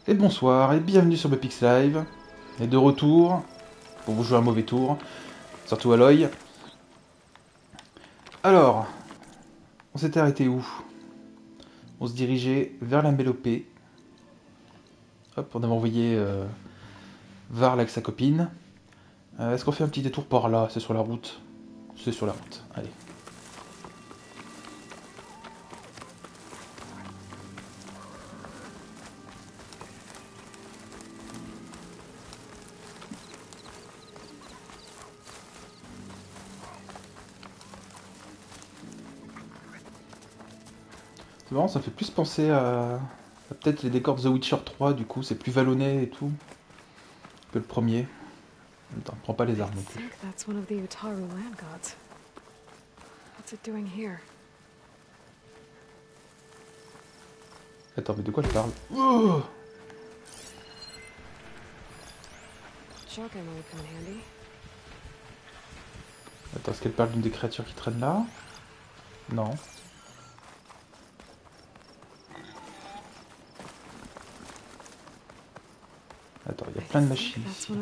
Et bonsoir et bienvenue sur Pix Live. Et de retour pour vous jouer un mauvais tour, surtout à l'œil. Alors, on s'était arrêté où? On se dirigeait vers la Mélopée. Hop, on avait envoyé Var là avec sa copine. Est-ce qu'on fait un petit détour par là? C'est sur la route. C'est sur la route, allez. C'est marrant, ça me fait plus penser à peut-être les décors de The Witcher 3, du coup, c'est plus vallonné et tout que le premier. Attends, prends pas les armes non plus. Attends, mais de quoi je parle? Oh, attends, est-ce qu'elle parle d'une des créatures qui traînent là? Non. Attends, il y a plein de machines ici.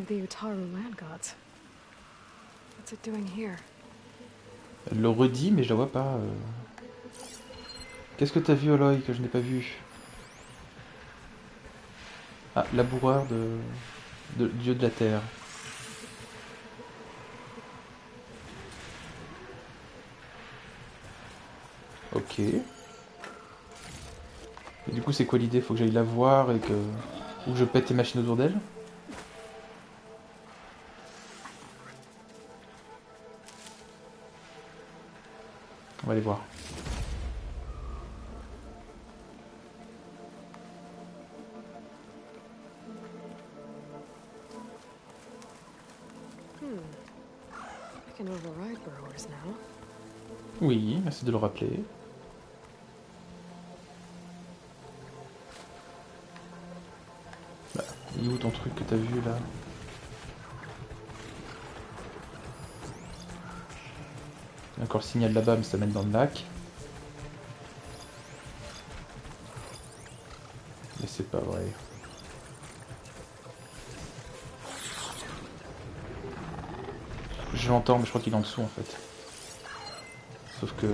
Elle le redit, mais je la vois pas. Qu'est-ce que t'as vu, Oloy, que je n'ai pas vu? Ah, laboureur de dieu de la terre. Ok. Et du coup, c'est quoi l'idée? Faut que j'aille la voir et que... Ou que je pète les machines autour d'elle? On va aller voir. Oui, merci de le rappeler. Bah, il est où ton truc que t'as vu, là? Il y a encore le signal là-bas, mais ça mène dans le lac. Mais c'est pas vrai. Je l'entends, mais je crois qu'il est en dessous, en fait. Sauf que...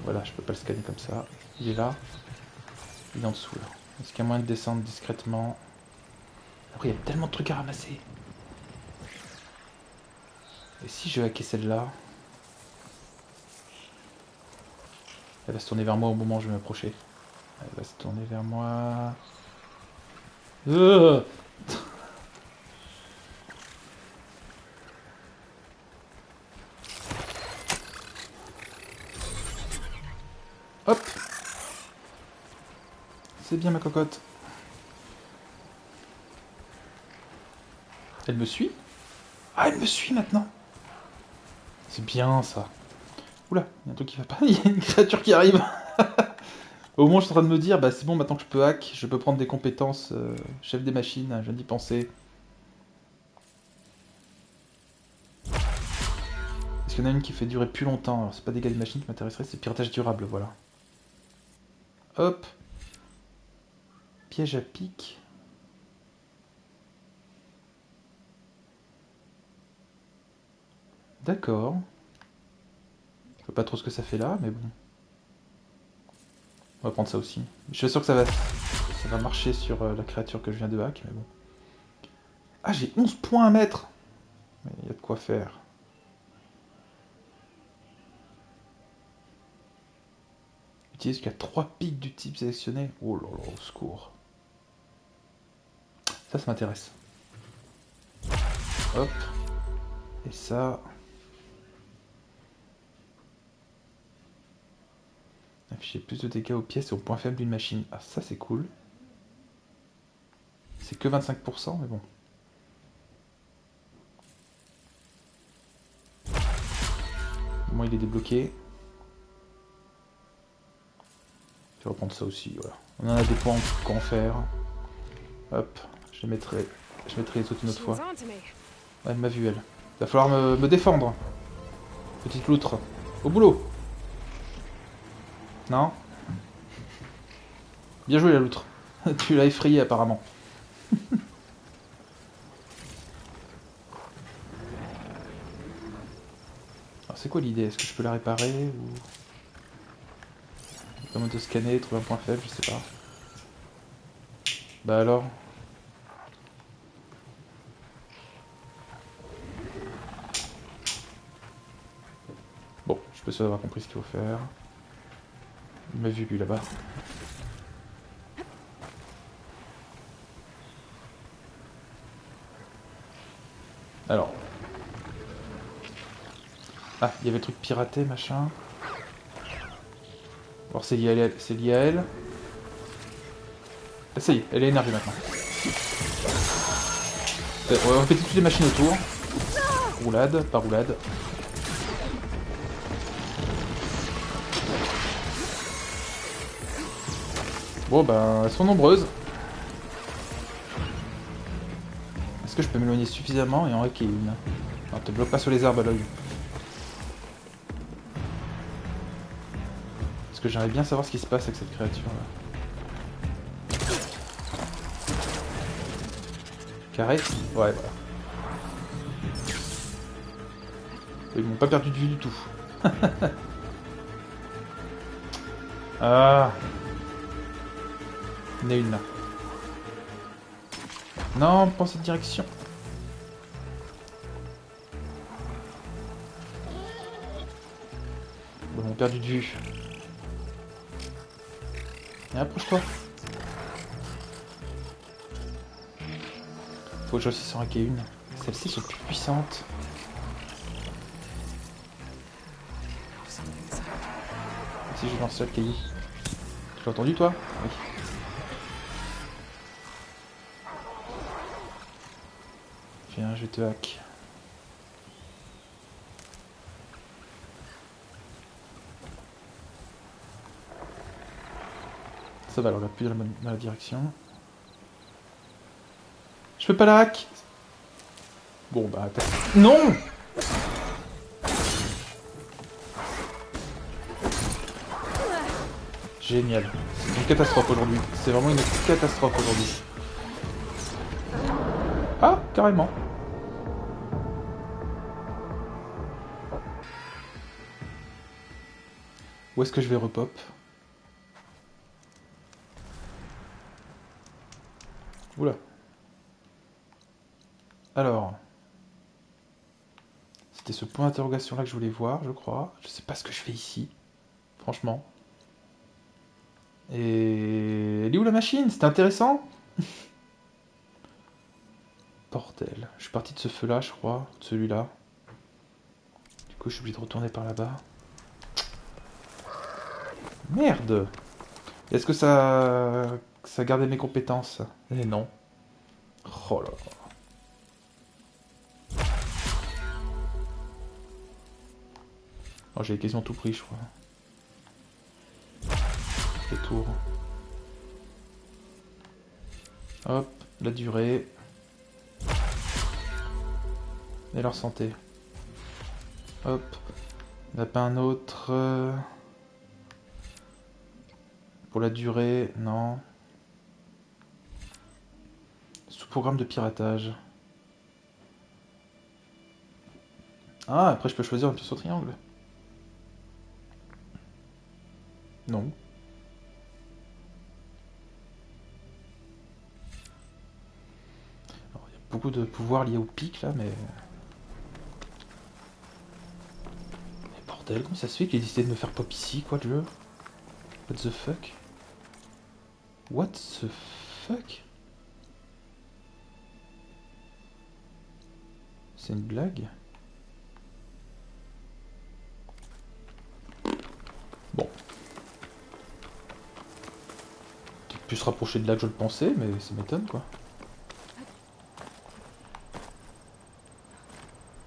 Voilà, je peux pas le scanner comme ça. Il est là. Il est en dessous, là. Est-ce qu'il y a moyen de descendre discrètement? Après, il y a tellement de trucs à ramasser. Et si je hackais celle-là? Elle va se tourner vers moi au moment où je vais m'approcher. Elle va se tourner vers moi. Euh Hop. C'est bien ma cocotte. Elle me suit? Ah, elle me suit maintenant. C'est bien ça. Oula, il y a un truc qui va pas. Il y a une créature qui arrive. Au moins, je suis en train de me dire, bah c'est bon, maintenant que je peux hack, je peux prendre des compétences chef des machines, je viens d'y penser. Est-ce qu'il y en a une qui fait durer plus longtemps? Alors, c'est pas dégâts des machines qui m'intéresserait, c'est piratage durable, voilà. Hop. Piège à pic. D'accord. Je sais pas trop ce que ça fait là, mais bon. On va prendre ça aussi. Je suis sûr que ça va marcher sur la créature que je viens de hack, mais bon. Ah, j'ai 11 points à mettre. Mais il y a de quoi faire. Utilise jusqu'à 3 pics du type sélectionné. Oh là là, au secours. Ça m'intéresse. Hop. Et ça... Afficher plus de dégâts aux pièces et au point faible d'une machine. Ah, ça c'est cool. C'est que 25%, mais bon. Au moins il est débloqué. Je vais reprendre ça aussi, voilà. On en a des points qu'on faire. Hop, je mettrai les autres une autre fois. Ouais, elle m'a vu elle. Va falloir me défendre. Petite loutre. Au boulot. Non? Bien joué la loutre. Tu l'as effrayé apparemment. Alors c'est quoi l'idée? Est-ce que je peux la réparer ou... Comment te scanner, trouver un point faible, je sais pas. Bah alors... Bon, je peux sûr avoir compris ce qu'il faut faire. Il m'a vu lui là-bas. Alors... Ah, il y avait le truc piraté, machin. Alors c'est lié à elle. C'est lié à elle. Ah, ça y est, elle est énervée maintenant. On va péter toutes les machines autour. Roulade, pas roulade. Bon ben, elles sont nombreuses. Est-ce que je peux m'éloigner suffisamment et en hacker une? Non, te bloque pas sur les arbres à l'œil. Parce que j'aimerais bien savoir ce qui se passe avec cette créature là. Carré? Ouais, voilà. Ils m'ont pas perdu de vue du tout. Ah. Il y en a une là. Non, pas cette direction. Bon, ils m'ont perdu de vue. Et approche-toi. Faut que je réussisse à en hacker une. Celles-ci sont plus puissantes. Si je lance le caillou. Tu l'as entendu toi? Oui. Viens, je te hack. Ça va, alors on va plus dans la direction. Je peux pas la hack. Bon bah attends. Non! Génial. C'est une catastrophe aujourd'hui. C'est vraiment une catastrophe aujourd'hui. Ah, carrément. Où est-ce que je vais repop? Oula. Alors. C'était ce point d'interrogation là que je voulais voir, je crois. Je sais pas ce que je fais ici. Franchement. Et... Elle est où la machine? C'était intéressant. Bordel. Je suis parti de ce feu là, je crois. De celui-là. Du coup, je suis obligé de retourner par là-bas. Merde! Est-ce que ça gardait mes compétences? Eh non. Oh là là. Oh, j'ai quasiment tout pris, je crois. Les tours. Hop, la durée. Et leur santé. Hop. Il n'y en a pas un autre. Pour la durée, non. Sous-programme de piratage. Ah, après je peux choisir un pinceau triangle. Non. Alors, il y a beaucoup de pouvoirs liés au pic là, mais bordel, comment ça se fait qu'il ait décidé de me faire pop ici, quoi, le jeu? What the fuck? What the fuck? C'est une blague? Bon. Peut-être plus se rapprocher de là que je le pensais, mais ça m'étonne, quoi.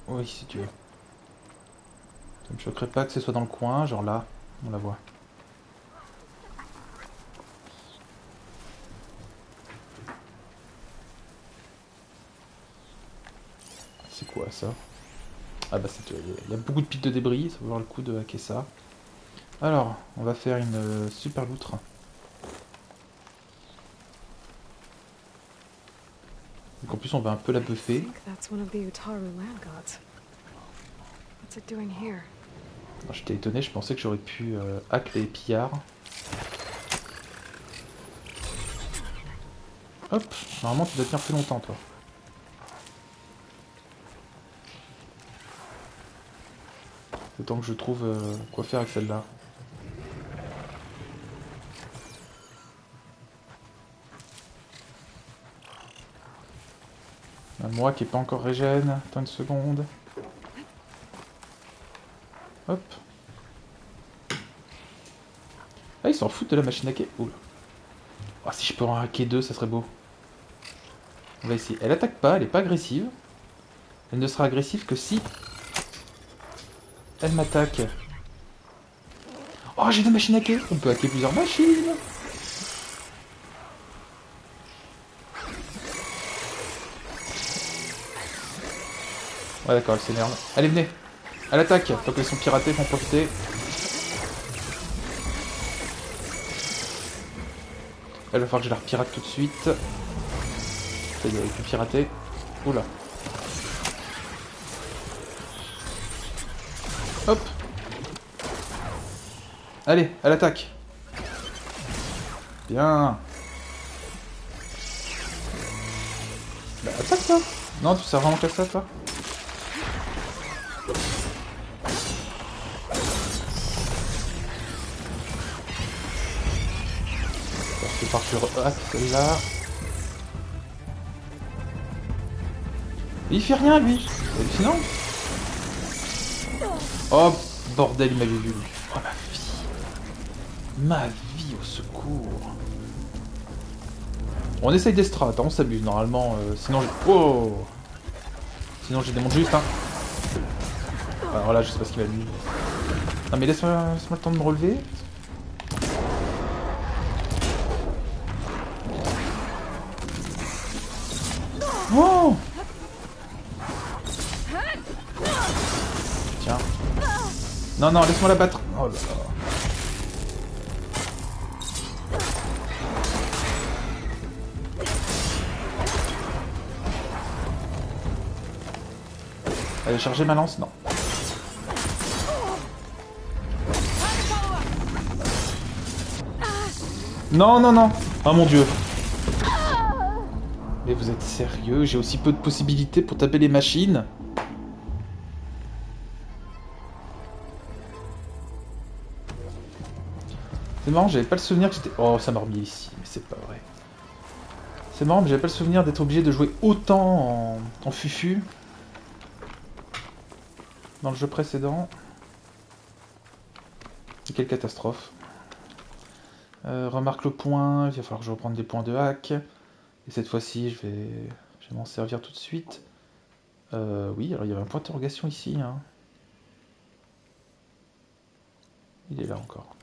Oui, si tu veux. Ça me choquerait pas que ce soit dans le coin, genre là, on la voit. C'est quoi ça? Ah bah c'est, il y a beaucoup de piles de débris, ça va avoir le coup de hacker ça. Alors, on va faire une super loutre. Donc en plus on va un peu la buffer. J'étais étonné, je pensais que j'aurais pu hack les pillards. Hop, normalement tu dois tenir plus longtemps toi. Le temps que je trouve quoi faire avec celle-là. Moi qui est pas encore régène, attends une seconde. Hop. Ah, ils s'en foutent de la machine à hacker. Oula. Oh, si je peux en hacker deux, ça serait beau. On va essayer. Elle attaque pas, elle est pas agressive. Elle ne sera agressive que si elle m'attaque. Oh, j'ai deux machines à hacker. On peut hacker plusieurs machines. Ouais, d'accord, elle s'énerve. Allez, venez. À l'attaque. Tant qu'elles sont piratées, faut en profiter. Elle va falloir que je la repirate tout de suite. Ça y est, elle est plus piratée. Oula. Hop. Allez, à l'attaque. Bien. Bah, attaque, toi. Non, tu sers vraiment qu'à ça, toi. Je vais voir que je re-hack celle-là. Il fait rien, lui. C'est hallucinant. Oh, bordel, il m'avait vu, lui. Oh, ma vie. Ma vie, au secours. On essaye des strats, hein, on s'abuse, normalement. Sinon, j'ai... Oh. Sinon, j'ai des montres juste, hein. Alors là, je sais pas ce qu'il va lui. Non, mais laisse-moi le temps de me relever. Oh. Tiens. Non, non, laisse-moi la battre. Oh là là. Elle a chargé ma lance? Non. Non, non, non. Oh mon dieu. Mais vous êtes sérieux? J'ai aussi peu de possibilités pour taper les machines? C'est marrant, j'avais pas le souvenir que j'étais... Oh, ça m'a remis ici, mais c'est pas vrai. C'est marrant, mais j'avais pas le souvenir d'être obligé de jouer autant en fufu dans le jeu précédent. Et quelle catastrophe. Remarque le point, il va falloir que je reprenne des points de hack. Et cette fois-ci, je vais m'en servir tout de suite. Oui, alors il y avait un point d'interrogation ici. Hein. Il est là encore.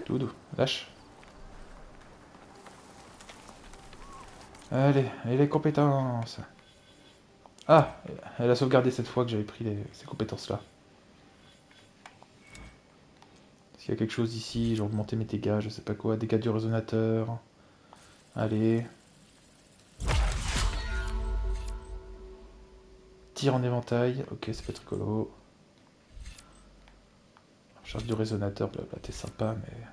Doudou, lâche. Allez, et les compétences. Ah, elle a sauvegardé cette fois que j'avais pris ces compétences-là. S'il y a quelque chose ici, j'ai augmenté mes dégâts, je sais pas quoi, dégâts du résonateur. Allez. Tir en éventail, ok, ça peut être rigolo. Charge du résonateur, blabla, t'es sympa, mais...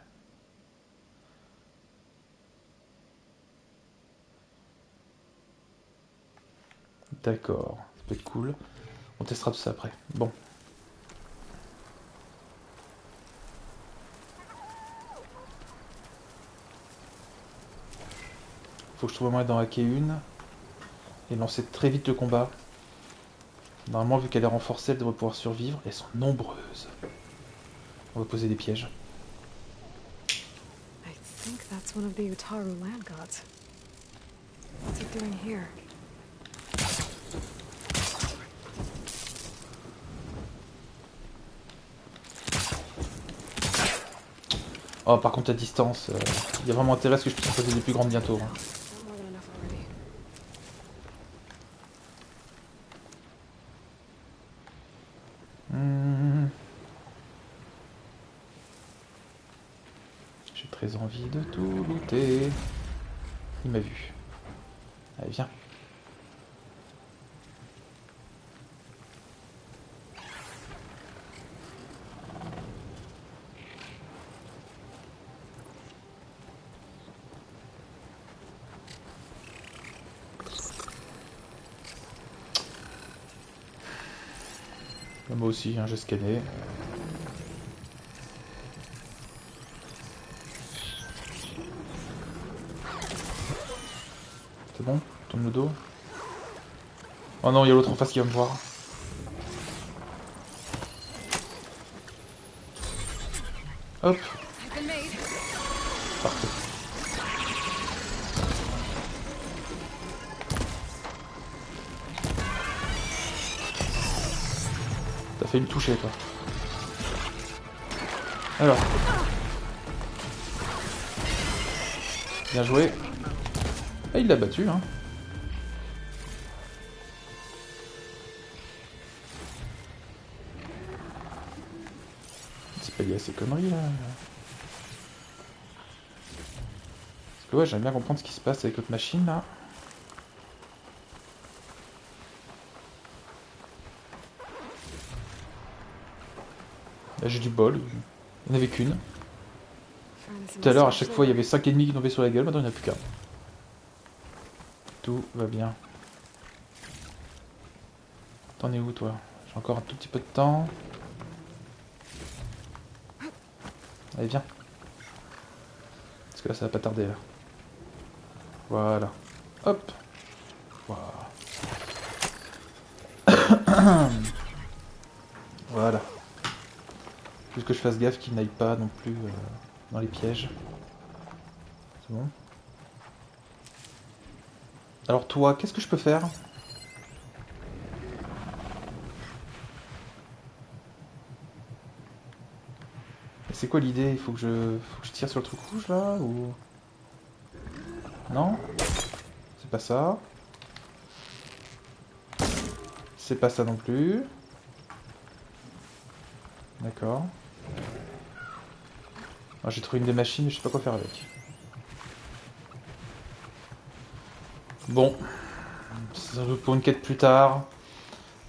D'accord, ça peut être cool. On testera tout ça après. Bon. Faut que je trouve un moyen d'en hacker une. Et lancer très vite le combat. Normalement, vu qu'elle est renforcée, elle devrait pouvoir survivre. Elles sont nombreuses. On va poser des pièges. I think that's one of the Utaru land gods. What's it doing here? Oh, par contre, à distance, il y a vraiment intérêt à ce que je puisse en poser des plus grandes bientôt. Hein. More than enough already. très envie de tout looter. Il m'a vu. Allez, viens. Moi aussi, hein, j'ai scanné. C'est bon? Tourne le dos. Oh non, il y a l'autre en face qui va me voir. Hop. Parfait. T'as failli me toucher, toi. Alors. Bien joué. Ah, il l'a battu, hein. C'est pas lié à ces conneries, là. Parce que ouais, j'aime bien comprendre ce qui se passe avec l'autre machine, là. Là, j'ai du bol. Il n'y en avait qu'une. Tout à l'heure, à chaque fois, il y avait 5 ennemis qui tombaient sur la gueule. Maintenant, il n'y en a plus qu'un. Tout va bien. T'en es où, toi? J'ai encore un tout petit peu de temps. Allez, viens. Parce que là, ça va pas tarder, là. Voilà. Hop. Voilà. Voilà. Juste que je fasse gaffe qu'il n'aille pas non plus dans les pièges. C'est bon. Alors toi, qu'est-ce que je peux faire? C'est quoi l'idée? Il faut que je tire sur le truc rouge là ou... Non? C'est pas ça. C'est pas ça non plus. D'accord. J'ai trouvé une des machines mais je sais pas quoi faire avec. Bon. C'est sans doute pour une quête plus tard.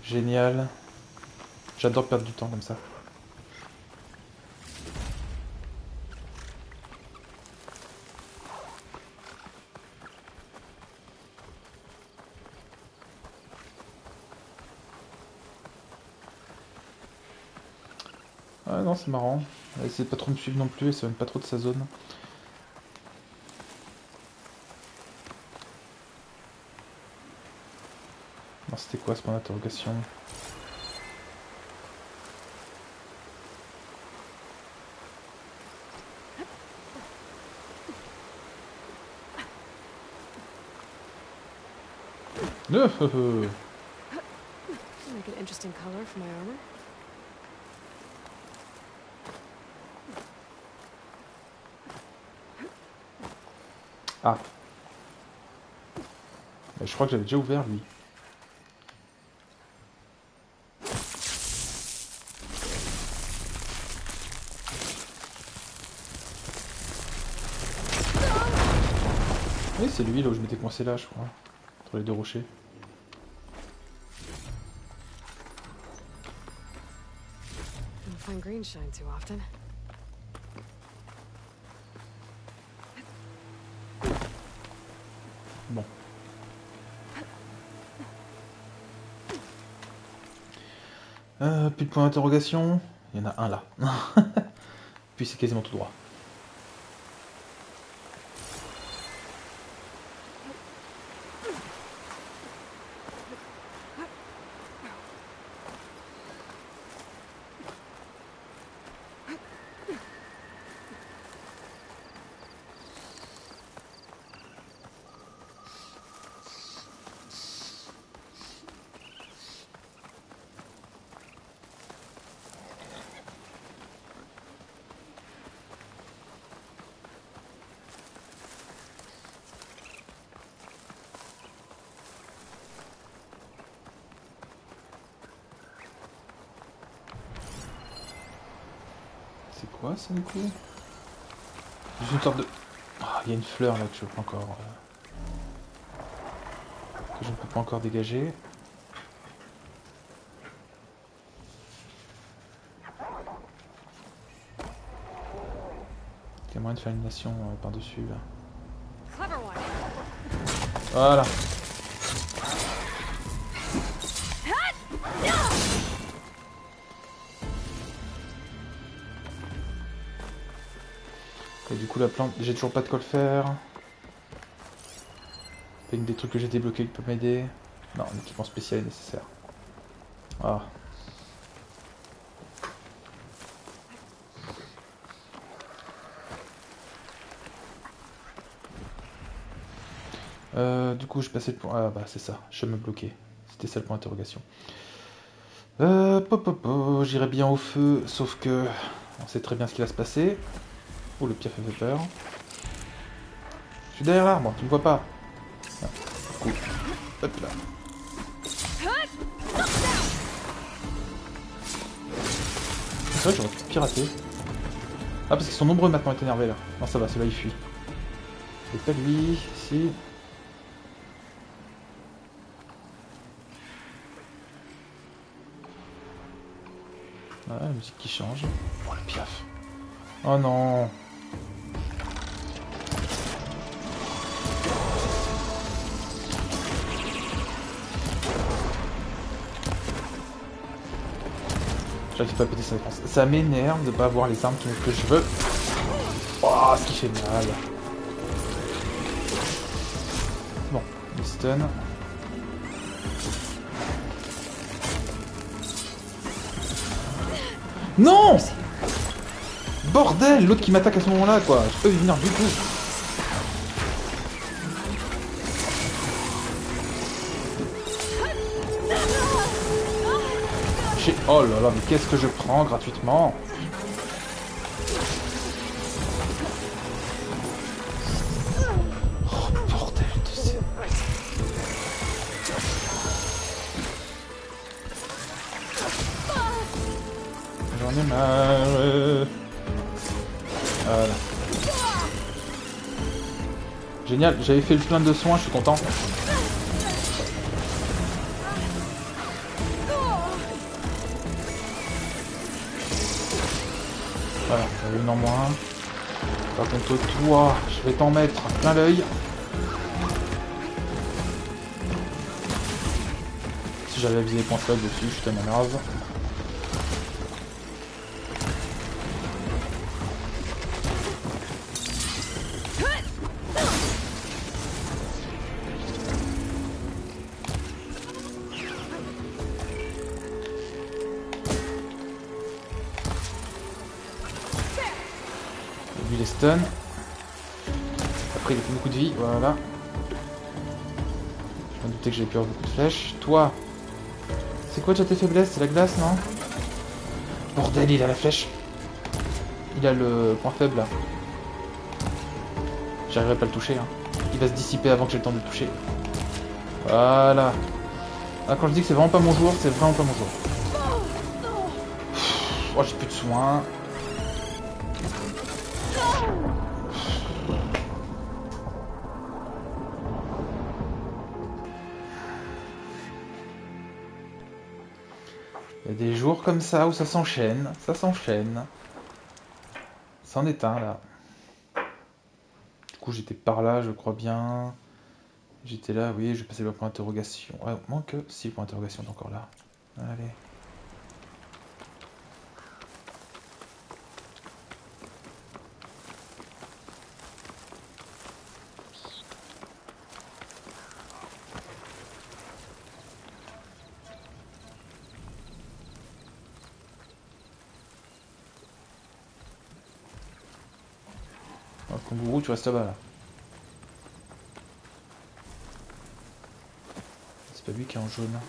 Génial. J'adore perdre du temps comme ça. Ah non, c'est marrant. Elle essaie de pas trop me suivre non plus, elle s'éloigne pas trop de sa zone. Non, c'était quoi ce point d'interrogation? Make an interesting color for my armor. Ah. Je crois que j'avais déjà ouvert lui. Oui, c'est lui là où je m'étais coincé là, je crois. Entre les deux rochers. Don't find green shine too often. Bon. Plus de point d'interrogation. Il y en a un là. Puis c'est quasiment tout droit. C'est quoi ça du coup? Juste une sorte de... Ah, il y a une fleur là que je peux pas encore... que je ne peux pas encore dégager. Il y a moyen de faire une nation par-dessus là. Clever one. Voilà. Et du coup la plante, j'ai toujours pas de quoi le faire. C'est une des trucs que j'ai débloqué qui peut m'aider. Non, un équipement spécial est nécessaire. Ah. Du coup, je passais le point. Ah bah c'est ça, je me bloquais. C'était ça le point d'interrogation. J'irai bien au feu, sauf que on sait très bien ce qui va se passer. Oh, le pire fait peur. Je suis derrière l'arbre, tu me vois pas. Ah, cool. Hop là. C'est vrai que j'aurais pu pirater. Ah, parce qu'ils sont nombreux maintenant à être énervés là. Non, ça va, celui-là il fuit. C'est pas lui, si. Ah, la musique qui change. Oh, le piaf. Oh non. J'arrive pas à péter sa défense. Ça m'énerve de pas avoir les armes que je veux. Oh, ce qui fait mal. Bon, les stun. Non! Bordel! L'autre qui m'attaque à ce moment-là, quoi. Je peux y venir du tout. Oh là là, mais qu'est-ce que je prends gratuitement? Oh bordel de ces... J'en ai marre. Voilà. Génial, j'avais fait le plein de soins, je suis content. Voilà, une en moins. Par contre, toi, je vais t'en mettre plein l'œil. Si j'avais avisé les points faibles dessus, je suis tellement grave. Lui les stun. Après il a fait beaucoup de vie, voilà. Je me doutais que j'avais pu avoir beaucoup de flèches. Toi, c'est quoi déjà tes faiblesses? C'est la glace, non? Bordel, il a la flèche. Il a le point faible là. J'arriverai pas à le toucher. Hein. Il va se dissiper avant que j'ai le temps de le toucher. Voilà. Ah, quand je dis que c'est vraiment pas mon jour, c'est vraiment pas mon jour. Oh, j'ai plus de soins. Il y a des jours comme ça où ça s'enchaîne. Ça s'enchaîne. C'en est un là. Du coup, j'étais par là, je crois bien. J'étais là, oui, je passais le point d'interrogation. Ouais, moins que si le point d'interrogation est encore là. Allez. Alors, kangourou, tu restes là-bas là. C'est pas lui qui est en jaune.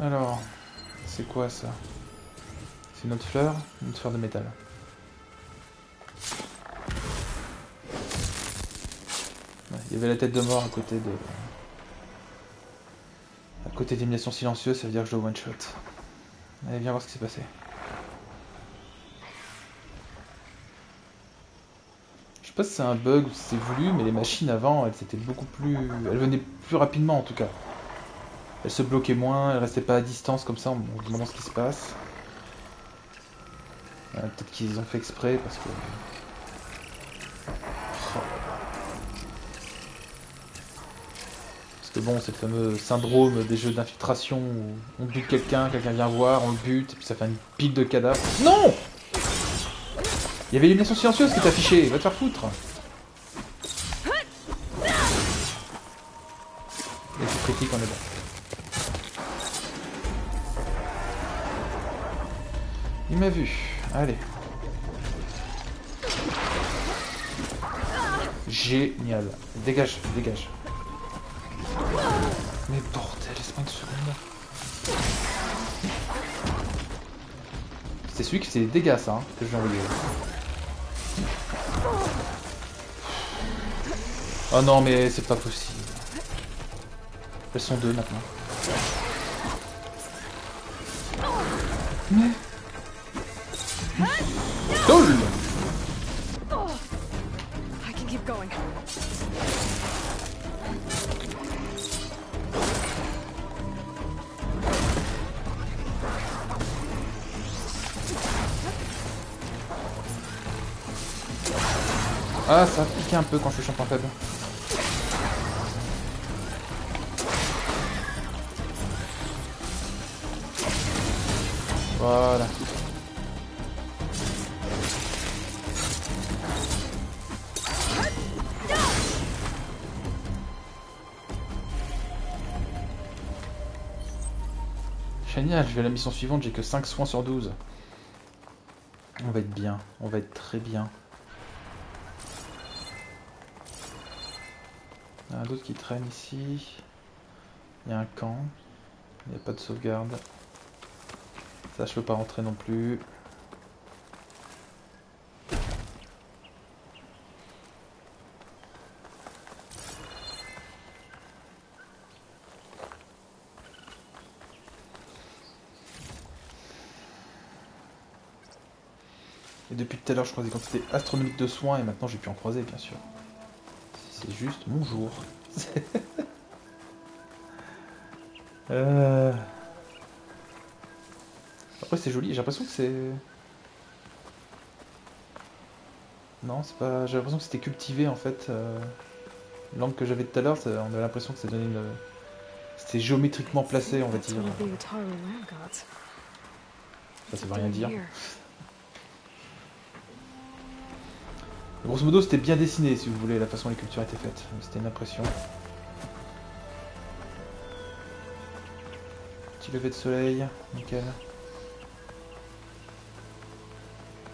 Alors, c'est quoi ça? C'est une autre fleur de métal. Ouais, il y avait la tête de mort à côté de... À côté d'élimination silencieuse, ça veut dire que je dois one shot. Allez, viens voir ce qui s'est passé. Je sais pas si c'est un bug ou si c'est voulu, mais les machines avant, elles étaient beaucoup plus... Elles venaient plus rapidement en tout cas. Elles se bloquaient moins, elles restaient pas à distance comme ça en me demandant ce qui se passe. Peut-être qu'ils ont fait exprès parce que... Parce que bon, c'est le fameux syndrome des jeux d'infiltration où on bute quelqu'un, quelqu'un vient voir, on le bute, et puis ça fait une pile de cadavres. Non! Il y avait l'élimination silencieuse qui est affichée, va te faire foutre! Et c'est critique, on est bon. Il m'a vu. Allez. Génial. Dégage, dégage. Mais bordel, laisse-moi une seconde. C'est celui qui fait des dégâts, ça, hein, que j'ai envoyé. Oh non, mais c'est pas possible. Elles sont deux maintenant. Mais... Dole! I can keep going. Ah, ça a piqué un peu quand je suis champion faible. Voilà. Génial, je vais à la mission suivante, j'ai que 5 soins sur 12. On va être bien, on va être très bien. Il y en a d'autres qui traînent ici. Il y a un camp. Il n'y a pas de sauvegarde. Ça, je peux pas rentrer non plus. Et depuis tout à l'heure, je crois des quantités astronomiques de soins et maintenant j'ai pu en croiser, bien sûr. C'est juste mon jour. Après, c'est joli. J'ai l'impression que c'est... Non, c'est pas... J'ai l'impression que c'était cultivé, en fait. L'angle que j'avais tout à l'heure, on avait l'impression que ça donnait une... C'était géométriquement placé, on va dire. Ça veut rien dire. Grosso modo, c'était bien dessiné, si vous voulez, la façon dont les cultures étaient faites. C'était une impression. Petit lever de soleil, nickel.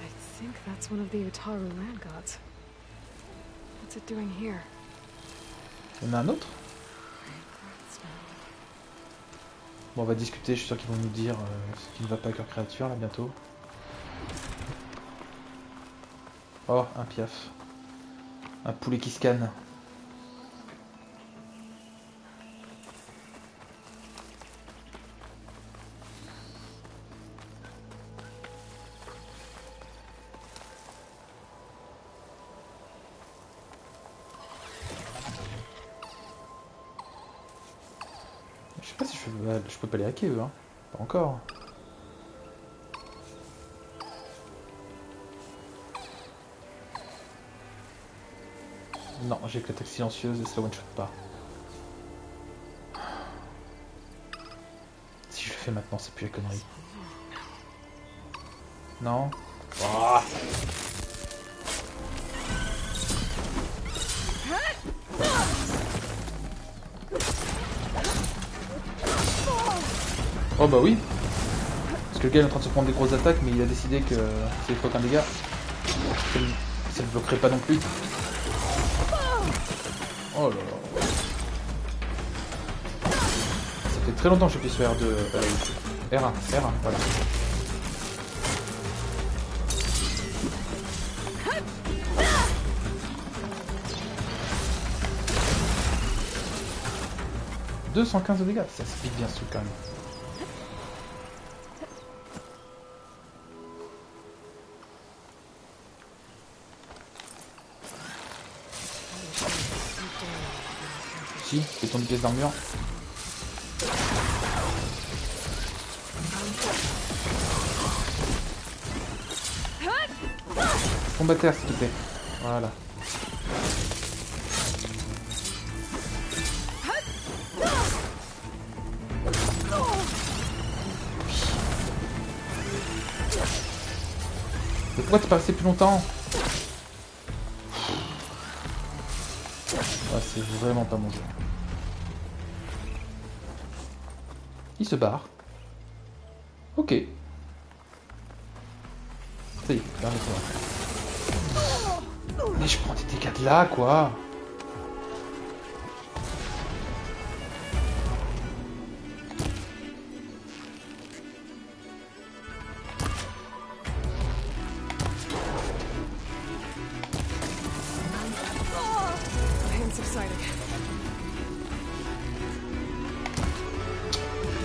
I think that's one of the Utaru land gods. What's it doing here? Il y en a un autre? Bon, on va discuter, je suis sûr qu'ils vont nous dire ce qui ne va pas avec leur créature, là, bientôt. Oh, un piaf. Un poulet qui scanne. Je sais pas si je peux pas les hacker, eux, hein. Pas encore. Non, j'ai que l'attaque silencieuse et ça one shot pas. Si je le fais maintenant, c'est plus la connerie. Non. Oh. Oh bah oui. Parce que le gars est en train de se prendre des grosses attaques, mais il a décidé que s'il faut qu'un dégât, ça ne bloquerait pas non plus. Oh là là. Ça fait très longtemps que j'appuie sur R2. R1, voilà. « 215 de dégâts, ça se pique bien ce truc quand même. Si, fais ton pièce d'armure. Tombe à terre s'il te plaît. Voilà. Mais pourquoi t'es pas resté plus longtemps? Ah, c'est vraiment pas mon jeu. Il se barre. Ok. Ça y est, permets-toi. Mais je prends des dégâts de là, quoi.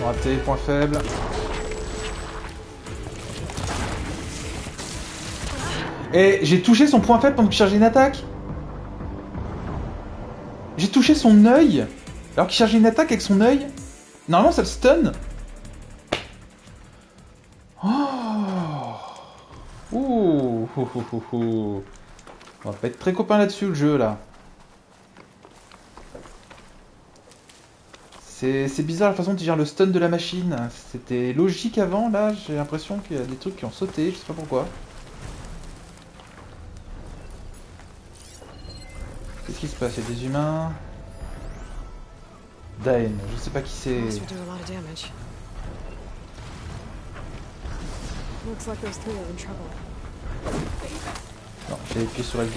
Raté, point faible. Et j'ai touché son point faible pendant qu'il chargeait une attaque. J'ai touché son œil alors qu'il chargeait une attaque avec son œil. Normalement ça le stun. Oh. Ouh. On va pas être très copains là-dessus le jeu là. C'est bizarre la façon dont tu gères le stun de la machine. C'était logique avant, là j'ai l'impression qu'il y a des trucs qui ont sauté, je sais pas pourquoi. Qu'est-ce qui se passe? Il y a des humains. Daen, je sais pas qui c'est. Non, j'ai appuyé sur L2.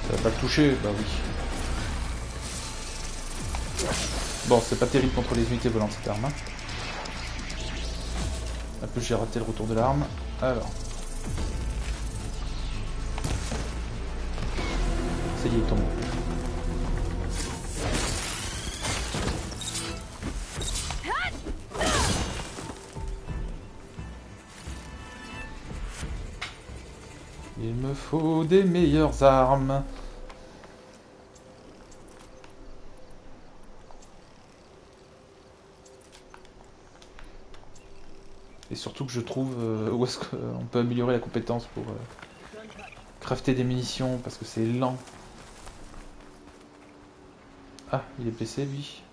Ça va pas le toucher? Bah oui. Bon, c'est pas terrible contre les unités volantes cette arme. Un peu j'ai raté le retour de l'arme. Alors. Ça y est, il tombe. Il me faut des meilleures armes. Et surtout que je trouve où est-ce qu'on peut améliorer la compétence pour crafter des munitions, parce que c'est lent. Ah, il est blessé lui.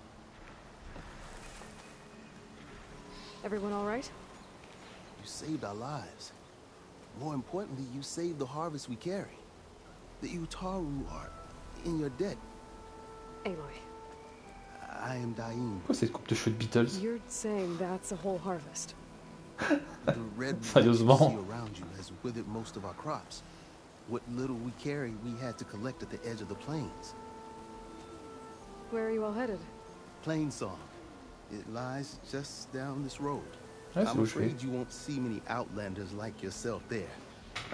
Everyone all right? You saved our lives. More importantly, you saved the harvest we carry. The Utaru are in your debt. Aloy, I am Daim. Pourquoi cette coupe de cheveux de Beatles? you're saying that's a whole harvest. The red rot you Sérieusement. see around you has withered most of our crops. What little we carry, we had to collect at the edge of the plains. Where are you all headed? Plainsong. It lies just down this road. Ouais, c'est I'm où je vais. afraid you won't see many outlanders like yourself there.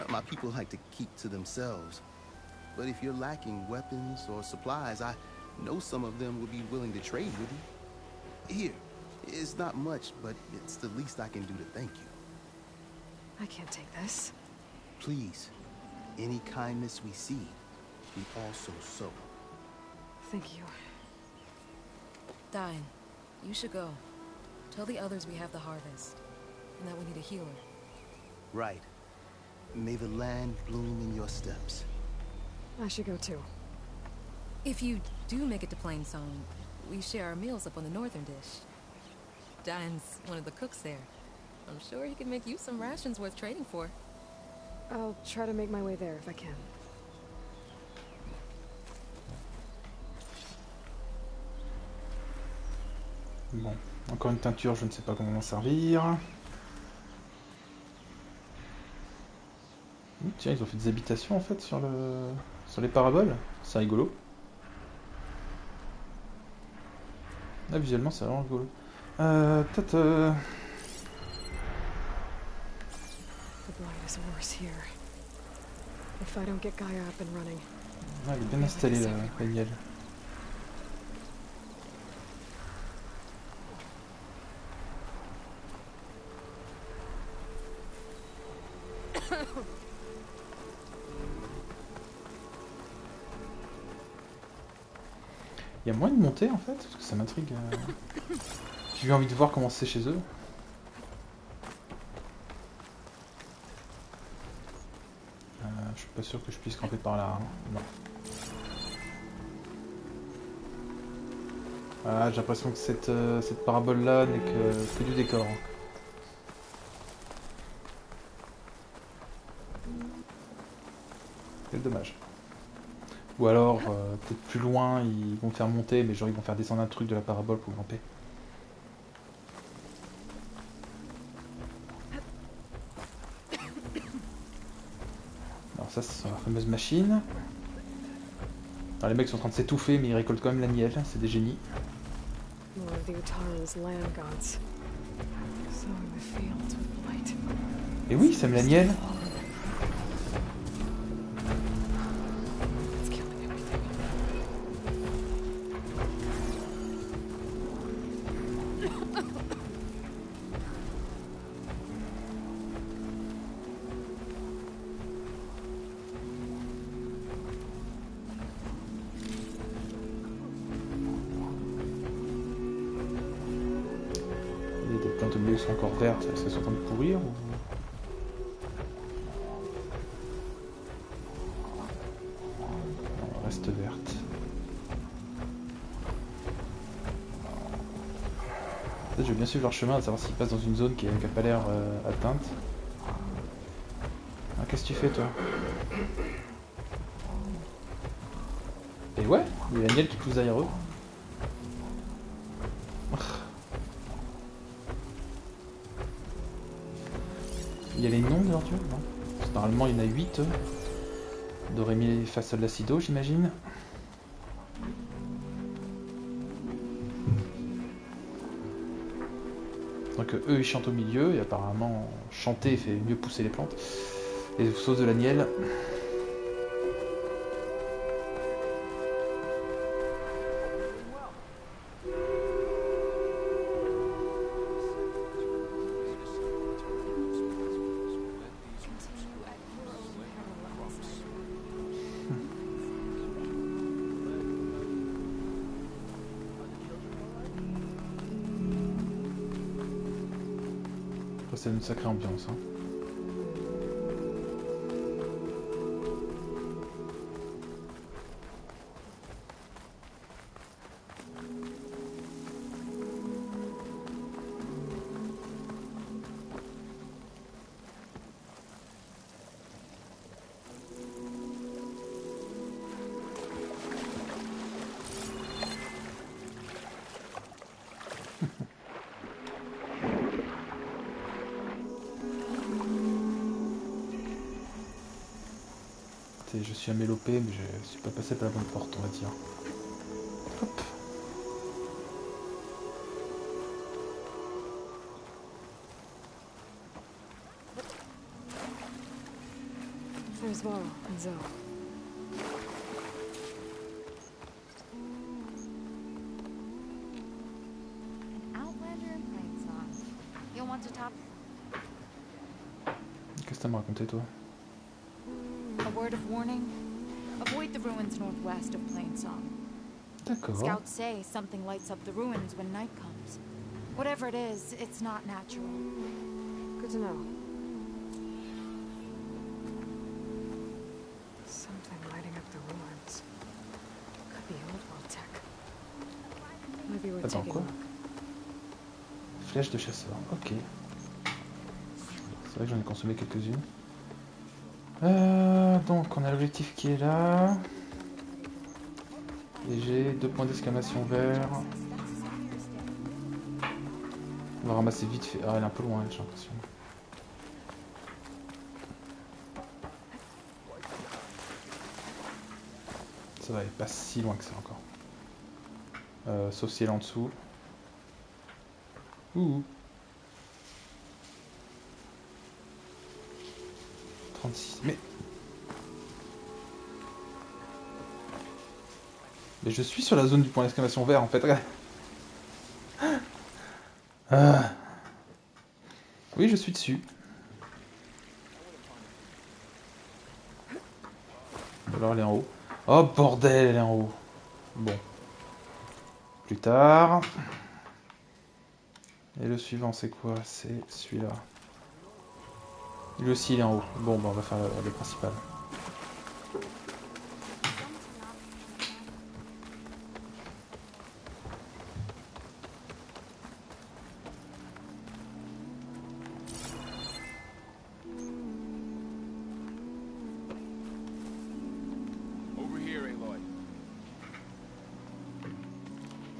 My people like to keep to themselves. But if you're lacking weapons or supplies, I know some of them would be willing to trade with you. Here, it's not much, but it's the least I can do to thank you. I can't take this. Please, any kindness we see, we also sow. Thank you. Dain, you should go. Tell the others we have the harvest, and that we need a healer. Right. May the land bloom in your steps. I should go too. If you do make it to Plainsong, We share our meals up on the northern dish. Dan's one of the cooks there. I'm sure he can make you some rations worth trading for. I'll try to make my way there if I can. Bon, encore une teinture, je ne sais pas comment m'en servir. Tiens, ils ont fait des habitations en fait sur les paraboles. C'est rigolo. Là, visuellement, c'est vraiment rigolo. Peut-être. The blight is worse here. If I don't get Gaia up and running. Ah, il est bien installé là, Daniel. Il y a moyen de monter en fait, parce que ça m'intrigue. J'ai eu envie de voir comment c'est chez eux. Je suis pas sûr que je puisse camper par là. Hein. Non. Ah, j'ai l'impression que cette parabole là n'est que du décor. C'est dommage. Ou alors, peut-être plus loin, ils vont faire monter, mais genre ils vont faire descendre un truc de la parabole pour camper. Alors ça, c'est la fameuse machine. Alors les mecs sont en train de s'étouffer, mais ils récoltent quand même la miel, c'est des génies. More of the Utaru's land gods. Sowing the fields with blight. Et oui, sème la miel. It's killing everything. Il y a des plantes au milieu qui sont encore vertes, est-ce qu'elles sont en train de pourrir ou... Non, elles restent vertes. Je vais bien suivre leur chemin, à savoir s'ils passent dans une zone qui n'a pas l'air atteinte. Ah, qu'est-ce que tu fais toi? Et ouais, il y a la miel qui pousse derrière eux. Il y a les noms de leurs dieux, non? Parce que normalement il y en a 8. Do, ré, mi, fa, sol, la, si, do, j'imagine. Donc eux ils chantent au milieu, et apparemment chanter fait mieux pousser les plantes. Les sauces de la miel. C'est une sacrée ambiance. Hein. Je suis amélopé, mais je suis pas passé par la bonne porte, on va dire. Hop. There's Varl and Zoe. Outlander and Plainsong. You'll want to talk. Qu'est-ce que t'as à me raconter, toi? A word of warning. Avoid the ruins northwest of Plainsong. D'accord. Scouts say something lights up the ruins when night comes. Whatever it is, it's not natural. Good to know. Something lighting up the ruins. Could be old world tech. Attends, quoi? Flèche de chasseur, ok. C'est vrai que j'en ai consommé quelques-unes. Donc on a l'objectif qui est là. Et j'ai 2 points d'exclamation verts. On va ramasser vite fait. Ah, elle est un peu loin, j'ai l'impression. Ça va, elle est pas si loin que ça encore. Sauf si elle est en dessous. Ouh. 36. Mais je suis sur la zone du point d'exclamation vert en fait. Ah. Oui, je suis dessus. Alors elle est en haut. Oh bordel, elle est en haut. Bon. Plus tard. Et le suivant c'est quoi? C'est celui-là. Lui aussi il est en haut. Bon, bah, on va faire le principal.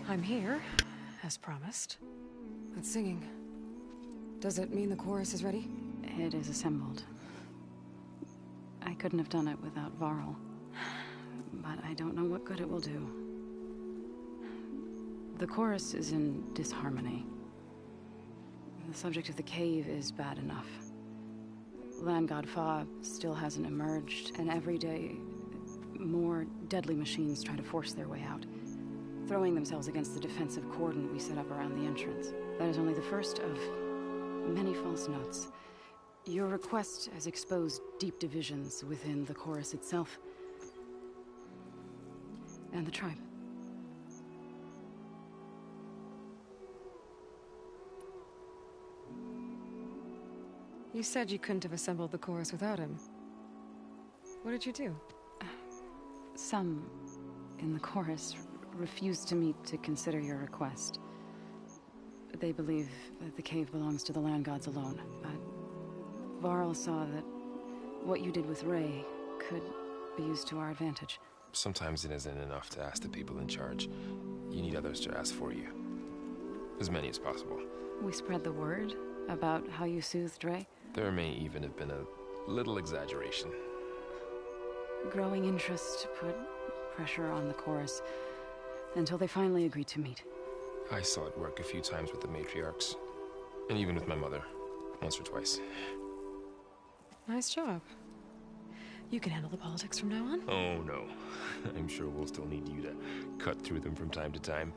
I'm here, as promised. That singing. Does it mean the chorus is ready? It is assembled. I couldn't have done it without Varl. But I don't know what good it will do. The chorus is in disharmony. The subject of the cave is bad enough. Land God Fa still hasn't emerged, and every day more deadly machines try to force their way out, throwing themselves against the defensive cordon we set up around the entrance. That is only the first of many false notes. Your request has exposed deep divisions within the chorus itself and the tribe. You said you couldn't have assembled the chorus without him. What did you do? Some in the chorus refused to meet to consider your request. They believe that the cave belongs to the land gods alone, but Varl saw that what you did with Ray could be used to our advantage. Sometimes it isn't enough to ask the people in charge. You need others to ask for you. As many as possible. We spread the word about how you soothed Ray. There may even have been a little exaggeration. Growing interest put pressure on the chorus until they finally agreed to meet. I saw it work a few times with the matriarchs, and even with my mother, once or twice. Nice job. You can handle the politics from now on? Oh no, I'm sure we'll still need you to cut through them from time to time.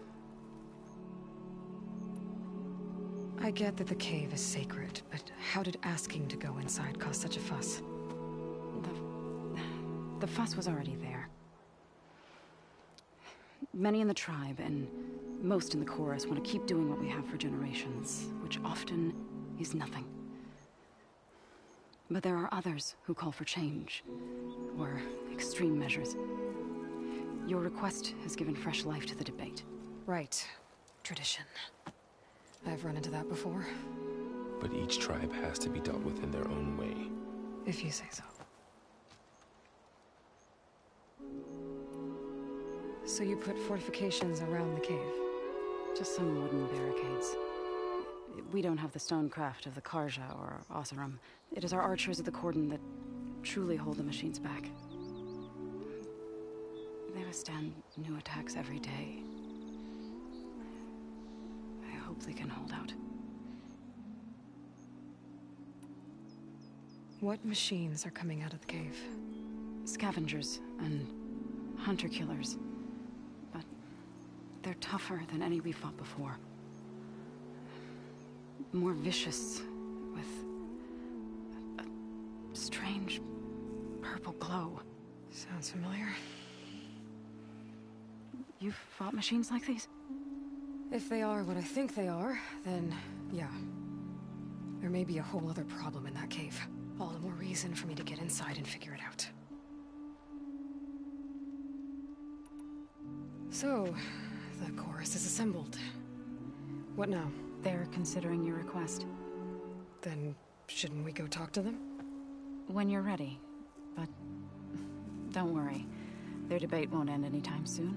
I get that the cave is sacred, but how did asking to go inside cause such a fuss? The fuss was already there. Many in the tribe, and most in the chorus, want to keep doing what we have for generations, which often is nothing. But there are others who call for change, or extreme measures. Your request has given fresh life to the debate. Right. Tradition. I've run into that before. But each tribe has to be dealt with in their own way. If you say so. So you put fortifications around the cave? Just some wooden barricades. We don't have the stonecraft of the Karja or Oseram. It is our archers of the cordon that truly hold the machines back. They withstand new attacks every day. I hope they can hold out. What machines are coming out of the cave? Scavengers and hunter-killers. But they're tougher than any we fought before. More vicious, with a strange purple glow. Sounds familiar. You've fought machines like these? If they are what I think they are, then yeah. There may be a whole other problem in that cave. All the more reason for me to get inside and figure it out. So, the chorus is assembled. What now? They're considering your request. Then shouldn't we go talk to them? When you're ready. But don't worry. Their debate won't end anytime soon.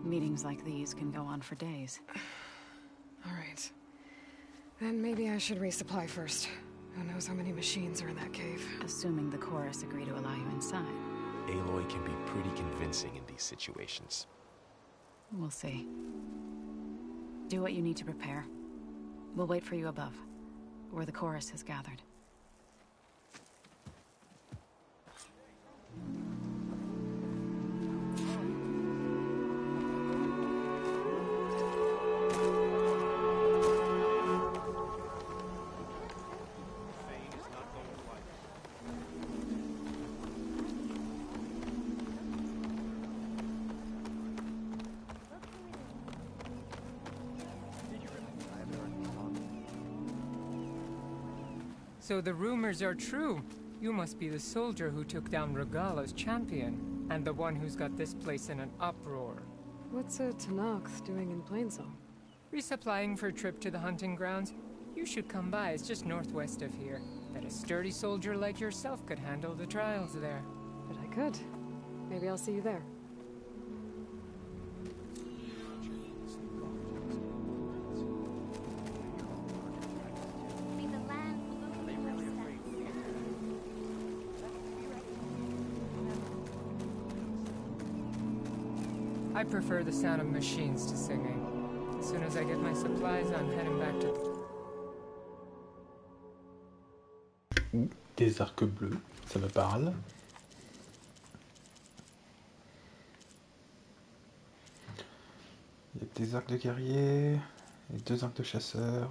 Meetings like these can go on for days. All right. Then maybe I should resupply first. Who knows how many machines are in that cave? Assuming the chorus agree to allow you inside. Aloy can be pretty convincing in these situations. We'll see. Do what you need to prepare. We'll wait for you above, where the chorus has gathered. So the rumors are true. You must be the soldier who took down Regala's champion, and the one who's got this place in an uproar. What's a Tanakh doing in Plainsong? Resupplying for a trip to the hunting grounds? You should come by, it's just northwest of here. Bet a sturdy soldier like yourself could handle the trials there. But I could. Maybe I'll see you there. I prefer the sound of machines to singing. As soon as I get my supplies, I'm heading back to... Des arcs bleus, ça me parle. Il y a des arcs de guerrier, et 2 arcs de chasseur.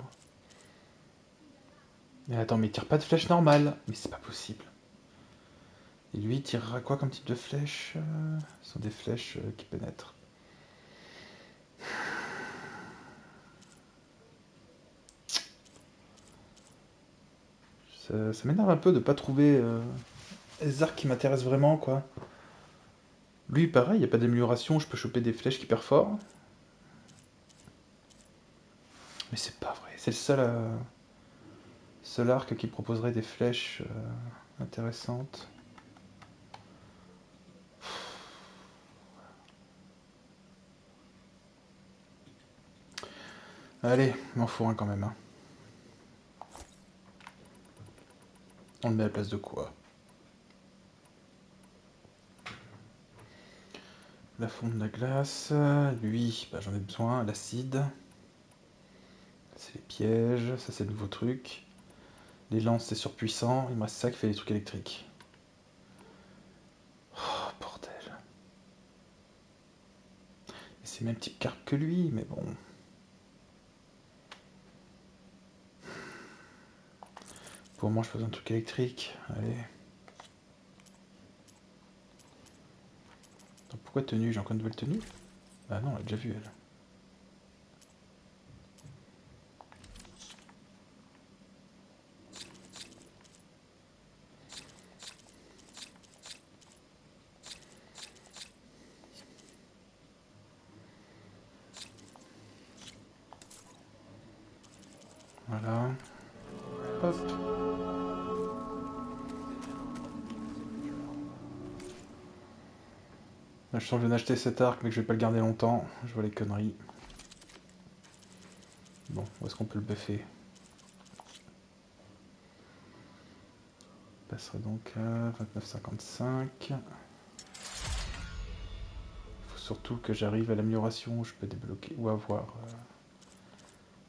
Mais attends, mais il tire pas de flèche normale. Mais c'est pas possible. Et lui, il tirera quoi comme type de flèche? Ce sont des flèches qui pénètrent. Ça m'énerve un peu de pas trouver les arcs qui m'intéressent vraiment, quoi. Lui, pareil, il n'y a pas d'amélioration, je peux choper des flèches qui perforent. Mais c'est pas vrai, c'est le seul arc qui proposerait des flèches intéressantes. Allez, il m'en faut un quand même. Hein. On le met à la place de quoi? La fonte de la glace. Lui, bah, j'en ai besoin. L'acide. C'est les pièges. Ça, c'est le nouveau truc. Les lances, c'est surpuissant. Il me reste ça qui fait les trucs électriques. Oh, bordel. Et c'est le même type carte que lui, mais bon. Pour moi, je fais un truc électrique. Allez. Attends, pourquoi tenue? J'ai encore une nouvelle tenue? Bah non, elle a déjà vu, elle. Voilà. Hop. Là, je sens que je viens d'acheter cet arc, mais que je vais pas le garder longtemps. Je vois les conneries. Bon, où est-ce qu'on peut le buffer? On passerait donc à 29,55. Il faut surtout que j'arrive à l'amélioration où je peux débloquer ou avoir...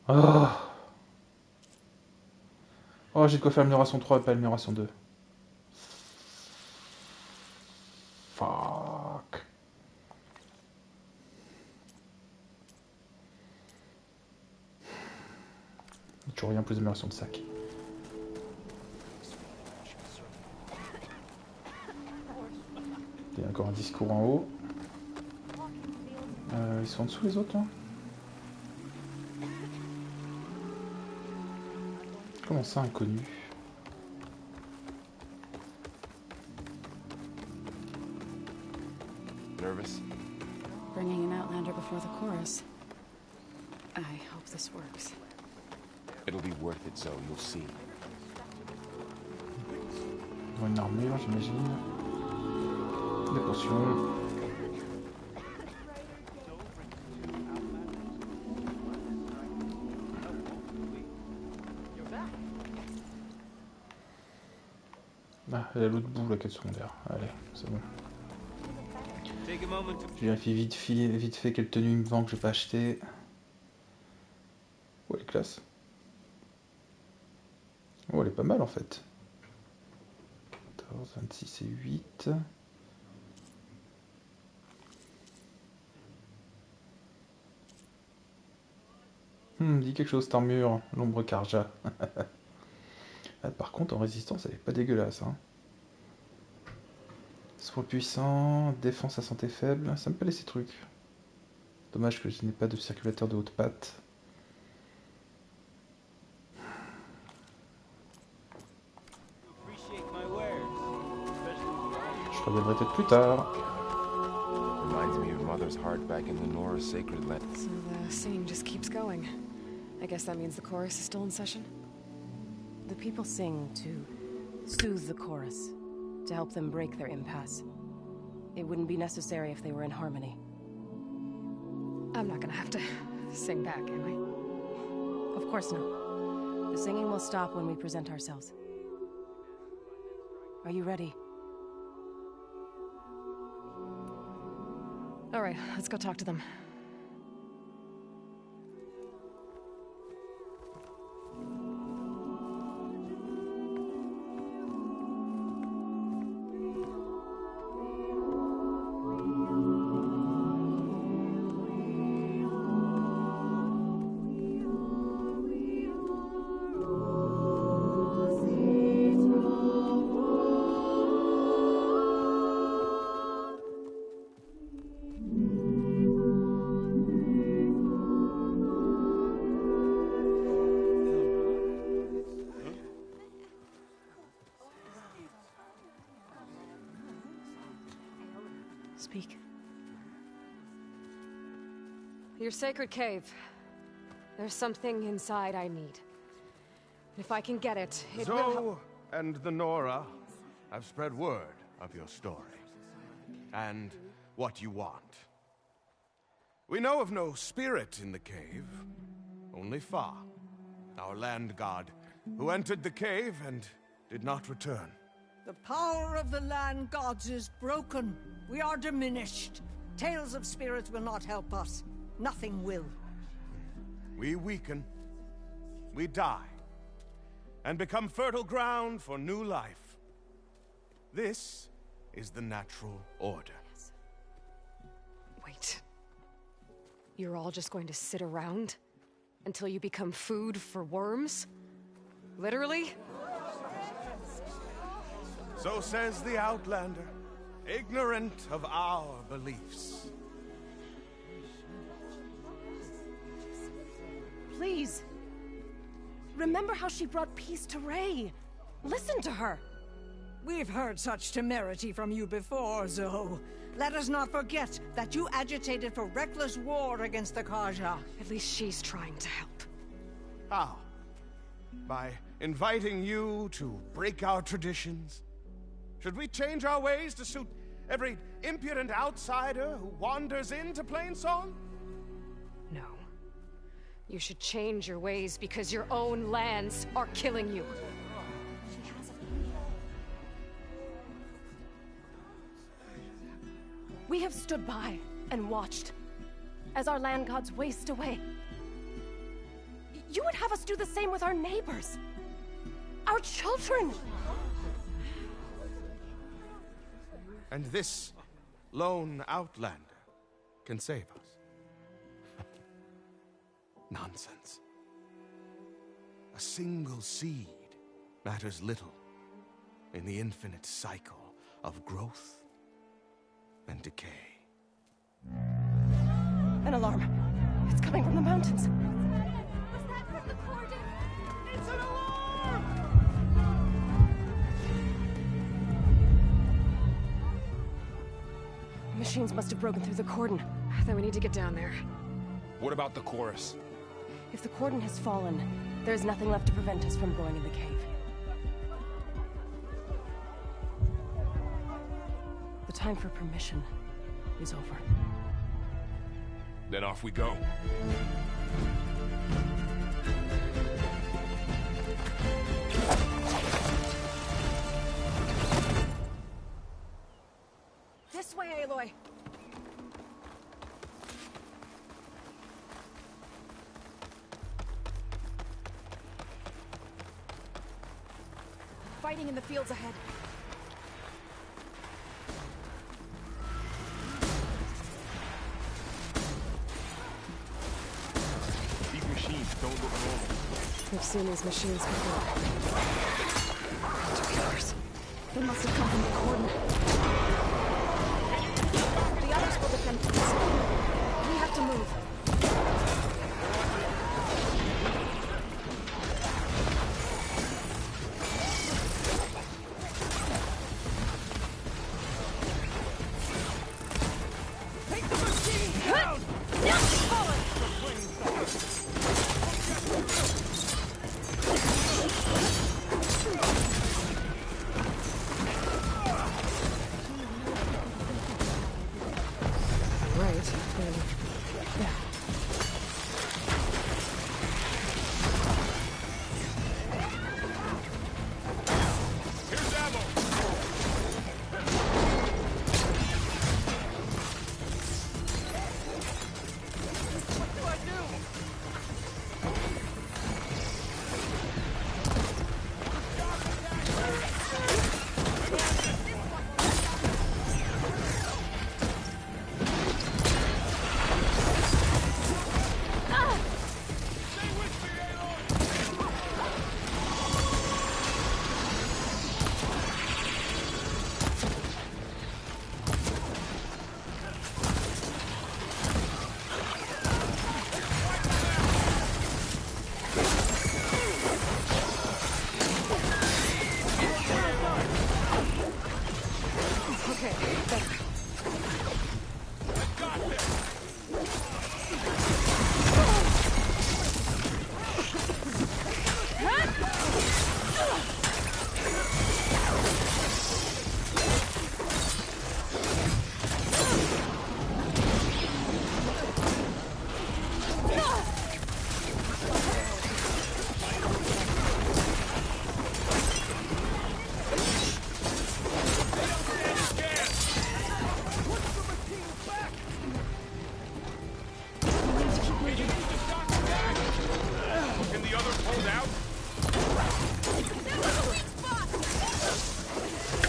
Oh, oh, j'ai de quoi faire l'amélioration 3 et pas l'amélioration 2. Fuck. Toujours rien plus d'amélioration de sac. Il y a encore un discours en haut. Ils sont en dessous les autres là? Comment ça, inconnu? Nervous? Bringing an outlander before the chorus. I hope this works. It'll be worth it, Zoe. You'll see. Une armure, j'imagine. Des potions. Ah, elle a l'autre bout, la quête secondaire. Allez, c'est bon. Je vérifie vite fait quelle tenue il me vend que je vais pas acheter. Oh, elle est classe. Oh, elle est pas mal en fait. 14, 26 et 8. Dis quelque chose, cette armure. L'ombre Karja. Ah, par contre, en résistance, elle est pas dégueulasse. Hein. Soin puissant, défense à santé faible. Ça me plaît ces trucs. Dommage que je n'ai pas de circulateur de haute patte. Je reviendrai peut-être plus tard. Reminds me of Mother's heart back in the Nora sacred land. So the singing just keeps going. I guess that means the chorus is still in session? The people sing to soothe the chorus, to help them break their impasse. It wouldn't be necessary if they were in harmony. I'm not gonna have to sing back, am I? Of course not. The singing will stop when we present ourselves. Are you ready? All right, let's go talk to them. Speak. Your sacred cave. There's something inside I need. If I can get it, it will help. Zoe and the Nora have spread word of your story. And what you want. We know of no spirit in the cave. Only Fa, our land god, who entered the cave and did not return. The power of the land gods is broken. We are diminished. Tales of spirits will not help us. Nothing will. We weaken. We die. And become fertile ground for new life. This is the natural order. Wait. You're all just going to sit around until you become food for worms? Literally? So says the Outlander, ignorant of our beliefs. Please. Remember how she brought peace to Ray. Listen to her. We've heard such temerity from you before, Zoe. Let us not forget that you agitated for reckless war against the Karja. At least she's trying to help. How? By inviting you to break our traditions? Should we change our ways to suit every impudent outsider who wanders into Plainsong? No. You should change your ways because your own lands are killing you. We have stood by and watched as our land gods waste away. You would have us do the same with our neighbors, our children. And this lone outlander can save us. Nonsense. A single seed matters little in the infinite cycle of growth and decay. An alarm. It's coming from the mountains. Was that from the cordon? It's an alarm! Machines must have broken through the cordon. Then we need to get down there. What about the chorus? If the cordon has fallen, there's nothing left to prevent us from going in the cave. The time for permission is over. Then off we go. This way, Aloy! Fighting in the fields ahead. These machines don't look normal. We've seen these machines before. Killers. They must have come from the cordon. The others will defend us. We have to move.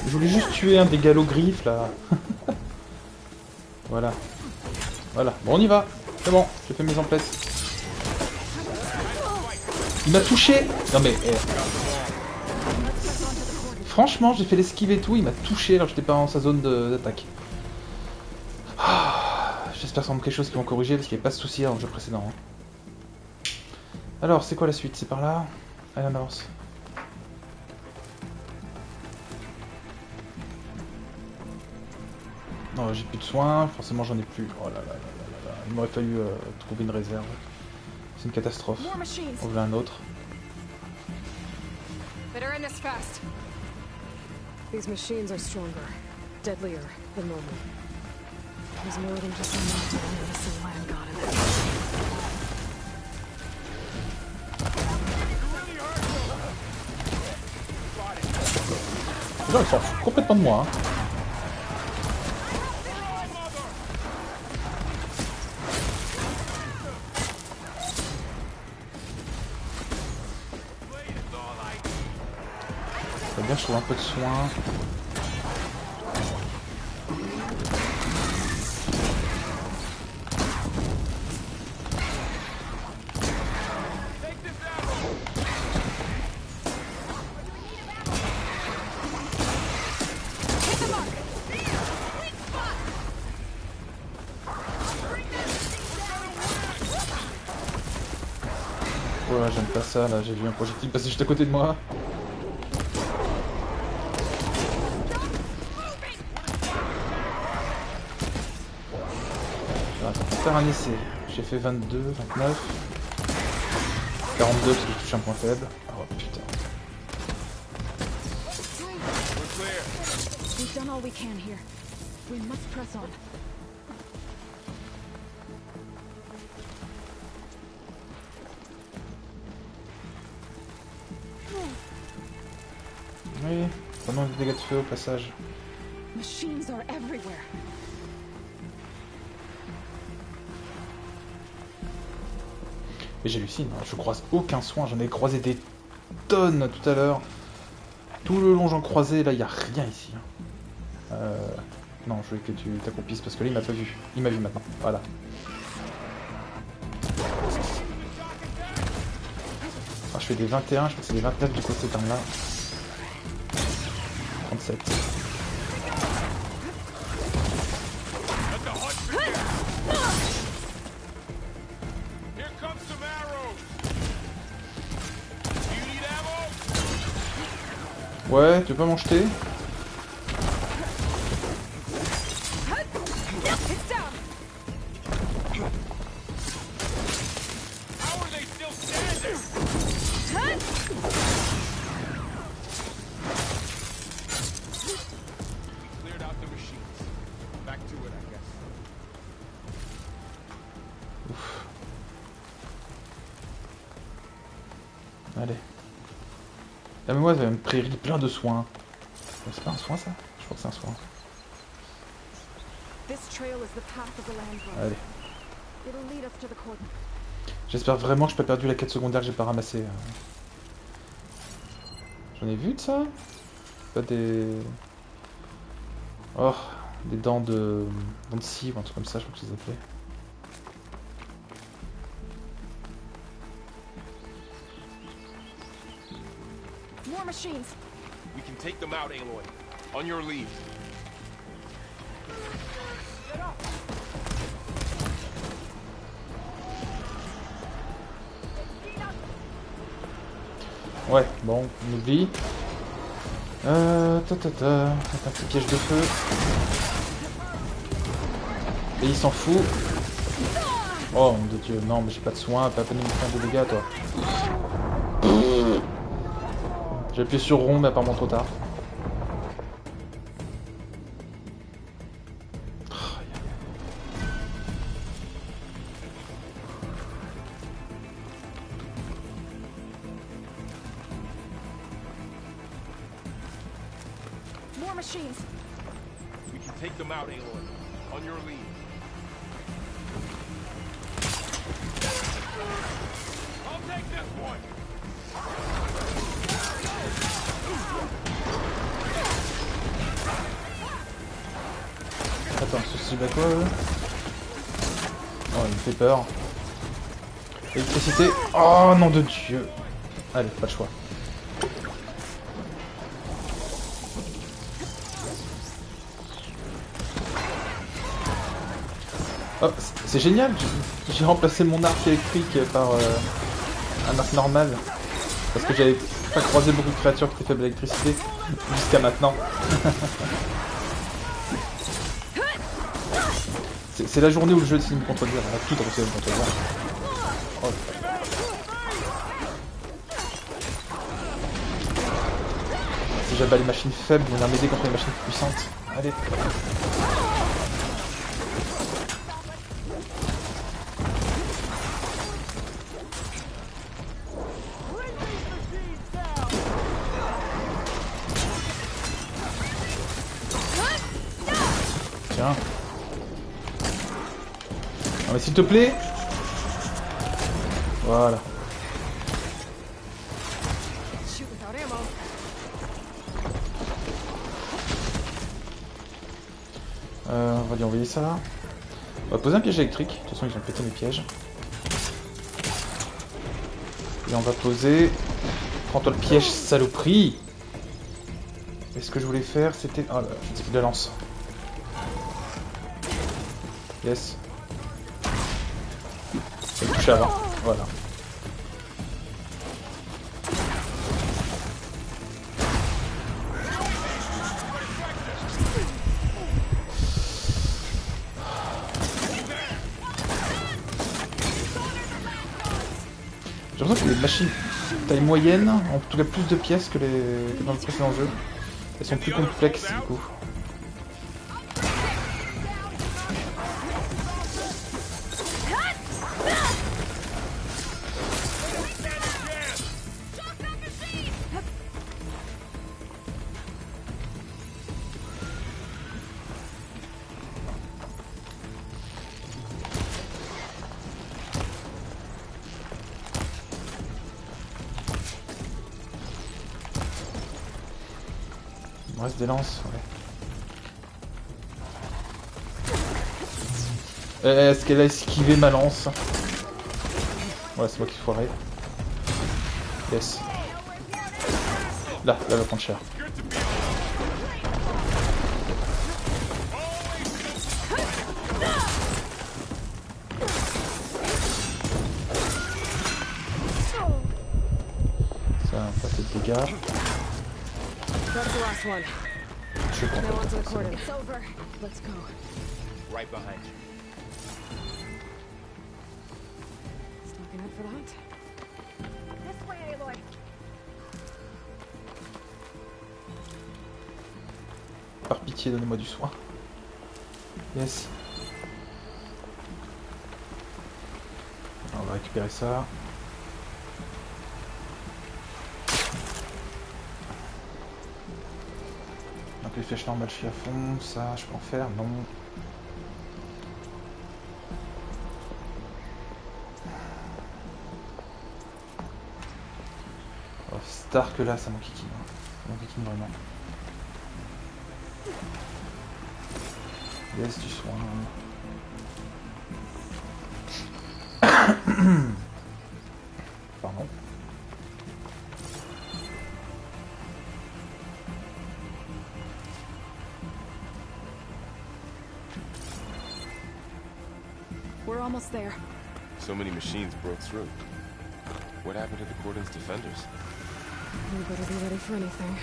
Je voulais juste tuer un des galops griffes là. Voilà. Voilà. Bon, on y va. C'est bon, j'ai fait mes emplettes. Il m'a touché. Non mais... Franchement, j'ai fait l'esquive et tout, il m'a touché alors que j'étais pas en sa zone d'attaque. J'espère que c'est quelque chose qu'ils vont corriger parce qu'il n'y avait pas de souci dans le jeu précédent. Alors, c'est quoi la suite? C'est par là? Allez, on avance. Non, j'ai plus de soins, forcément j'en ai plus. Oh là là là là là. Il m'aurait fallu trouver une réserve. C'est une catastrophe. On veut un autre. Better end us fast. These machines are stronger, deadlier than normal. There's more than just a mountain and a missing land god in there. Les gens ils s'en foutent complètement de moi. Hein. Faut bien que je trouve un peu de soin. Ouais, j'aime pas ça, là, j'ai vu un projectile passer juste à côté de moi. Alors, attends, pour faire un essai, j'ai fait 22, 29. 42 parce que je touche un point faible. Oh putain. We've done all we can here. We must press on. Oui, prenons des dégâts de feu au passage. Machines are everywhere. Mais j'hallucine, hein, je croise aucun soin, j'en ai croisé des tonnes tout à l'heure. Tout le long j'en croisais, là il n'y a rien ici. Non, je veux que tu t'accomplisses parce que là il m'a pas vu. Il m'a vu maintenant, voilà. Ah, je fais des 21, je crois que c'est des 29 du côté d'un là. 37. Ouais, tu veux pas m'en jeter? Allez. La mémoire va me prairie plein de soins. C'est pas un soin ça? Je crois que c'est un soin. Allez. J'espère vraiment que je n'ai pas perdu la quête secondaire que j'ai pas ramassée. J'en ai vu de ça? Pas des... Oh, des dents de scie ou un truc comme ça, je crois que je les appelais. More machines. We can take them out, Aloy. On your leave. Ouais, bon, on oublie. Un petit piège de feu. Et il s'en fout. Oh mon dieu, non mais j'ai pas de soin, pas à peine de me faire de dégâts toi. J'ai appuyé sur rond mais apparemment trop tard. More machines. We can take them out, Aloy. On your leave. I'll take this one. Attends, ceci va quoi Oh, il me fait peur. Électricité. Oh, nom de Dieu. Allez, pas le choix. Oh, c'est génial. J'ai remplacé mon arc électrique par un arc normal. Parce que j'avais pas croisé beaucoup de créatures qui étaient faibles à l'électricité jusqu'à maintenant. C'est la journée où le jeu décide de me contredire. On a tout décidé de me contredire. Oh. Si j'abats les machines faibles, on va m'aider contre les machines puissantes. Allez. Tiens. Non mais s'il te plaît. Voilà. On va lui envoyer ça là. On va poser un piège électrique. De toute façon ils ont pété mes pièges. Et on va poser... Prends-toi le piège, saloperie. Et ce que je voulais faire c'était... Oh là, je ne sais plus de la lance. Yes. Et toucher avant. Voilà. J'ai l'impression que les machines taille moyenne, en tout cas plus de pièces que dans le précédent jeu. Elles sont plus complexes du coup. Il me reste des lances, ouais. Est-ce qu'elle a esquivé ma lance? Ouais, c'est moi qui foirais. Yes. Là, elle va prendre cher. Ça, pas de dégâts. Je comprends. Right behind you. Looking up for that. This way, Aloy. Par pitié, donnez-moi du soin. Yes. On va récupérer ça. Donc les flèches normales, je suis à fond. Ça, je peux en faire? Non. Oh, Stark là, ça m'enquiquine. Ça m'enquiquine vraiment. Yes, du soin. Pardon. We're almost there. So many machines broke through. What happened to the Cordon's defenders? We better be ready for anything.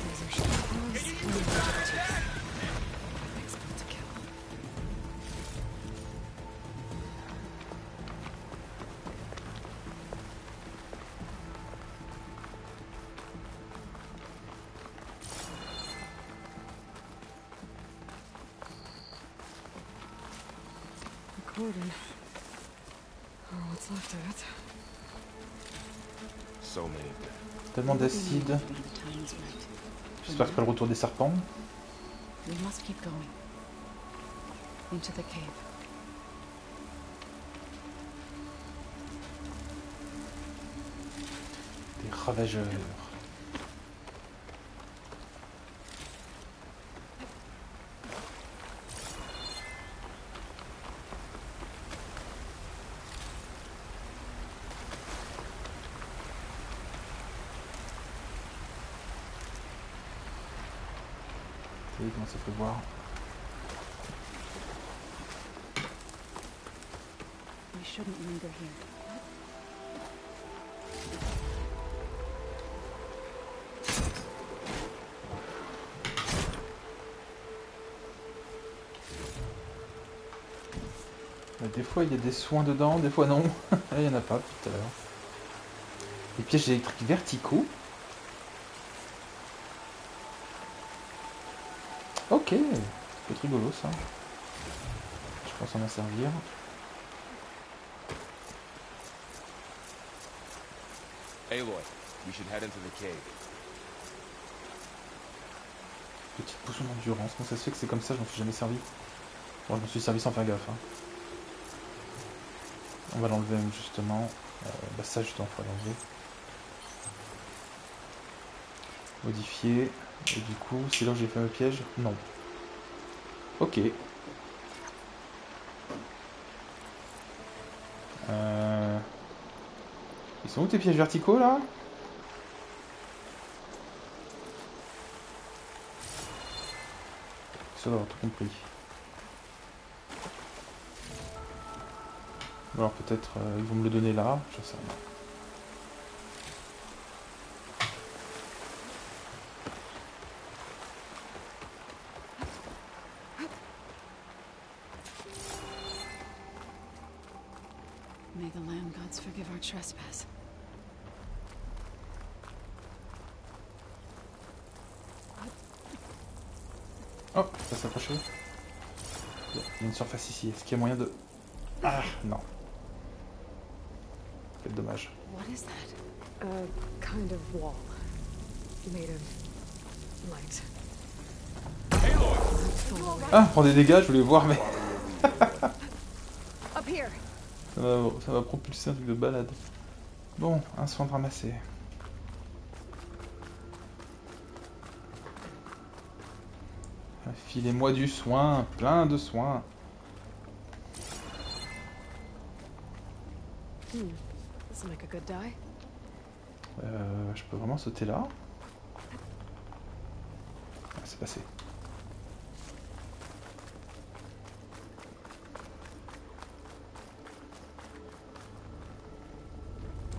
These are shadows and objectives. Expert to kill. The Cordon. Oh, what's left of it? So many of them. Tellement d'acide. J'espère que c'est pas le retour des serpents. We must keep going. Into the cave. Des ravageurs. Vous voyez comment ça fait voir. We shouldn't linger here. Des fois il y a des soins dedans, des fois non. Là il n'y en a pas tout à l'heure. Les pièges électriques verticaux. Ok, ça peut être rigolo ça. Je pense en servir. Aloy, we should head into the cave. Petite potion d'endurance. Comment ça se fait que c'est comme ça? Je m'en suis jamais servi. Bon, je m'en suis servi sans faire gaffe. Hein. On va l'enlever justement. Bah ça justement, il faut l'enlever. Modifier. Et du coup, c'est là où j'ai fait le piège? Non. Ok. Ils sont où tes pièges verticaux là? Ça doit avoir tout compris. Alors peut-être ils vont me le donner là, je sais pas. May the land gods forgive our trespass. Oh, ça s'est approché. Il y a une surface ici. Est-ce qu'il y a moyen de... Ah, non. C'est dommage. What is that? A kind of wall. Made of light. Ah, prend des dégâts, je voulais voir, mais... Up here. ça va propulser un truc de balade. Bon, un soin de ramasser. Filez-moi du soin, plein de soins. This will make a good die. Je peux vraiment sauter là? Ah, c'est passé.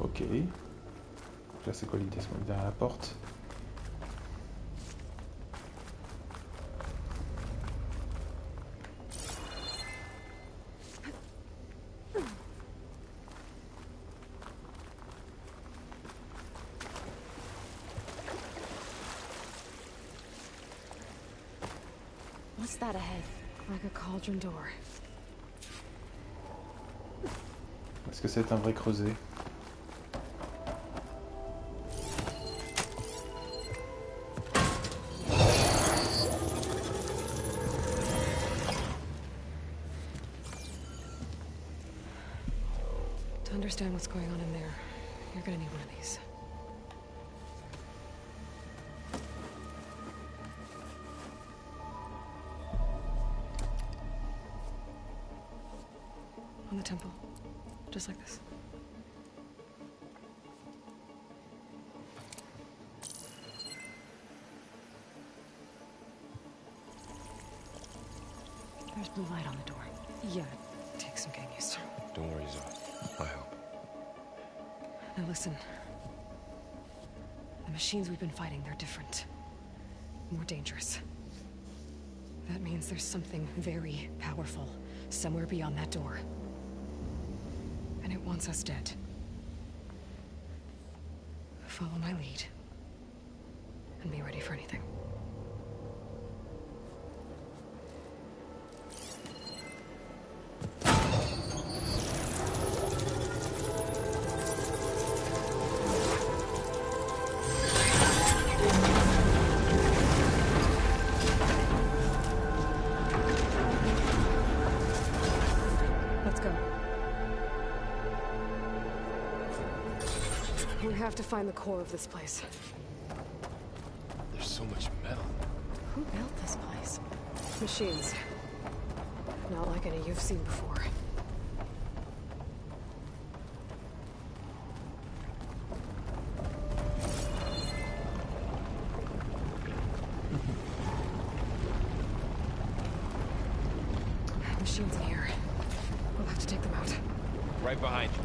Ok. Donc là c'est quoi l'idée? Se mettre derrière la porte. What's that ahead? Like a cauldron door. Est-ce que c'est un vrai creuset? To understand what's going on in there, you're gonna need one of these. On the temple. Just like this. There's blue light on the door. Yeah, it takes some getting used to. Don't worry, Zoe. I help. Now listen. The machines we've been fighting, they're different. More dangerous. That means there's something very powerful somewhere beyond that door. And it wants us dead. Follow my lead. And be ready for anything. We have to find the core of this place. There's so much metal. Who built this place? Machines. Not like any you've seen before. Machines in here. We'll have to take them out. Right behind you.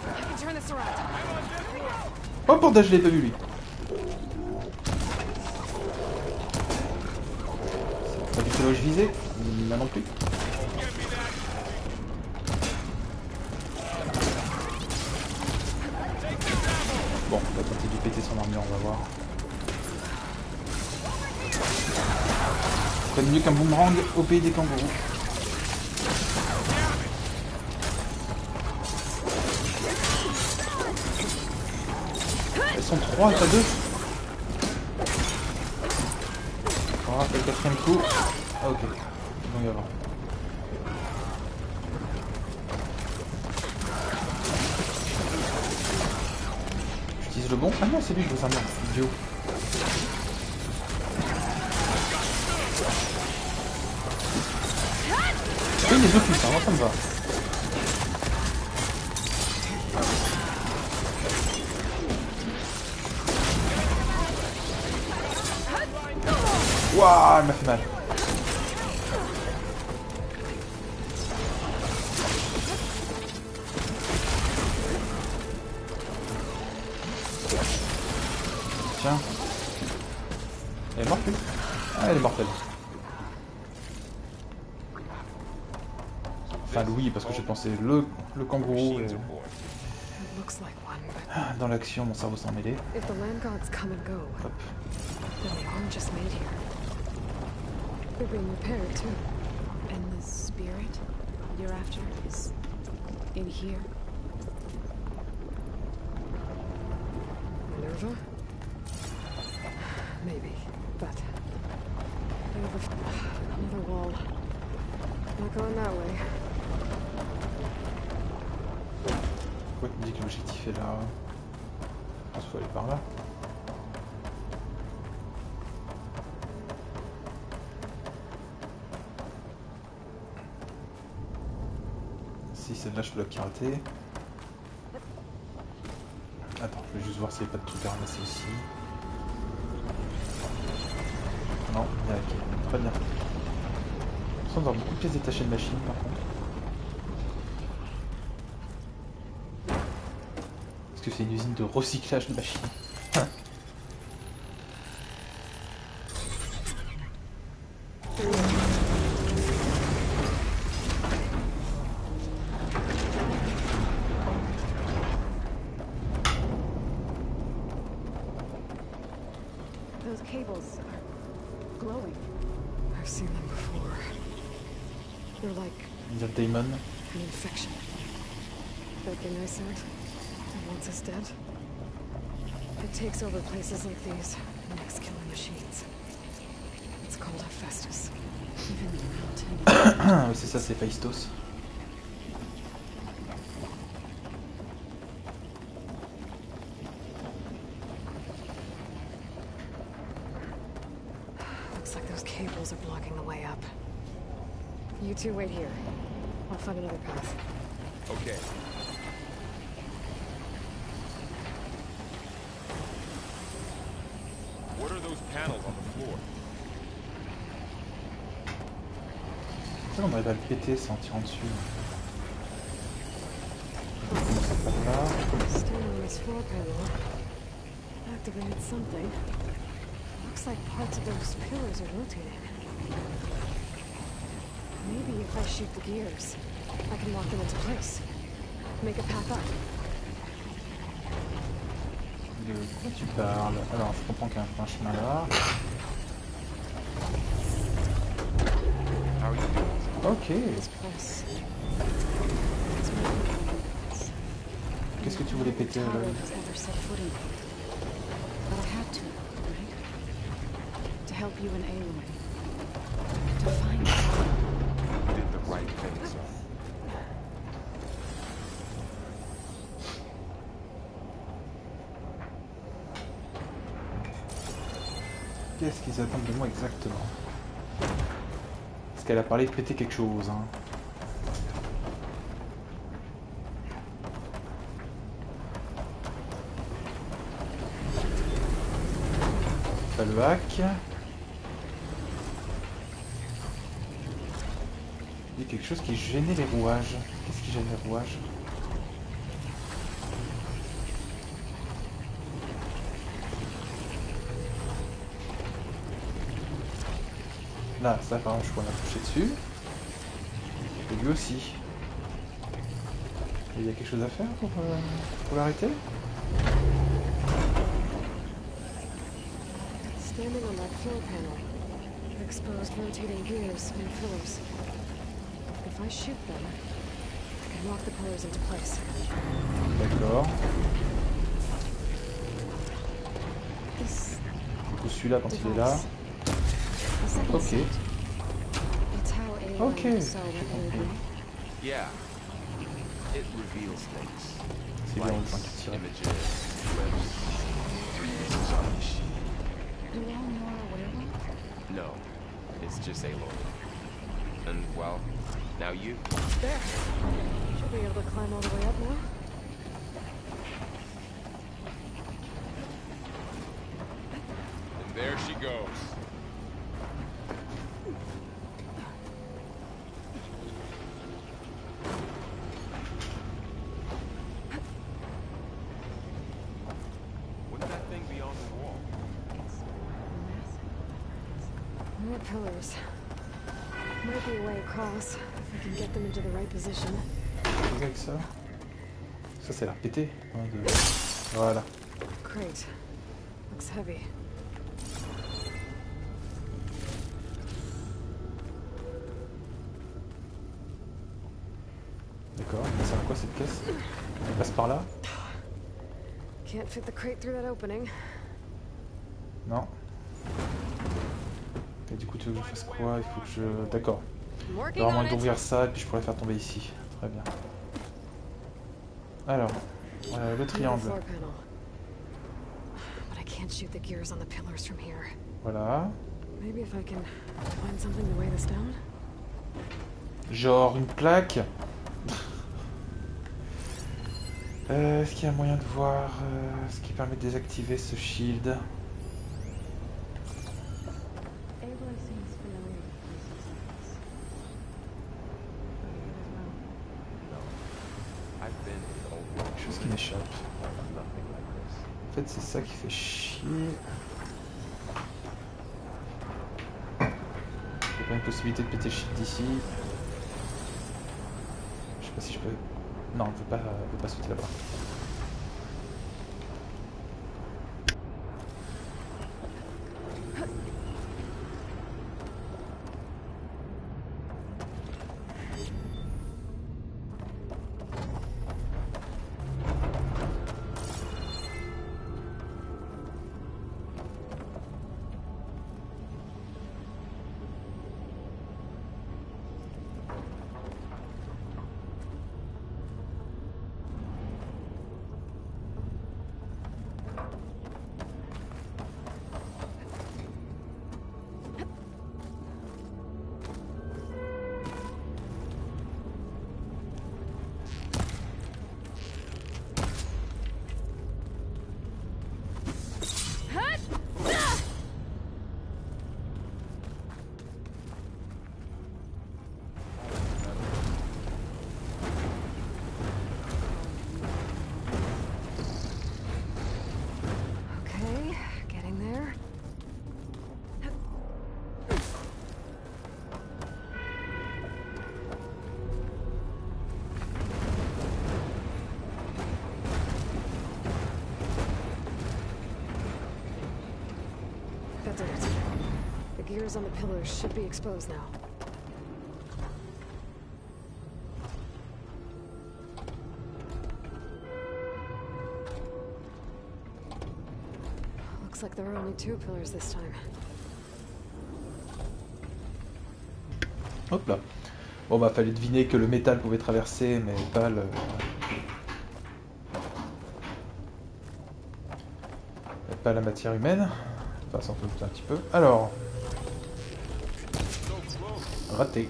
I can turn this around. Oh bordel, je l'ai pas vu lui. C'est pas du tout là où je visais, là non plus. Bon, on va tenter de péter son armure, on va voir. Quoi de mieux qu'un boomerang au pays des kangourous? Elles sont 3, pas 2. On va faire le quatrième coup. Ah ok, ils vont y avoir. J'utilise le bon? Ah non, c'est lui, je vous emmerde, idiot. Oui, les opus, hein, moi ça me va. Waouh, elle m'a fait mal. Tiens. Elle est morte plus? Ah, elle est mortelle. Enfin Louis, parce que je pensais le kangourou et... Dans l'action, mon cerveau s'en mêlait. If the land gods come and go, Hop. then they aren't just made here. They're being repaired too. And the spirit you're after is in here? Minerva? Maybe, but... Another wall. Not going that way. Pourquoi tu me dis que l'objectif est là? Je pense qu'il faut aller par là. Si celle-là je peux la pirater. Attends, je vais juste voir s'il n'y a pas de trucs à ramasser ici. Non, il y a ok, très bien. On va avoir beaucoup de pièces détachées de machines par contre. Parce que c'est une usine de recyclage de machines. Those cables are glowing. I've seen them before. They're like Damon. an infection. That thing I said, that wants us dead. It takes over places like these and makes killing machines. It's called Hephaestus. Even the mountain. Oui, c'est ça, c'est Héphaïstos. Looks like those cables are blocking the way up. You two wait here. I'll find another path. Okay. What are those panels on the floor? On arrive à le péter sans tirer dessus. On va commencer par là. Standing on this floor panel activated something. Looks like parts of those pillars are rotating. Maybe if I shoot the gears, I can lock them into place. Make a path up. De quoi tu parles? Alors, je comprends qu'il y a un chemin là. Ok. Qu'est-ce que tu voulais péter là? To help you and Aloy. To find you. Did the right thing, sir. Qu'est-ce qu'ils attendent de moi exactement? Parce qu'elle a parlé de péter quelque chose. Hein. Pas le hack. Il y a quelque chose qui gênait les rouages. Qu'est-ce qui gêne les rouages? Là, ça par exemple, je pourrais m'approcher dessus. Et lui aussi. Et il y a quelque chose à faire pour l'arrêter? Standing on that floor panel, exposed rotating gears and pillars. If I shoot them, I can lock the pillars into place. D'accord. Du coup, celui-là, quand il est là. Ok. Ok, j'ai compris. Yeah. It reveals things. C'est bien, on le point qui tire. No, it's just Aloy. And, well, now you. There. Should be able to climb all the way up now. And there she goes. What's that thing beyond the wall? More pillars. Might be a way across if can get them into the right position. Avec ça. Ça a l'air pété. Hein, de... Voilà. Crate. Looks heavy. D'accord. Ça sert à quoi cette caisse? Elle passe par là? Can't fit the crate through that opening. Non. Et du coup, tu veux que je fasse quoi? Il faut que je... D'accord. Il y aura moyen d'ouvrir ça et puis je pourrais faire tomber ici. Très bien. Alors, le triangle. Voilà. Genre une plaque. Est-ce qu'il y a moyen de voir ce qui permet de désactiver ce shield? Quelque chose qui m'échappe. En fait, c'est ça qui fait chier. Il y a pas une possibilité de péter le shield d'ici. Je sais pas si je peux... Non, on peut pas sauter là-bas. That did it. The gears on the pillars should be exposed now. Looks like there are only 2 pillars this time. Hop là. Bon bah fallait deviner que le métal pouvait traverser, mais pas le... pas la matière humaine. Enfin, s'en doute un petit peu. Alors... Raté.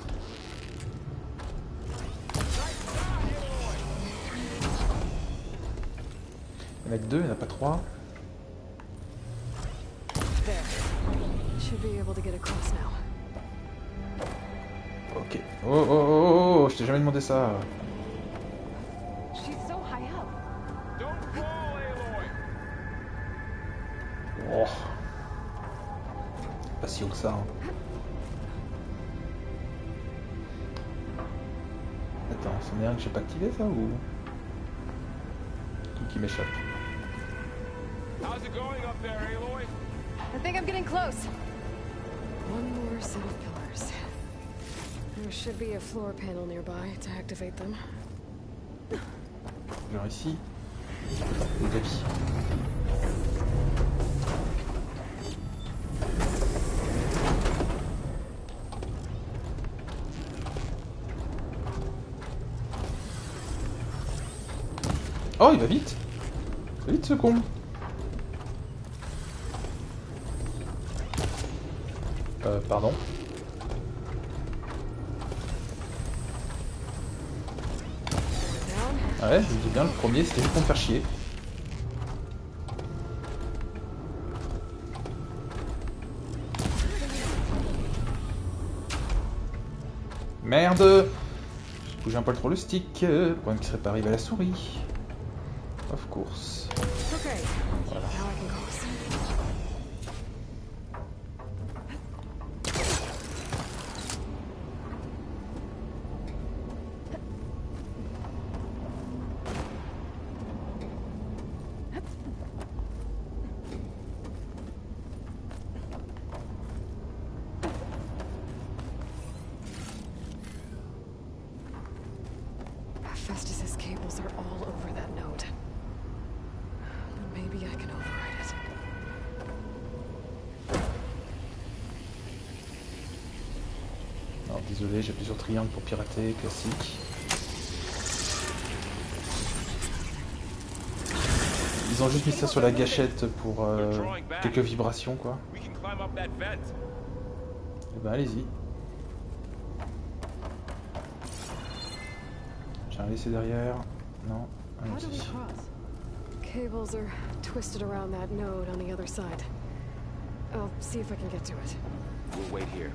Il y en a que 2, il n'y en a pas 3. Ok. Oh oh oh oh, oh, je t'ai jamais demandé ça. Oh. Pas si haut que ça. Hein. Attends, c'en est un que j'ai pas activé ça ou... Tout qui m'échappe. I think I'm getting close. One more set of pillars. There should be a floor panel nearby to activate them. Alors ici, des habits. Oh, il va vite! Il va vite ce con! Pardon. Ouais, je me dis bien, le premier c'était juste pour me faire chier. Merde! J'ai bougé un peu trop le stick. Le problème qui serait pas arrivé à la souris. Of course. Voilà. Hephaestus's cables are all over that node. But maybe I can override it. Alors désolé, j'appuie sur triangle pour pirater, classique. Ils ont juste mis ça sur la gâchette pour quelques vibrations quoi. Et ben allez-y. J'ai rien laissé derrière. Non, allez-y. Cables are twisted around that node on the other side. I'll see if I can get to it. We'll wait here.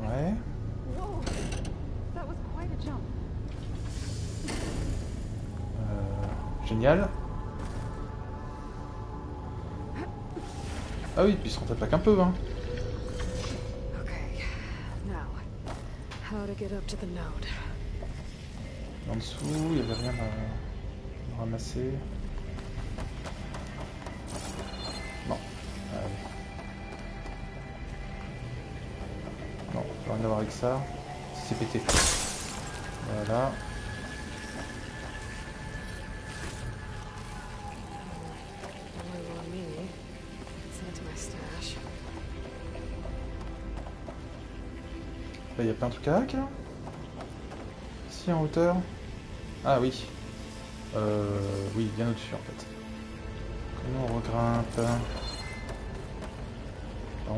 Ouais. Whoa, that was quite a jump. Génial. Ah oui, puis il se rentape qu'un peu, hein. Okay, now, how to get up to the node? En dessous, il n'y avait rien à ramasser. Non. Non, ça n'a rien à voir avec ça. C'est pété. Voilà. Là, il n'y a pas un truc à hack là? Si, en hauteur. Ah oui. Oui, bien au-dessus en fait. Comment on regrimpe? Alors,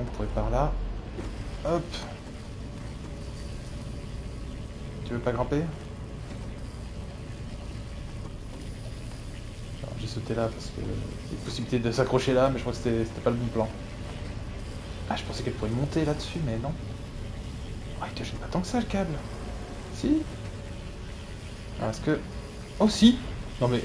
on pourrait par là. Hop. Tu veux pas grimper? J'ai sauté là parce que il y a une possibilité de s'accrocher là, mais je crois que c'était pas le bon plan. Ah, je pensais qu'elle pourrait monter là-dessus, mais non. Ah, il j'aime pas tant que ça le câble. Si? Ah, est-ce que... Oh si! Non mais...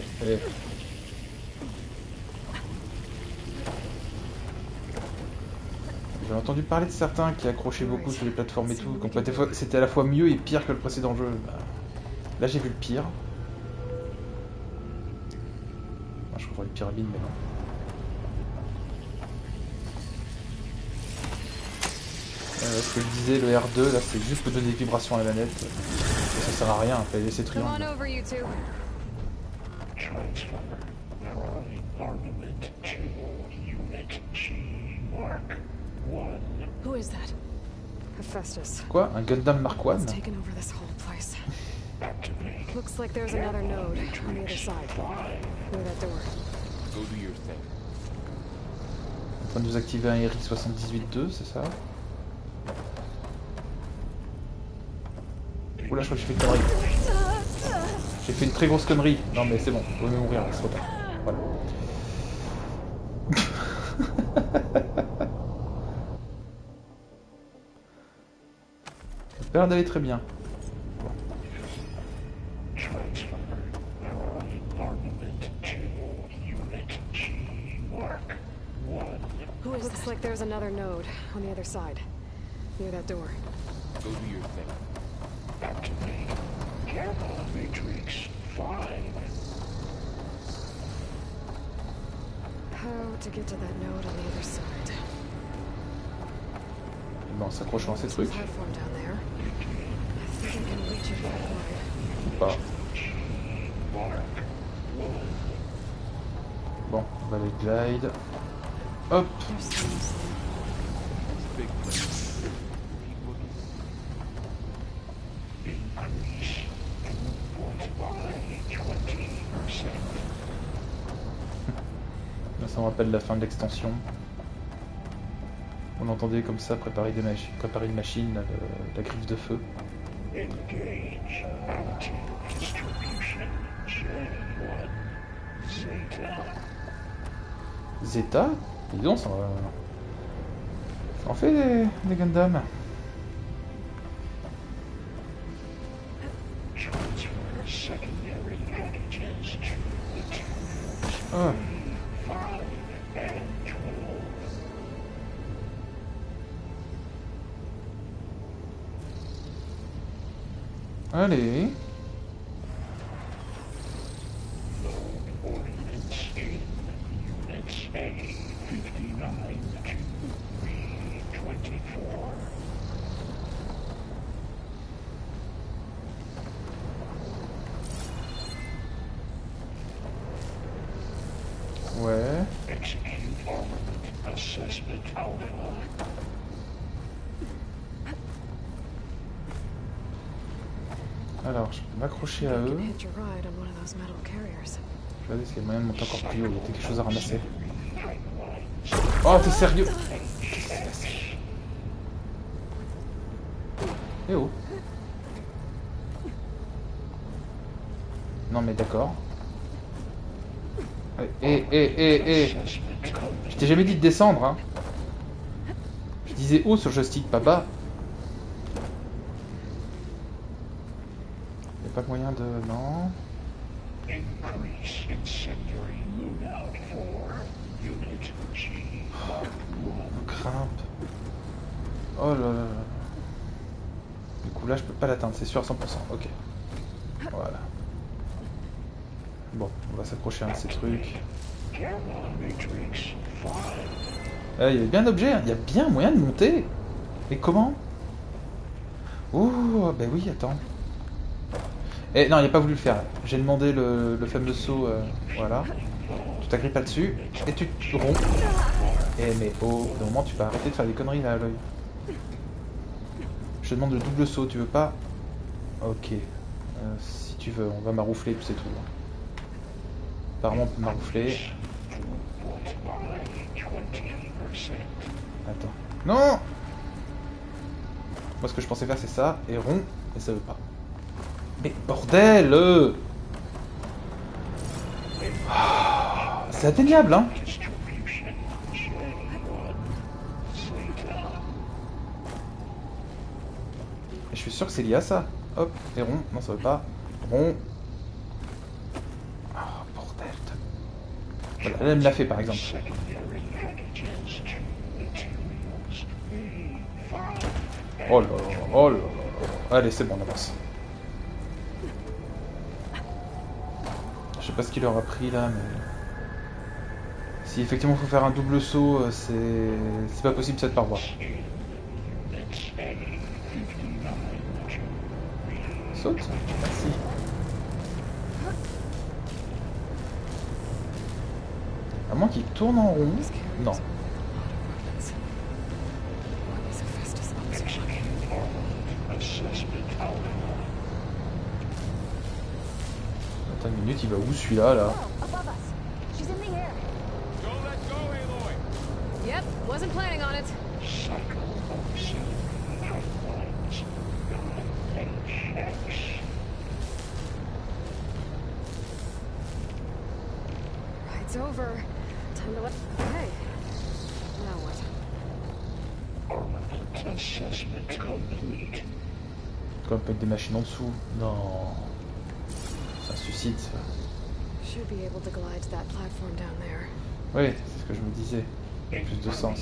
J'ai entendu parler de certains qui accrochaient beaucoup sur les plateformes et tout, donc des fois c'était à la fois mieux et pire que le précédent jeu. Bah, là j'ai vu le pire. Enfin, je trouverais les pyramides mais non. Ce que je disais, le R2 là c'est juste pour donner des vibrations à la manette. Ça sert à rien, il fallait laisser triangle. Who is that? Hephaestus. Quoi? Un Gundam Mark 1? It's taken over this whole place. Looks like there's another node on the other side. Near that door. Go do your thing. On va nous activer un RI-78-2, c'est ça? Oula, je crois que j'ai fait une connerie. J'ai fait une très grosse connerie. Non mais c'est bon, je vais mourir, c'est trop tard. Voilà. Ça a l'air d'aller très bien. Looks like there's another node on the other side. Near that door. Go do your thing. Matrix 5. How to get to that node on the other side? Bon, en s'accrochant à ces trucs. Platform down there. I think I can reach it that wide. Ou pas. Bon, on va aller glide. Hop. Là, ça me rappelle la fin de l'extension. On entendait comme ça préparer une machine, la griffe de feu. Zeta? Dis donc, ça en fait des Gundam. Oh. Allez. Alors, je peux m'accrocher à eux. Je vais regarder s'il y a moyen de monter encore plus haut. Il y a quelque chose à ramasser. Oh, t'es sérieux? Qu'est-ce qui s'est passé? Eh oh. Non mais d'accord. Je t'ai jamais dit de descendre, hein. Je disais haut sur le joystick, pas bas. Y'a pas moyen de... Non. Grimpe. Oh là là là. Du coup là je peux pas l'atteindre, c'est sûr à 100%. Ok. Voilà. Bon, on va s'accrocher à un de ces trucs. Il y a bien d'objets, il y a bien moyen de monter. Mais comment? Oh, bah oui, attends. Eh non, il n'a pas voulu le faire. J'ai demandé le fameux saut, voilà. Tu t'agrippes pas dessus, et tu te romps. Eh mais oh, au moment tu peux arrêter de faire des conneries là à l'œil. Je te demande le double saut, tu veux pas? Ok. Si tu veux, on va maroufler puis c'est tout. Apparemment on peut maroufler. Attends. Non! Moi ce que je pensais faire c'est ça, et rond, et ça veut pas. Mais bordel! C'est atteignable, hein? Et je suis sûr que c'est lié à ça. Hop, et rond. Non, ça veut pas. Rond. Oh, bordel. Voilà, elle me l'a fait par exemple. Oh là là, oh là là. Allez, c'est bon, on avance. Je sais pas ce qu'il leur a pris là, mais... Si effectivement il faut faire un double saut, c'est pas possible cette paroi. Saute. Merci. À moins qu'il tourne en rond. Non. Attends une minute, il va où celui-là là? Yep, wasn't planning on it. Ride's over. Time to let... Hey. Now what? Quand on peut mettre des machines en dessous. Non. Ça suscite ça. Should be able to glide to that platform down there. Oui, c'est ce que je me disais. Il y a plus de sens.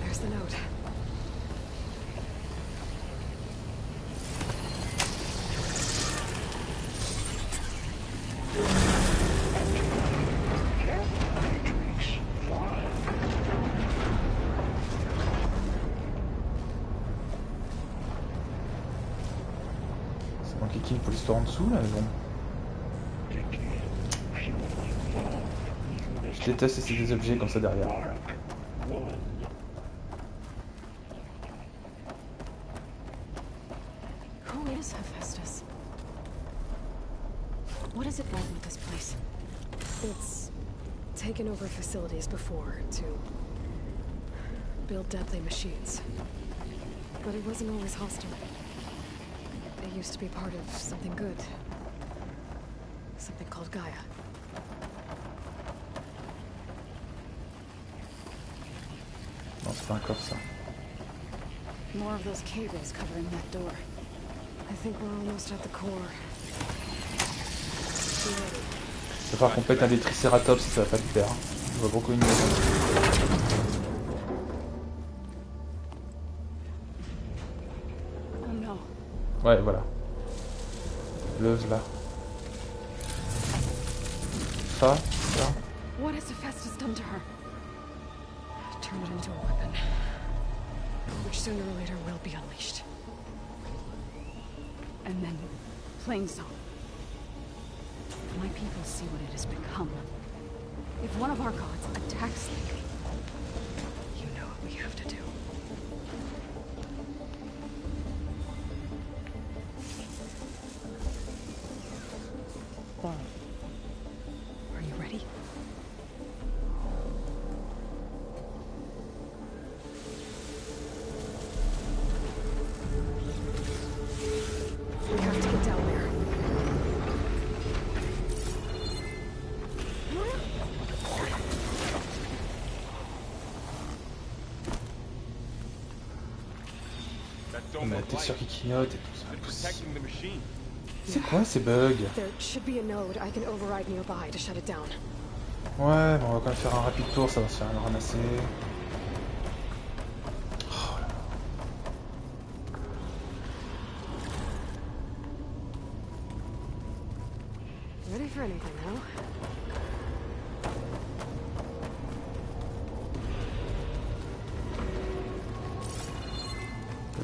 There's the note. C'est manqué qui pour l'histoire en dessous là, mais bon. Je déteste essayer des objets comme ça derrière. Who is Hephaestus? What is it like with this place? It's taken over facilities before to build deadly machines. But it wasn't always hostile. It used to be part of something good. Something called Gaia. Non, c'est pas encore ça. More of those cables covering that door. I think we're almost at the core. Be ready. Il va falloir qu'on pète un des tricératops si ça va pas le faire. On va beaucoup une maison. Oh no. Ouais, voilà. Leuve là. Fa, ça. What has Hephaestus done to her? Turn it into a weapon. Which sooner or later will be unleashed. And then, plain song. if my people see what it has become, if one of our gods attacks them, You know what we have to do. Are you ready? We have to get down there. Mais t'es sûr qu'il clignote et tout, c'est impossible. C'est quoi ces bugs? There should be a node I can override nearby to shut it down. Ouais, bon, on va quand même faire un rapide tour, ça va se faire le ramasser. Oh là là. Ready for anything, now?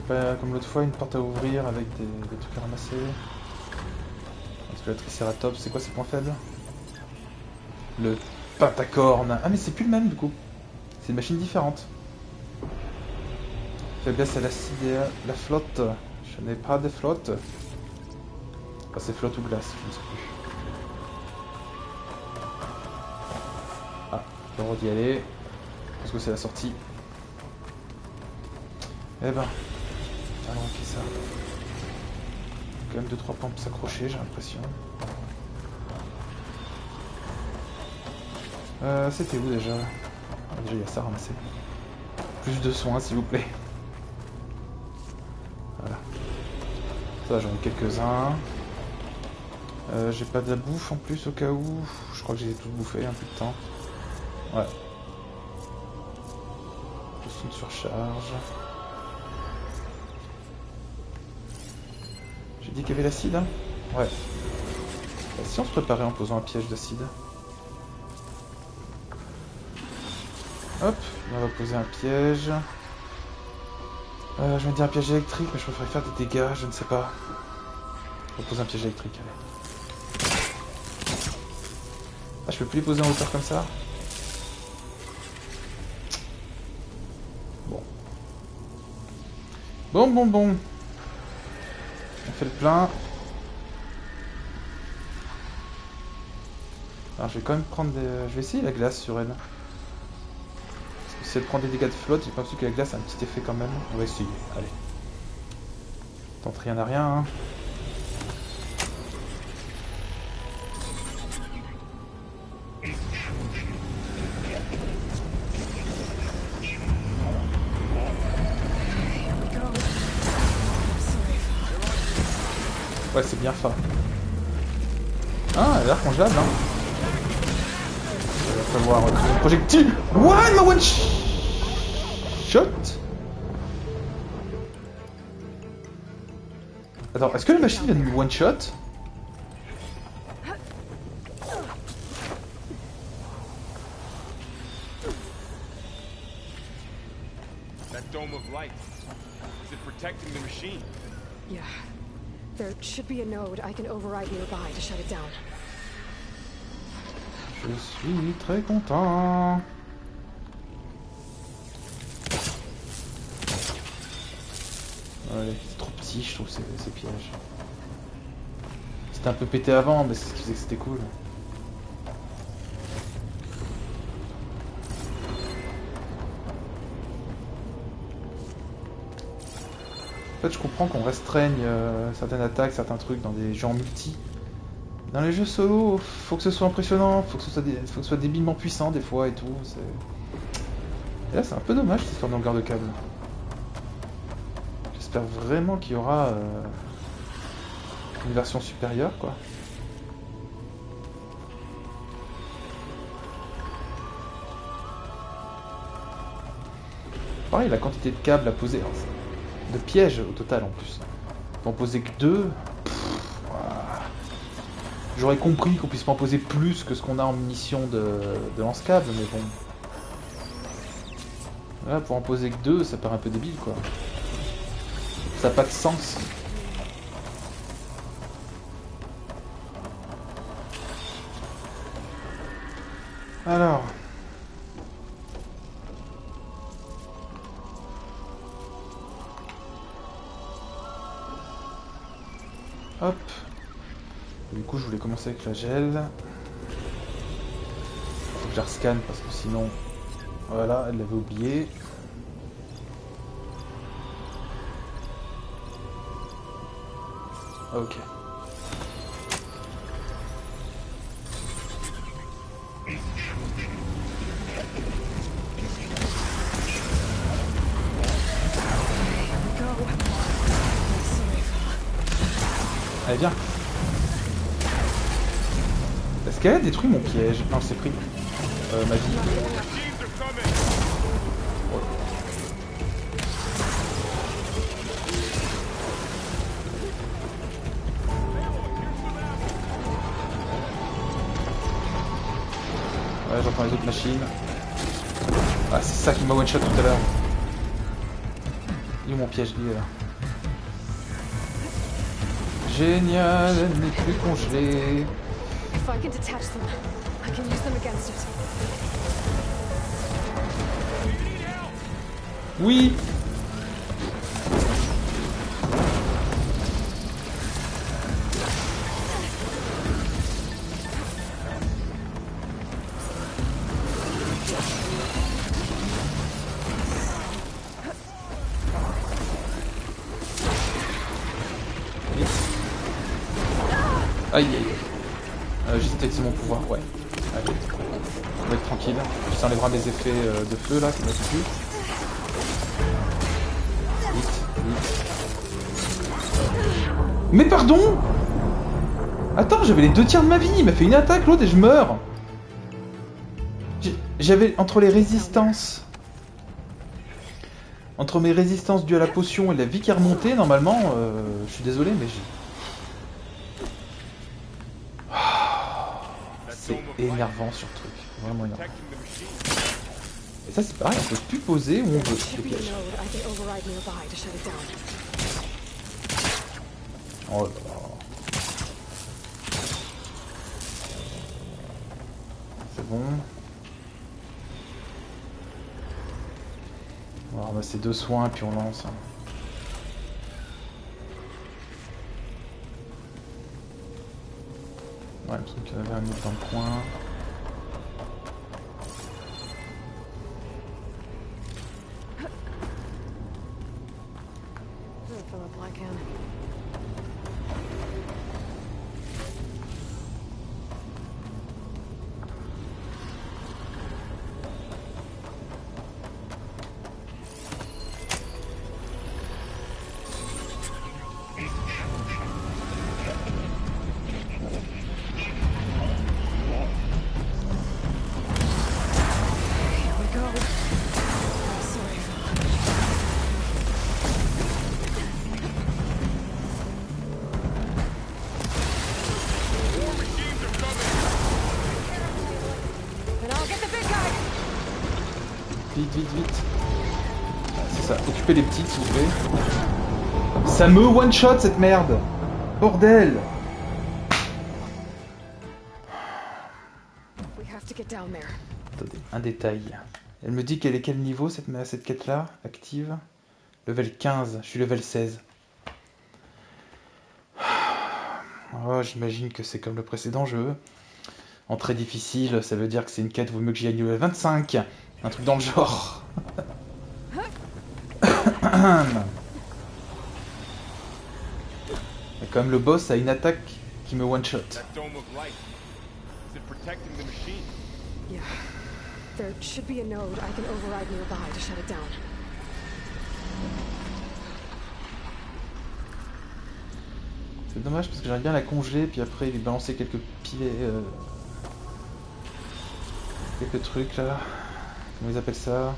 Pas comme l'autre fois, une porte à ouvrir avec des trucs à ramasser. Parce que la tricératops, c'est quoi ses points faibles? Le pentacorne. Ah mais c'est plus le même du coup. C'est une machine différente. Faiblesse à l'acide et à la flotte. Je n'ai pas de flotte. Enfin, c'est flotte ou glace, je ne sais plus. Ah, le droit d'y aller. Parce que c'est la sortie. Eh ben. Alors ok ça. Quand même 2-3 points pour s'accrocher, j'ai l'impression. C'était où déjà? Ah, déjà il y a ça à ramasser. Plus de soins s'il vous plaît. Voilà. Ça j'en ai quelques-uns. J'ai pas de la bouffe en plus au cas où. Je crois que j'ai tout bouffé un peu de temps. Ouais. Potion de surcharge. J'ai dit qu'il y avait l'acide, hein? Ouais. Si on se préparait en posant un piège d'acide. Hop, on va poser un piège. Je vais dire un piège électrique, mais je préférerais faire des dégâts, je ne sais pas. On va poser un piège électrique, allez. Ah, je peux plus les poser en hauteur comme ça? Bon. Bon. On fait le plein. Alors je vais quand même prendre des... Je vais essayer la glace sur elle. Parce que si elle prend des dégâts de flotte, j'ai pas l'impression que la glace a un petit effet quand même. On va essayer, allez. Tente rien à rien, hein. Ouais, c'est bien fin. Ah, elle a l'air congelable, hein. Il va falloir utiliser le projectile. One shot. Attends, est-ce que la machine vient de one shot? That dome of light. Is it protecting the machine? Yeah. There should be a node I can override nearby to shut it down. Je suis très content. Ouais, c'est trop petit, je trouve, ces pièges. C'était un peu pété avant, mais c'est ce qui faisait que c'était cool. En fait, je comprends qu'on restreigne certaines attaques, certains trucs dans des jeux en multi. Dans les jeux solo, faut que ce soit impressionnant, faut que ce soit débilement puissant des fois et tout. Et là, c'est un peu dommage cette histoire de longueur de câble. J'espère vraiment qu'il y aura une version supérieure, quoi. Pareil, la quantité de câbles à poser, de pièges au total en plus. On peut en poser que 2. J'aurais compris qu'on puisse pas en poser plus que ce qu'on a en munitions de lance-câble, mais bon. Là, pour en poser que 2, ça paraît un peu débile, quoi. Ça n'a pas de sens. Alors. Hop. Du coup, je voulais commencer avec la gel. Faut que je la rescanne parce que sinon... Voilà, elle l'avait oublié. Ok. Allez, viens. Est-ce qu'elle a détruit mon piège? Non, c'est pris. Ma vie. Oh. Ouais, j'entends les autres machines. Ah, c'est ça qui m'a one-shot tout à l'heure. Il est où mon piège? Il est là. Génial, elle n'est plus congelée. If I can detach them, I can use them against it. Oui. Aïe aïe. J'hésite avec mon pouvoir, ouais. Allez. On va être tranquille. Ça enlèvera mes effets de feu là, c'est pas tout. Vite, vite. Mais pardon! Attends, j'avais les 2 tiers de ma vie, il m'a fait une attaque l'autre et je meurs! J'avais entre les résistances. Entre mes résistances dues à la potion et la vie qui est remontée, normalement, je suis désolé, mais j'ai... C'est énervant sur le truc, vraiment énervant. Et ça c'est pareil, on peut plus poser où on veut les pièges. Oh là là. C'est bon. On va ramasser 2 soins puis on lance. Ouais, il me semble qu'il y en avait un autre dans le coin. Vite, vite, vite. C'est ça, occupez les petites s'il vous plaît. Ça me one-shot cette merde. Bordel. Attendez, un détail. Elle me dit qu'elle est quel niveau cette quête-là, active? Level 15, je suis level 16. Oh, j'imagine que c'est comme le précédent jeu. En très difficile, ça veut dire que c'est une quête, vaut mieux que j'y aille level 25. Un truc dans le genre. Et comme le boss a une attaque qui me one-shot. Yeah. There should be a node I can override nearby to shut it down. C'est dommage parce que j'aimerais bien la congeler puis après lui balancer quelques piliers, quelques trucs là. Comment ils appellent ça?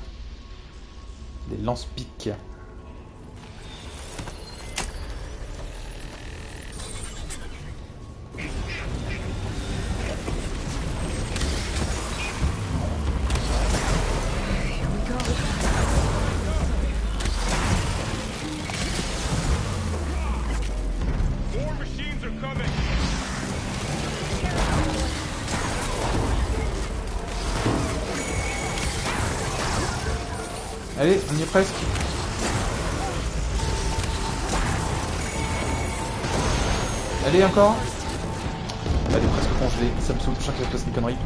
Des lance-piques. Allez, on y est presque. Allez, encore. Elle est presque congelée. Ça me saoule, je crois que ça passe une connerie.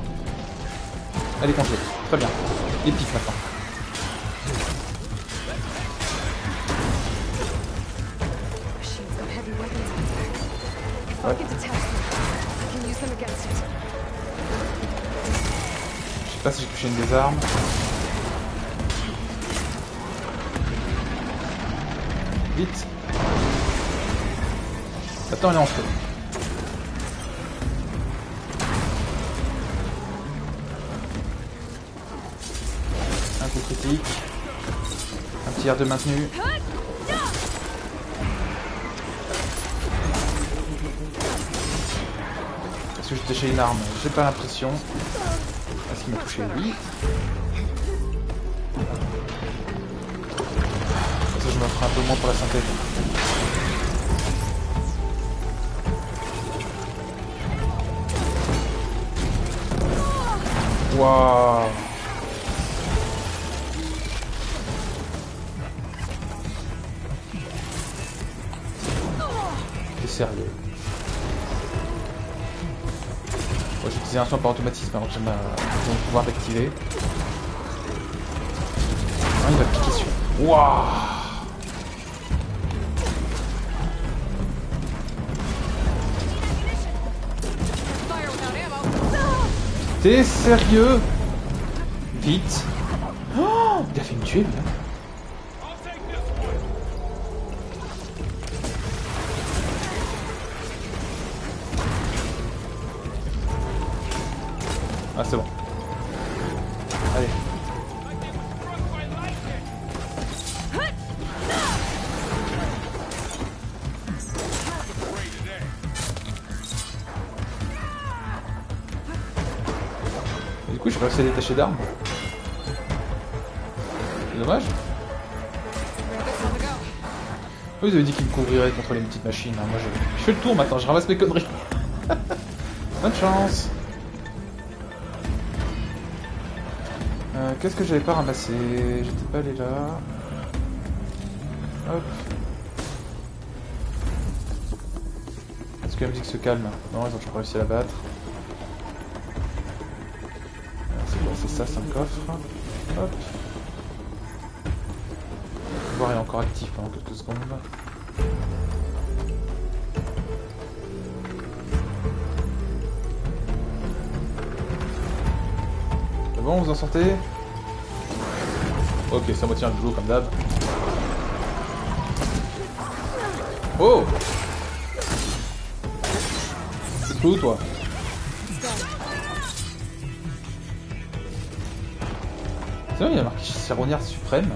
Elle est congelée. Très bien. Épique maintenant. Ouais. Je sais pas si j'ai touché une des armes. Vite. Attends, elle est en feu. Un coup critique. Un petit R de maintenu. Est-ce que j'ai touché une arme? J'ai pas l'impression. Est-ce qu'il m'a touché? Oui. Ça, je me ferai un peu moins pour la synthèse. Waouh. T'es sérieux? Bon, j'ai utilisé un soin par automatisme avant que j'ai mon pouvoir d'activer. Ah, il va piquer dessus. Waouh. T'es sérieux? Vite. Oh, il a fait me tuer, bien. Ah, c'est bon. Allez. Et du coup, j'ai réussi à détacher d'armes. C'est dommage. Oui, ils avaient dit qu'ils me couvriraient contre les petites machines. Hein. Moi, je fais le tour maintenant, je ramasse mes conneries. Bonne chance. Qu'est-ce que j'avais pas ramassé? J'étais pas allé là. Hop. Est-ce que la musique se calme? Non, ils ont toujours réussi à la battre. C'est quoi? C'est ça, c'est un coffre. Hop. Le pouvoir est encore actif pendant quelques secondes. C'est bon, vous en sortez? Ok, ça me tient le boulot comme d'hab. Oh! C'est tout, toi? C'est vrai, il y a marqué charognard suprême.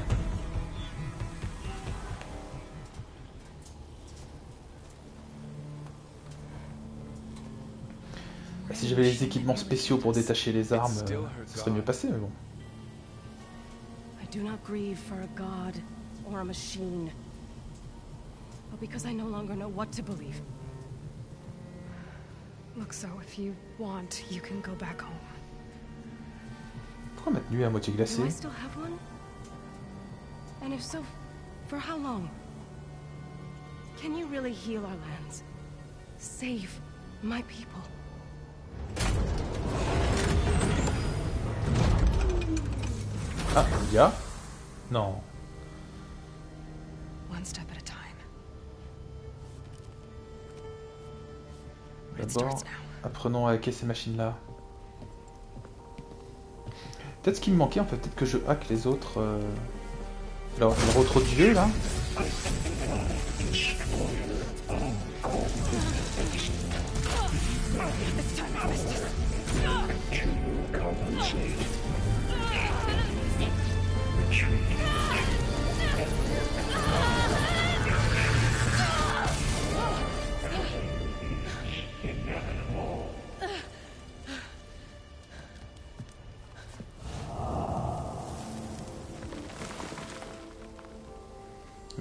Si j'avais les équipements spéciaux pour détacher les armes, ça serait mieux passé, mais bon. I do not grieve for a god or a machine, but because I no longer know what to believe. Look, so if you want, you can go back home. Pourquoi ma tenue est à moitié glacée? Do I still have one? And if so, for how long? Can you really heal our lands? Save my people? Ah, il y a? Non. One step at a time. D'abord, apprenons à hacker ces machines-là. Peut-être ce qui me manquait, en fait, peut-être que je hack les autres... Alors, le trop de vieux, là.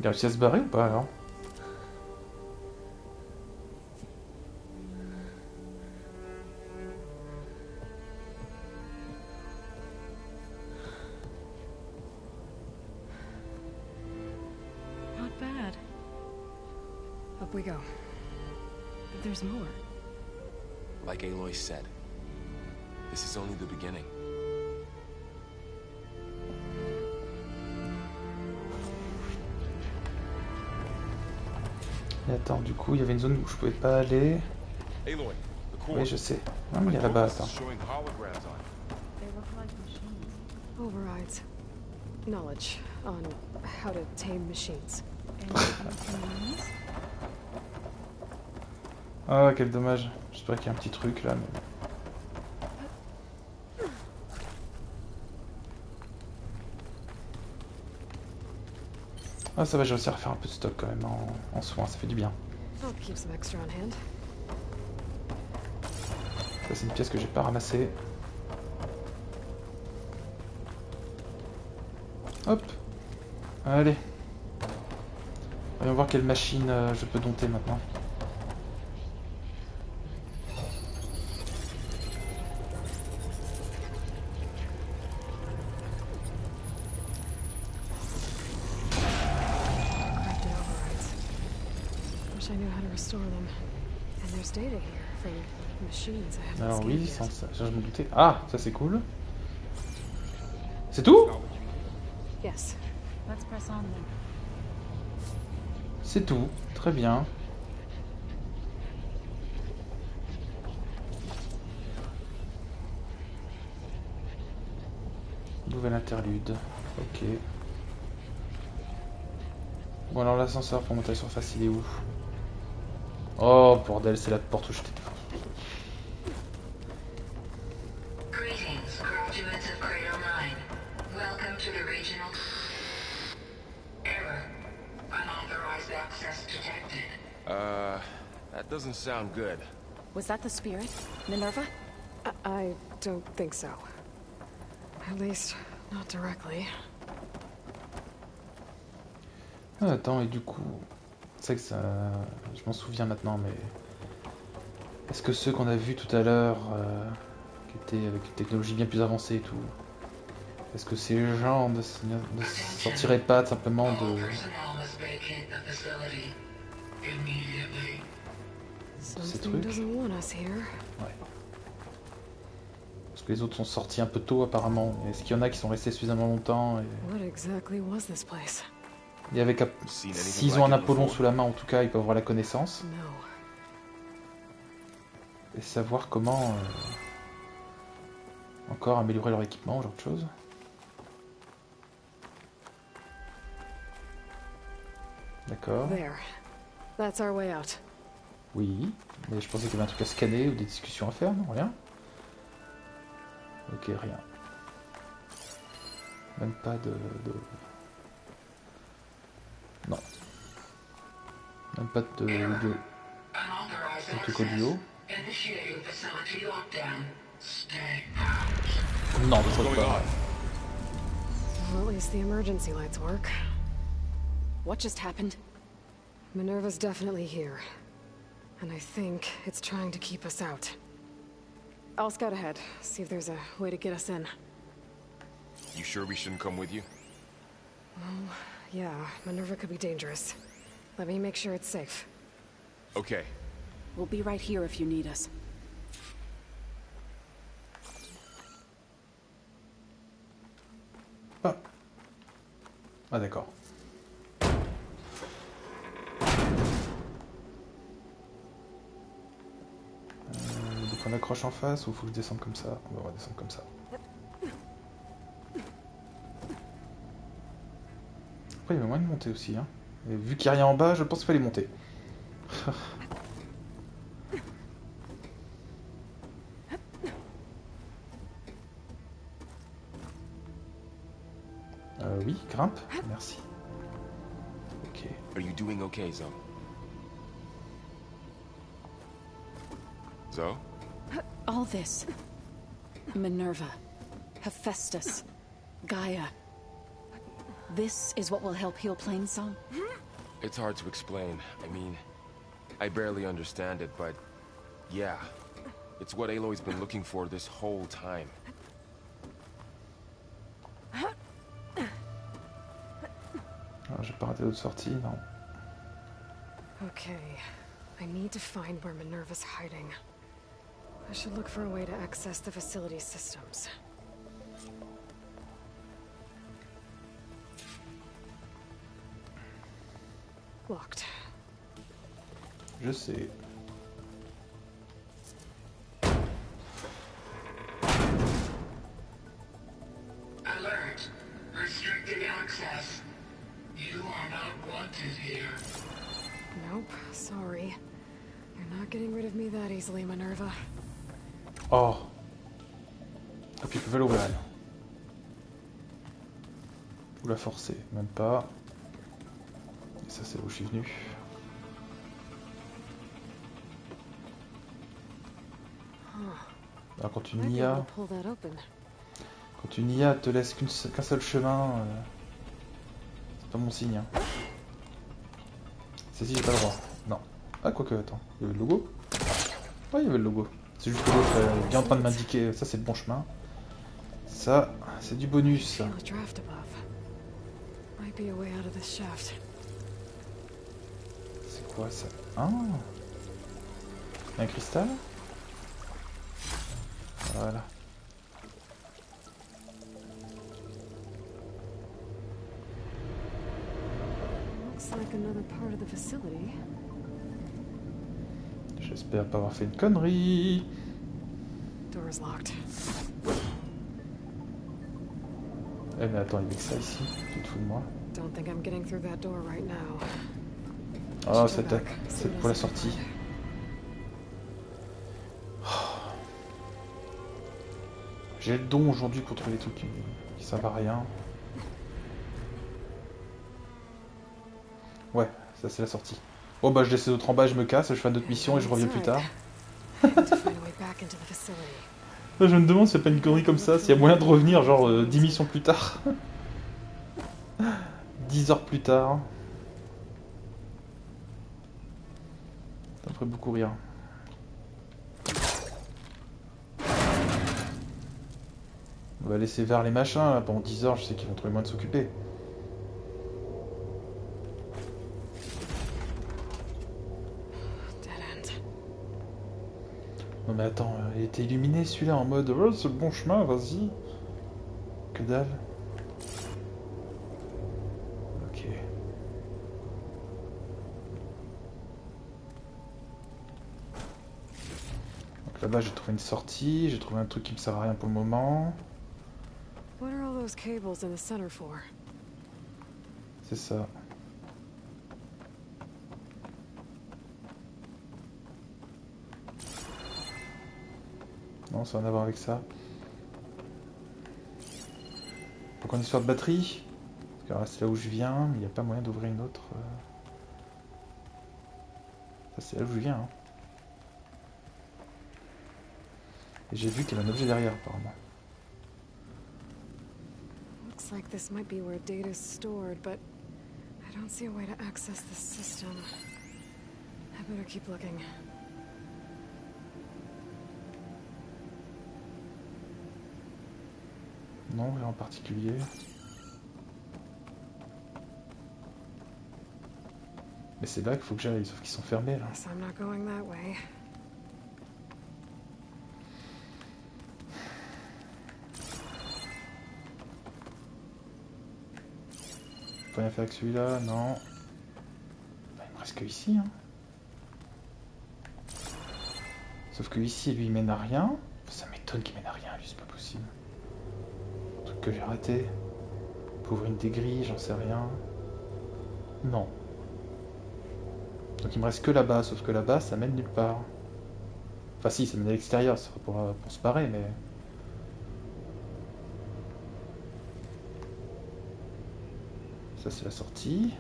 Il a réussi à se barrer ou pas alors? Up we go. There's more. Like Aloy said, this is only the beginning. Et attends, du coup, il y avait une zone où je pouvais pas aller. Aloy, the core. Oui, je sais. Non, mais il y a là-bas, attends. Showing holograms on it. They look like machines. Overrides. Knowledge on how to tame machines. Ah, quel dommage. J'espère qu'il y a un petit truc là. Mais... Ah, ça va, j'ai réussi à refaire un peu de stock quand même en soins, ça fait du bien. I'll keep some extra on hand. Ça, c'est une pièce que j'ai pas ramassée. Hop. Allez. Voyons voir quelle machine je peux dompter maintenant. Crafted overrides. Wish I knew how to restore them. And there's data here from machines I haven't Alors scanned oui, yet. ça, je me doutais. Ah, ça c'est cool. C'est tout? Yes. Let's press on then. C'est tout. Très bien. Nouvel interlude. Ok. Bon alors l'ascenseur pour monter à la surface, il est où? Oh bordel, c'est la porte où j'étais devant. Greetings, graduates of Cradle 9. Welcome to the regional... Error. Unauthorized access detected. That doesn't sound good. Was that the spirit? Minerva? I don't think so. At least, not directly. Ah, attends, et du coup... C'est que ça... Je m'en souviens maintenant, mais... Est-ce que ceux qu'on a vus tout à l'heure, qui étaient avec une technologie bien plus avancée et tout... Est-ce que ces gens ne sortiraient pas simplement de... ces trucs? Ouais. Parce que les autres sont sortis un peu tôt apparemment. Est-ce qu'il y en a qui sont restés suffisamment longtemps et... What exactly was this place? Il y avait qu'à... S'ils ont un Apollon sous la main, en tout cas, ils peuvent avoir la connaissance. No. Et savoir comment... encore améliorer leur équipement, genre de choses. D'accord. There. That's our way out. Oui, mais je pensais qu'il y avait un truc à scanner ou des discussions à faire, non? Rien? Ok, rien. Même pas de... Non. Même pas de truc audio. Non, je crois pas. Well, at least the emergency lights work. What just happened? Minerva's definitely here. And I think it's trying to keep us out. I'll scout ahead, see if there's a way to get us in. You sure we shouldn't come with you? Well, yeah, Minerva could be dangerous. Let me make sure it's safe. Okay. We'll be right here if you need us. Ah, ah d'accord. Donc on accroche en face ou faut que je descende comme ça? On va descendre comme ça. Après il y avait moyen de monter aussi. Hein. Et vu qu'il n'y a rien en bas, je pense qu'il fallait monter. Oui, grimpe, merci. Ok. Are you doing okay, Zoe? Zoe? All this. Minerva. Hephaestus. Gaia. This is what will help heal Plainsong? It's hard to explain. I mean, I barely understand it, but yeah. It's what Aloy's been looking for this whole time. Alors, j'ai pas raté d'autres sorties, non. Okay, I need to find where Minerva's hiding. I should look for a way to access the facility systems. Locked. Je sais. Alert. Restricted access. You are not wanted here. Nope, sorry. You're not getting rid of me that easily, Minerva. Oh. Ah, puis ils peuvent l'ouvrir. Ou la forcer, même pas. Et ça, c'est où je suis venu. Alors, quand une IA te laisse qu'un seul chemin, c'est pas mon signe. Hein. Celle-ci, j'ai pas le droit. Non. Ah, quoique, attends. Il y avait le logo? Ouais, il y avait le logo. C'est juste que l'autre est bien en train de m'indiquer. Ça, c'est le bon chemin. Ça, c'est du bonus. C'est quoi ça? Ah! Un cristal? Voilà. J'espère pas avoir fait une connerie. Eh mais attends, il y a que ça ici. Tu te fous de moi? Oh, c'est pour la sortie. J'ai le don aujourd'hui pour trouver des trucs qui servent à rien. Ouais, ça c'est la sortie. Oh bah je laisse les autres en bas, je me casse, je fais une autre mission et je reviens plus tard. Là, je me demande s'il n'y a pas une connerie comme ça, s'il y a moyen de revenir genre 10 missions plus tard. 10 heures plus tard. Ça me ferait beaucoup rire. On va laisser vers les machins, là, pendant 10 heures, je sais qu'ils vont trouver moyen de s'occuper. Non mais attends, il était illuminé celui-là en mode oh, c'est le bon chemin, vas-y. Que dalle. Ok. Donc là-bas j'ai trouvé une sortie, j'ai trouvé un truc qui me sert à rien pour le moment. C'est ça. Non, ça n'a rien à voir avec ça. Pourquoi une histoire de batterie? Parce que c'est là où je viens, mais il n'y a pas moyen d'ouvrir une autre. Ça, c'est là où je viens. Hein. Et j'ai vu qu'il y avait un objet derrière, apparemment. Looks like this might be where data's stored, but I don't see a way to access the system. I better keep looking. Non, rien en particulier. Mais c'est là qu'il faut que j'aille, sauf qu'ils sont fermés là. Je peux rien faire avec celui-là, non. Bah, il me reste que ici. Hein. Sauf que ici, lui, il mène à rien. Ça m'étonne qu'il mène à rien, lui, c'est pas possible. Que j'ai raté. Pour ouvrir une des grilles, j'en sais rien. Non. Donc il me reste que là-bas, sauf que là-bas ça mène nulle part. Enfin si, ça mène à l'extérieur, ça sera pour se barrer, mais... Ça c'est la sortie.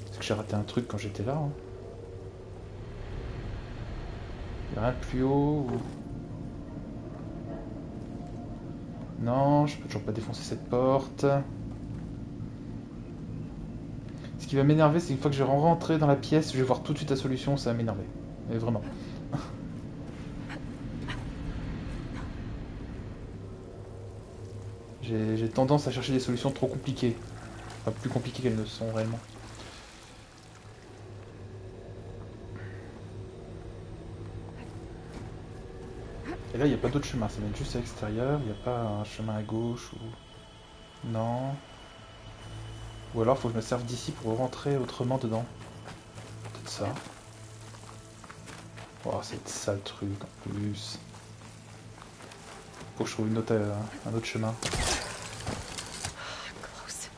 Est-ce que j'ai raté un truc quand j'étais là hein. Il n'y a rien de plus haut ou... Non, je peux toujours pas défoncer cette porte. Ce qui va m'énerver, c'est une fois que je vais rentrer dans la pièce, je vais voir tout de suite la solution, ça va m'énerver. Mais vraiment. J'ai tendance à chercher des solutions trop compliquées. Enfin, plus compliquées qu'elles ne sont réellement. Et là, il n'y a pas d'autre chemin, ça mène juste à l'extérieur, il n'y a pas un chemin à gauche ou... Non. Ou alors, faut que je me serve d'ici pour rentrer autrement dedans. Peut-être ça. Oh, c'est ça le truc en plus. Faut que je trouve un autre chemin. Close.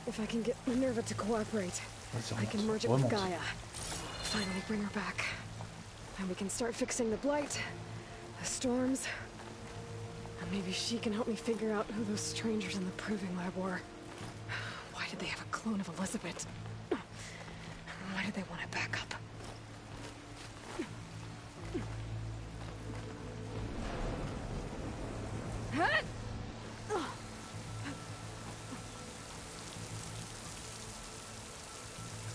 If I can get Minerva to cooperate, Vas-y, I can merge it with Gaia. Finally bring her back. And we can start fixing the blight, the storms, and maybe she can help me figure out who those strangers in the proving lab were. Why did they have a clone of Elizabeth? Why did they want to back up?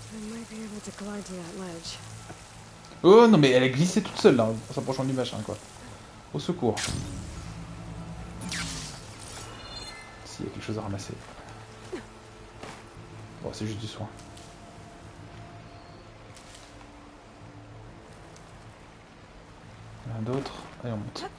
I might be able to glide to that ledge. Oh non mais elle a glissé toute seule là, en s'approchant du machin quoi. Au secours. S'il y a quelque chose à ramasser. Bon, c'est juste du soin. Rien d'autre. Allez, on monte.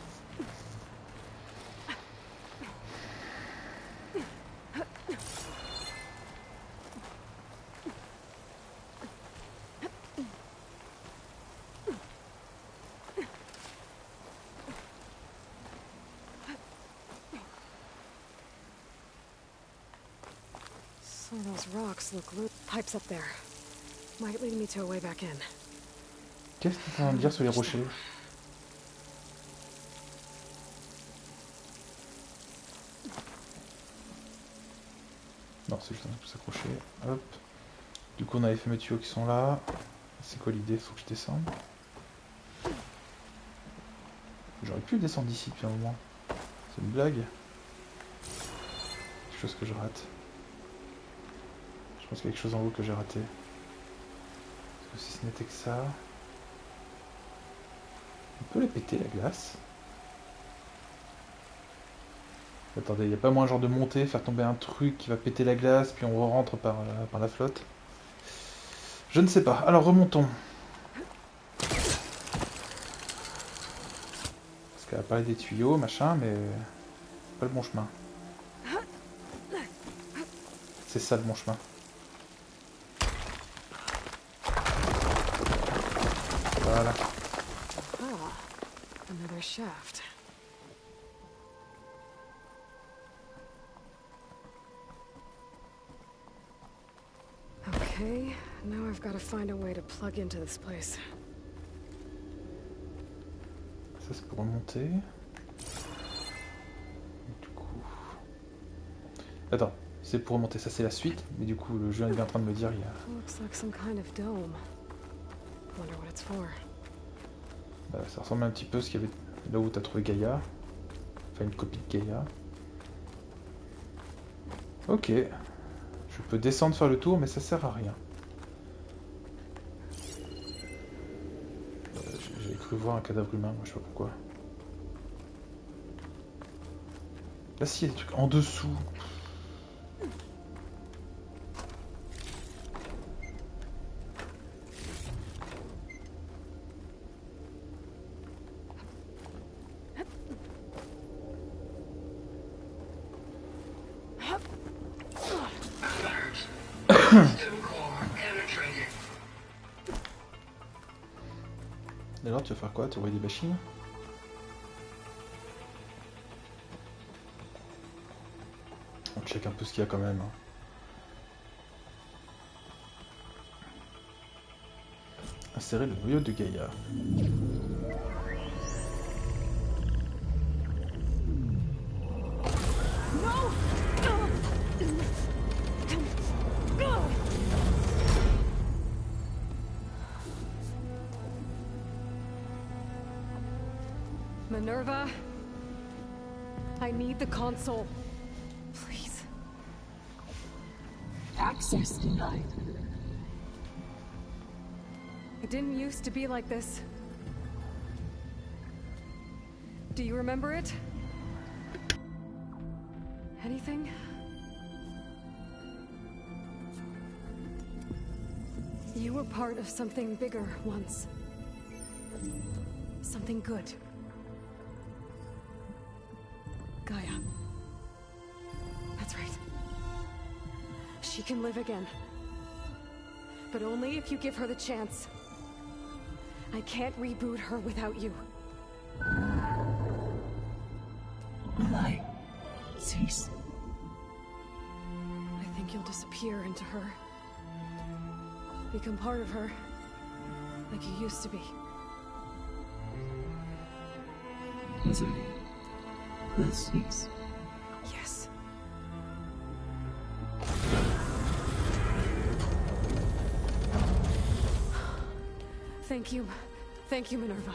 So those rocks look loose. Pipes up there. Might lead me to a way back in. Qu'est-ce que tu as à dire sur les rochers? Non, c'est juste un peu s'accrocher. Hop. Du coup, on a les fameux tuyaux qui sont là. C'est quoi l'idée? Faut que je descende. J'aurais pu descendre d'ici depuis un moment. C'est une blague. Quelque chose que je rate. Je pense qu'il y a quelque chose en haut que j'ai raté. Parce que si ce n'était que ça... On peut la péter la glace. Attendez, il n'y a pas moins genre de monter, faire tomber un truc qui va péter la glace, puis on rentre par la flotte. Je ne sais pas. Alors remontons. Parce qu'elle a parlé des tuyaux, machin, mais... pas le bon chemin. C'est ça le bon chemin. Voilà. Ah, another shaft. Okay, now I've got to find a way to plug into this place. Ça c'est pour remonter. Du coup... Attends, c'est pour remonter, ça c'est la suite, mais du coup le jeu est bien en train de me dire il y a... Looks like some kind of dome. Wonder what it's for. Bah, ça ressemble un petit peu à ce qu'il y avait là où t'as trouvé Gaïa. Enfin une copie de Gaïa. Ok. Je peux descendre faire le tour, mais ça sert à rien. J'avais cru voir un cadavre humain, moi je sais pas pourquoi. Là si, il y a des trucs en dessous. Et alors tu vas faire quoi? Tu envoies des machines? On check un peu ce qu'il y a quand même. Insérer le noyau de Gaïa. Minerva, I need the console. Please. Access denied. It didn't used to be like this. Do you remember it? Anything? You were part of something bigger once. Something good. She can live again. But only if you give her the chance. I can't reboot her without you. Light, cease. I think you'll disappear into her. Become part of her. Like you used to be. Misery. Let's cease. Yes. Thank you. Thank you, Minerva.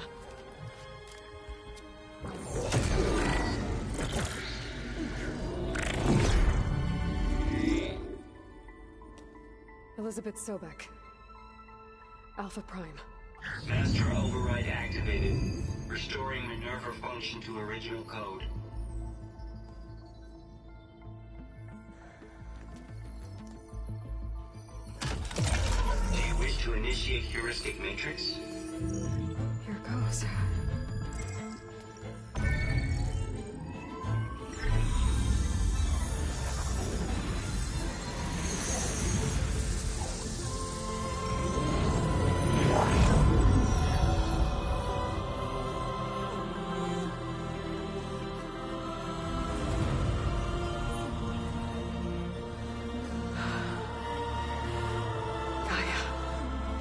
Elizabeth Sobek. Alpha Prime. Master override activated. Restoring Minerva function to original code. Do you wish to initiate heuristic matrix? Here goes.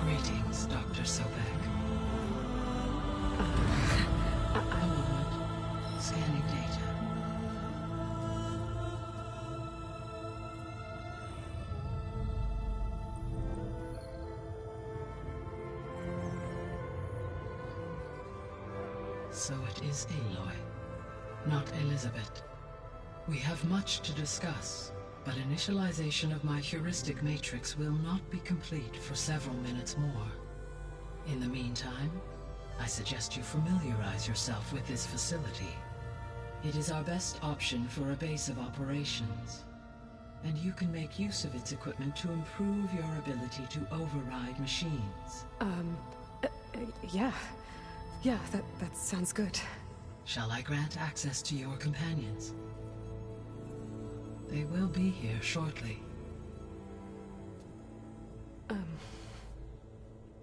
Greetings, Dr. Sobek. Scanning data. So it is Aloy, not Elizabeth. We have much to discuss, but initialization of my heuristic matrix will not be complete for several minutes more. In the meantime, I suggest you familiarize yourself with this facility. It is our best option for a base of operations, and you can make use of its equipment to improve your ability to override machines. Yeah. Yeah, that sounds good. Shall I grant access to your companions? They will be here shortly.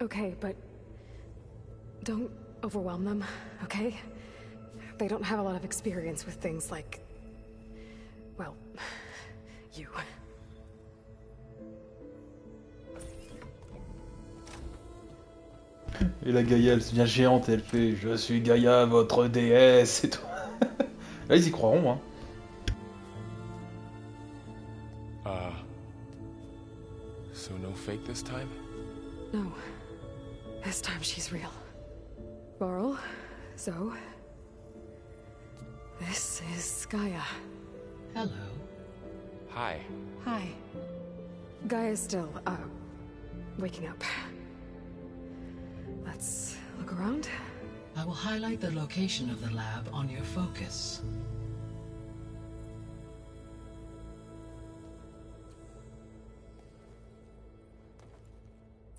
Okay, but don't overwhelm them, okay? They don't have a lot of experience with things like, well, you. Et la Gaïa, elle devient géante et elle fait « Je suis Gaïa, votre déesse » et tout. Là, ils y croiront, hein. So no fake this time? No. This time she's real. Laurel, Zoe. This is Gaia. Hello. Hi. Hi. Gaia's still, waking up. Let's look around. I will highlight the location of the lab on your focus.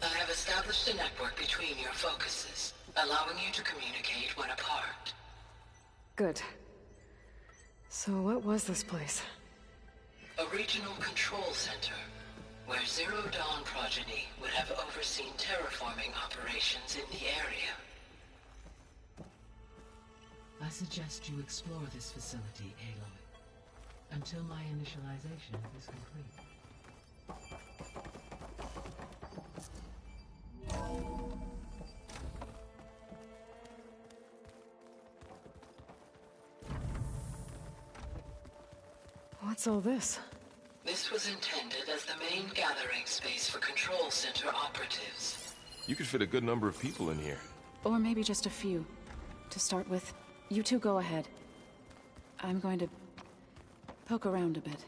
I have established a network between your focuses, allowing you to communicate when apart. Good. So what was this place? A regional control center, where Zero Dawn progeny would have overseen terraforming operations in the area. I suggest you explore this facility, Aloy, until my initialization is complete. What's all this? This was intended as the main gathering space for control center operatives. You could fit a good number of people in here. Or maybe just a few. To start with, you two go ahead. I'm going to poke around a bit.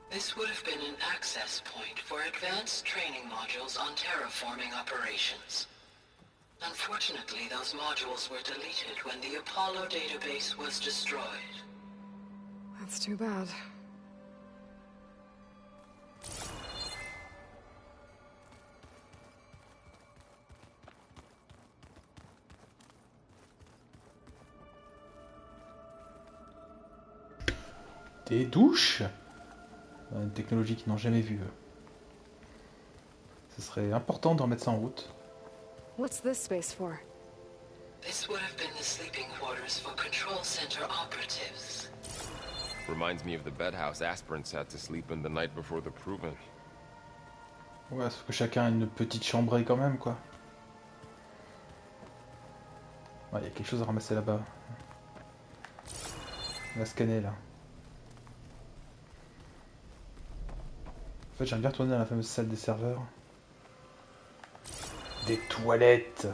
This would have been an access point for advanced training modules on terraforming operations. Unfortunately, those modules were deleted when the Apollo database was destroyed. That's too bad. Des douches? Une technologie qu'ils n'ont jamais vue. Ce serait important de remettre ça en route. What's this space for? This would have been the sleeping quarters for control center operatives. Reminds me of the bedhouse aspirants had to sleep in the night before the proving. Ouais, sauf que chacun a une petite chambrée quand même, quoi. Ouais, il y a quelque chose à ramasser là-bas. On va scanner, là. En fait, j'aime bien retourner dans la fameuse salle des serveurs. Des toilettes!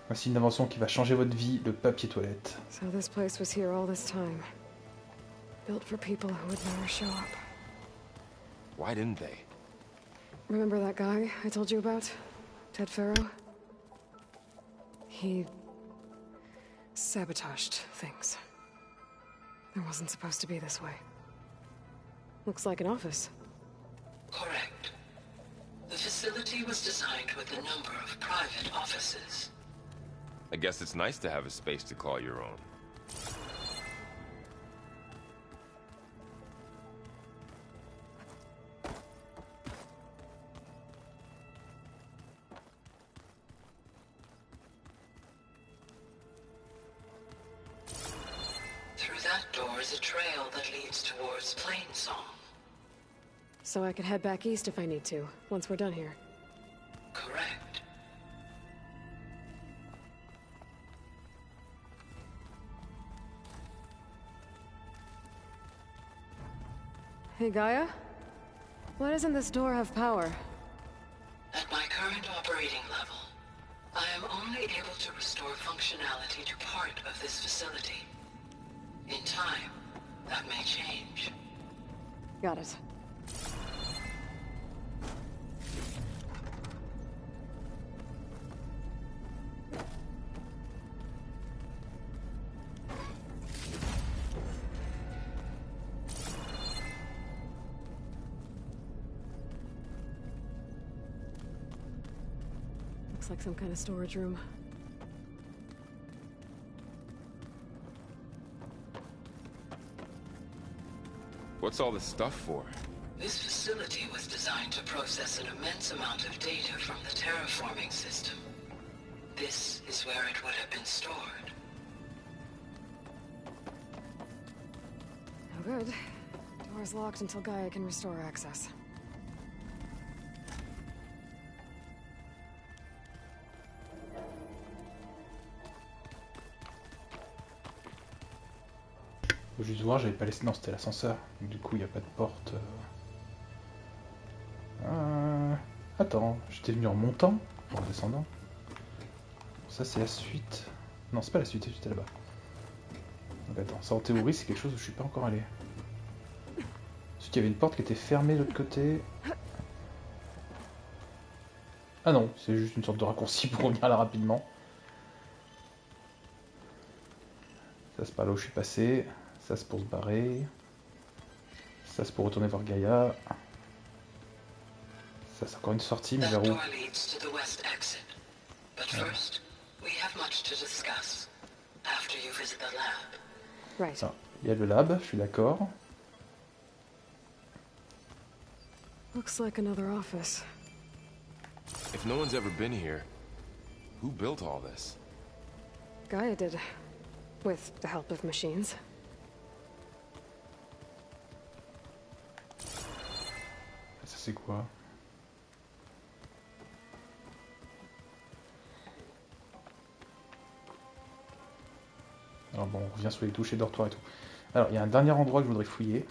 Voici une invention qui va changer votre vie, le papier toilette. So this place was here all this time. Built for people who would never show up. Why didn't they? Remember that guy I told you about? Ted Farrow? He sabotaged things. It wasn't supposed to be this way. Looks like an office. Correct. The facility was designed with a number of private offices. I guess it's nice to have a space to call your own. Through that door is a trail that leads towards Plainsong. So I could head back east if I need to, once we're done here. Correct. Hey, Gaia? Why doesn't this door have power? At my current operating level, I am only able to restore functionality to part of this facility. In time, that may change. Got it. Looks like some kind of storage room. What's all this stuff for? This facility was designed to process an immense amount of data from the terraforming system. This is where it would have been stored. Oh, good. Door's locked until Gaia can restore access. Faut juste voir, j'avais pas laissé... Non, c'était l'ascenseur. Du coup, il n'y a pas de porte. Attends, j'étais venu en montant, en descendant. Ça, c'est la suite. Non, c'est pas la suite, c'est juste là-bas. Donc attends, ça en théorie, c'est quelque chose où je suis pas encore allé. Ensuite, il y avait une porte qui était fermée de l'autre côté. Ah non, c'est juste une sorte de raccourci pour revenir là rapidement. Ça, c'est par là où je suis passé. Ça, c'est pour se barrer. Ça, c'est pour retourner voir Gaïa. Ça, c'est encore une sortie, mais vers où? Ça, il y a le lab, je suis d'accord. Looks like another office. If no one's ever been here, who built all this? Gaia did, with the help of machines. Ça, c'est quoi? Alors bon, on revient sur les touches et dortoirs et tout. Alors, il y a un dernier endroit que je voudrais fouiller.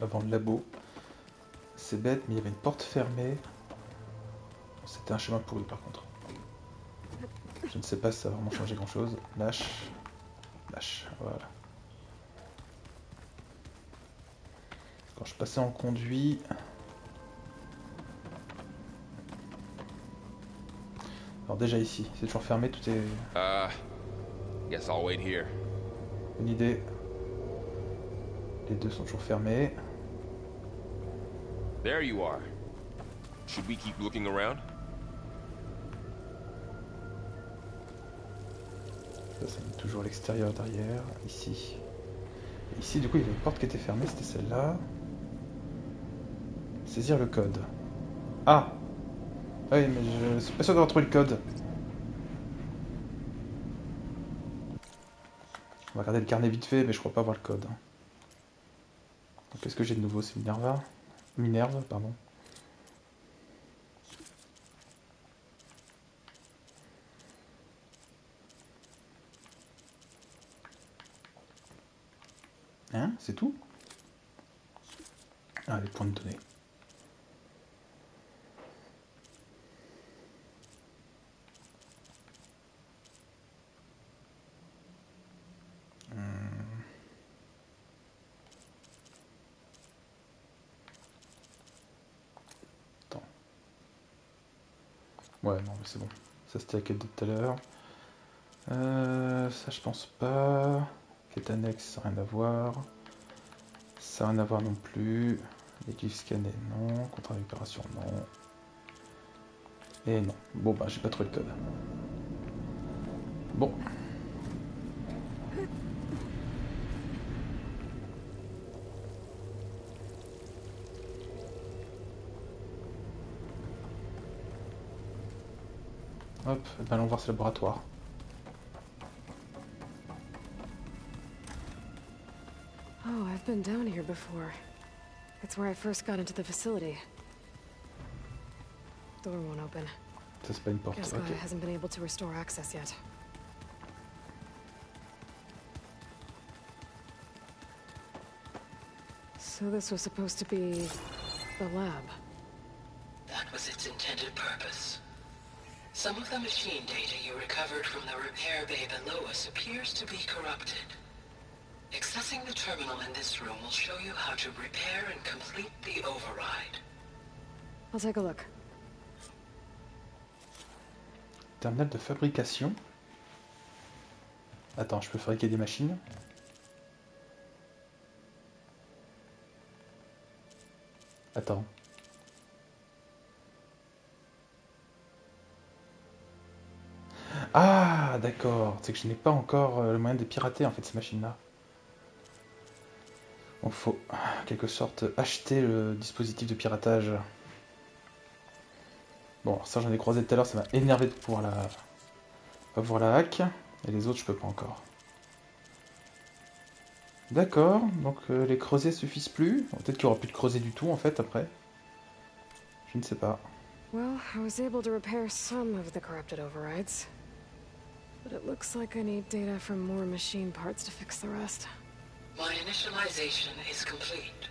Avant le labo. C'est bête, mais il y avait une porte fermée. C'était un chemin pourri par contre. Je ne sais pas si ça va vraiment changer grand chose. Lâche. Lâche, voilà. Quand je passais en conduit... Alors déjà ici, c'est toujours fermé, tout est... Guess I'll wait here. Une idée. Les deux sont toujours fermés. There you are. Should we keep looking around? Ça, c'est toujours l'extérieur derrière. Ici. Ici, du coup, il y avait une porte qui était fermée, c'était celle-là. Saisir le code. Ah! Oui, mais je suis pas sûr d'avoir trouvé le code. On va regarder le carnet vite fait, mais je crois pas avoir le code. Qu'est-ce que j'ai de nouveau? C'est Minerva? Minerve, pardon. Hein? C'est tout? Ah, les points de données. Attends. Ouais, non, mais c'est bon. Ça, c'était la quête de tout à l'heure. Ça, je pense pas. Quête annexe, ça n'a rien à voir. Ça n'a rien à voir non plus. Les glyphes scannés, non. Contrat d'opération, non. Et non. Bon, bah, j'ai pas trouvé le code. Bon. Hop, ben allons voir ce laboratoire. Oh, I've been down here before. It's where I first got into the facility. Door won't open. Ça, c'est pas une porte. Guess Ok. Gaia hasn't been able to restore access yet. So this was supposed to be the lab. That was its intended purpose. Some of the machine data you recovered from the repair bay below us appears to be corrupted. Accessing the terminal in this room will show you how to repair and complete the override. I'll take a look. Terminal de fabrication. Attends, je peux fabriquer des machines? Attends. Ah, d'accord. C'est que je n'ai pas encore le moyen de pirater en fait ces machines-là. Donc faut, en quelque sorte, acheter le dispositif de piratage. Bon, alors ça j'en ai croisé tout à l'heure, ça m'a énervé de pouvoir la hack. Et les autres, je peux pas encore. D'accord, donc les creusets suffisent plus. Peut-être qu'il n'y aura plus de creusets du tout en fait après. Je ne sais pas. Well, I was able to repair some of the corrupted overrides. But it looks like I need data from more machine parts to fix the rest. My initialization is complete.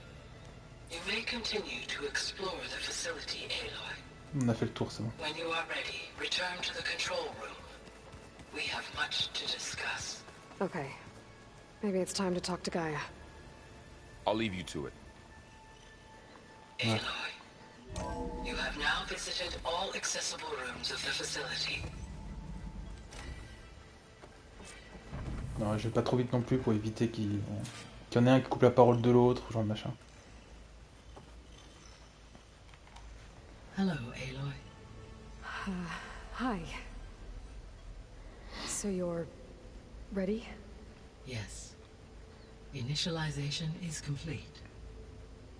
You may continue to explore the facility, Aloy. On a fait le tour, c'est bon. When you are ready, return to the control room. We have much to discuss. Okay. Maybe it's time to talk to Gaia. I'll leave you to it. Aloy, you have now visited all accessible rooms of the facility. Non, je vais pas trop vite non plus pour éviter qu'il y en ait un qui coupe la parole de l'autre, genre de machin. Hello, Aloy. Hi. So you're ready? Yes. Initialization is complete.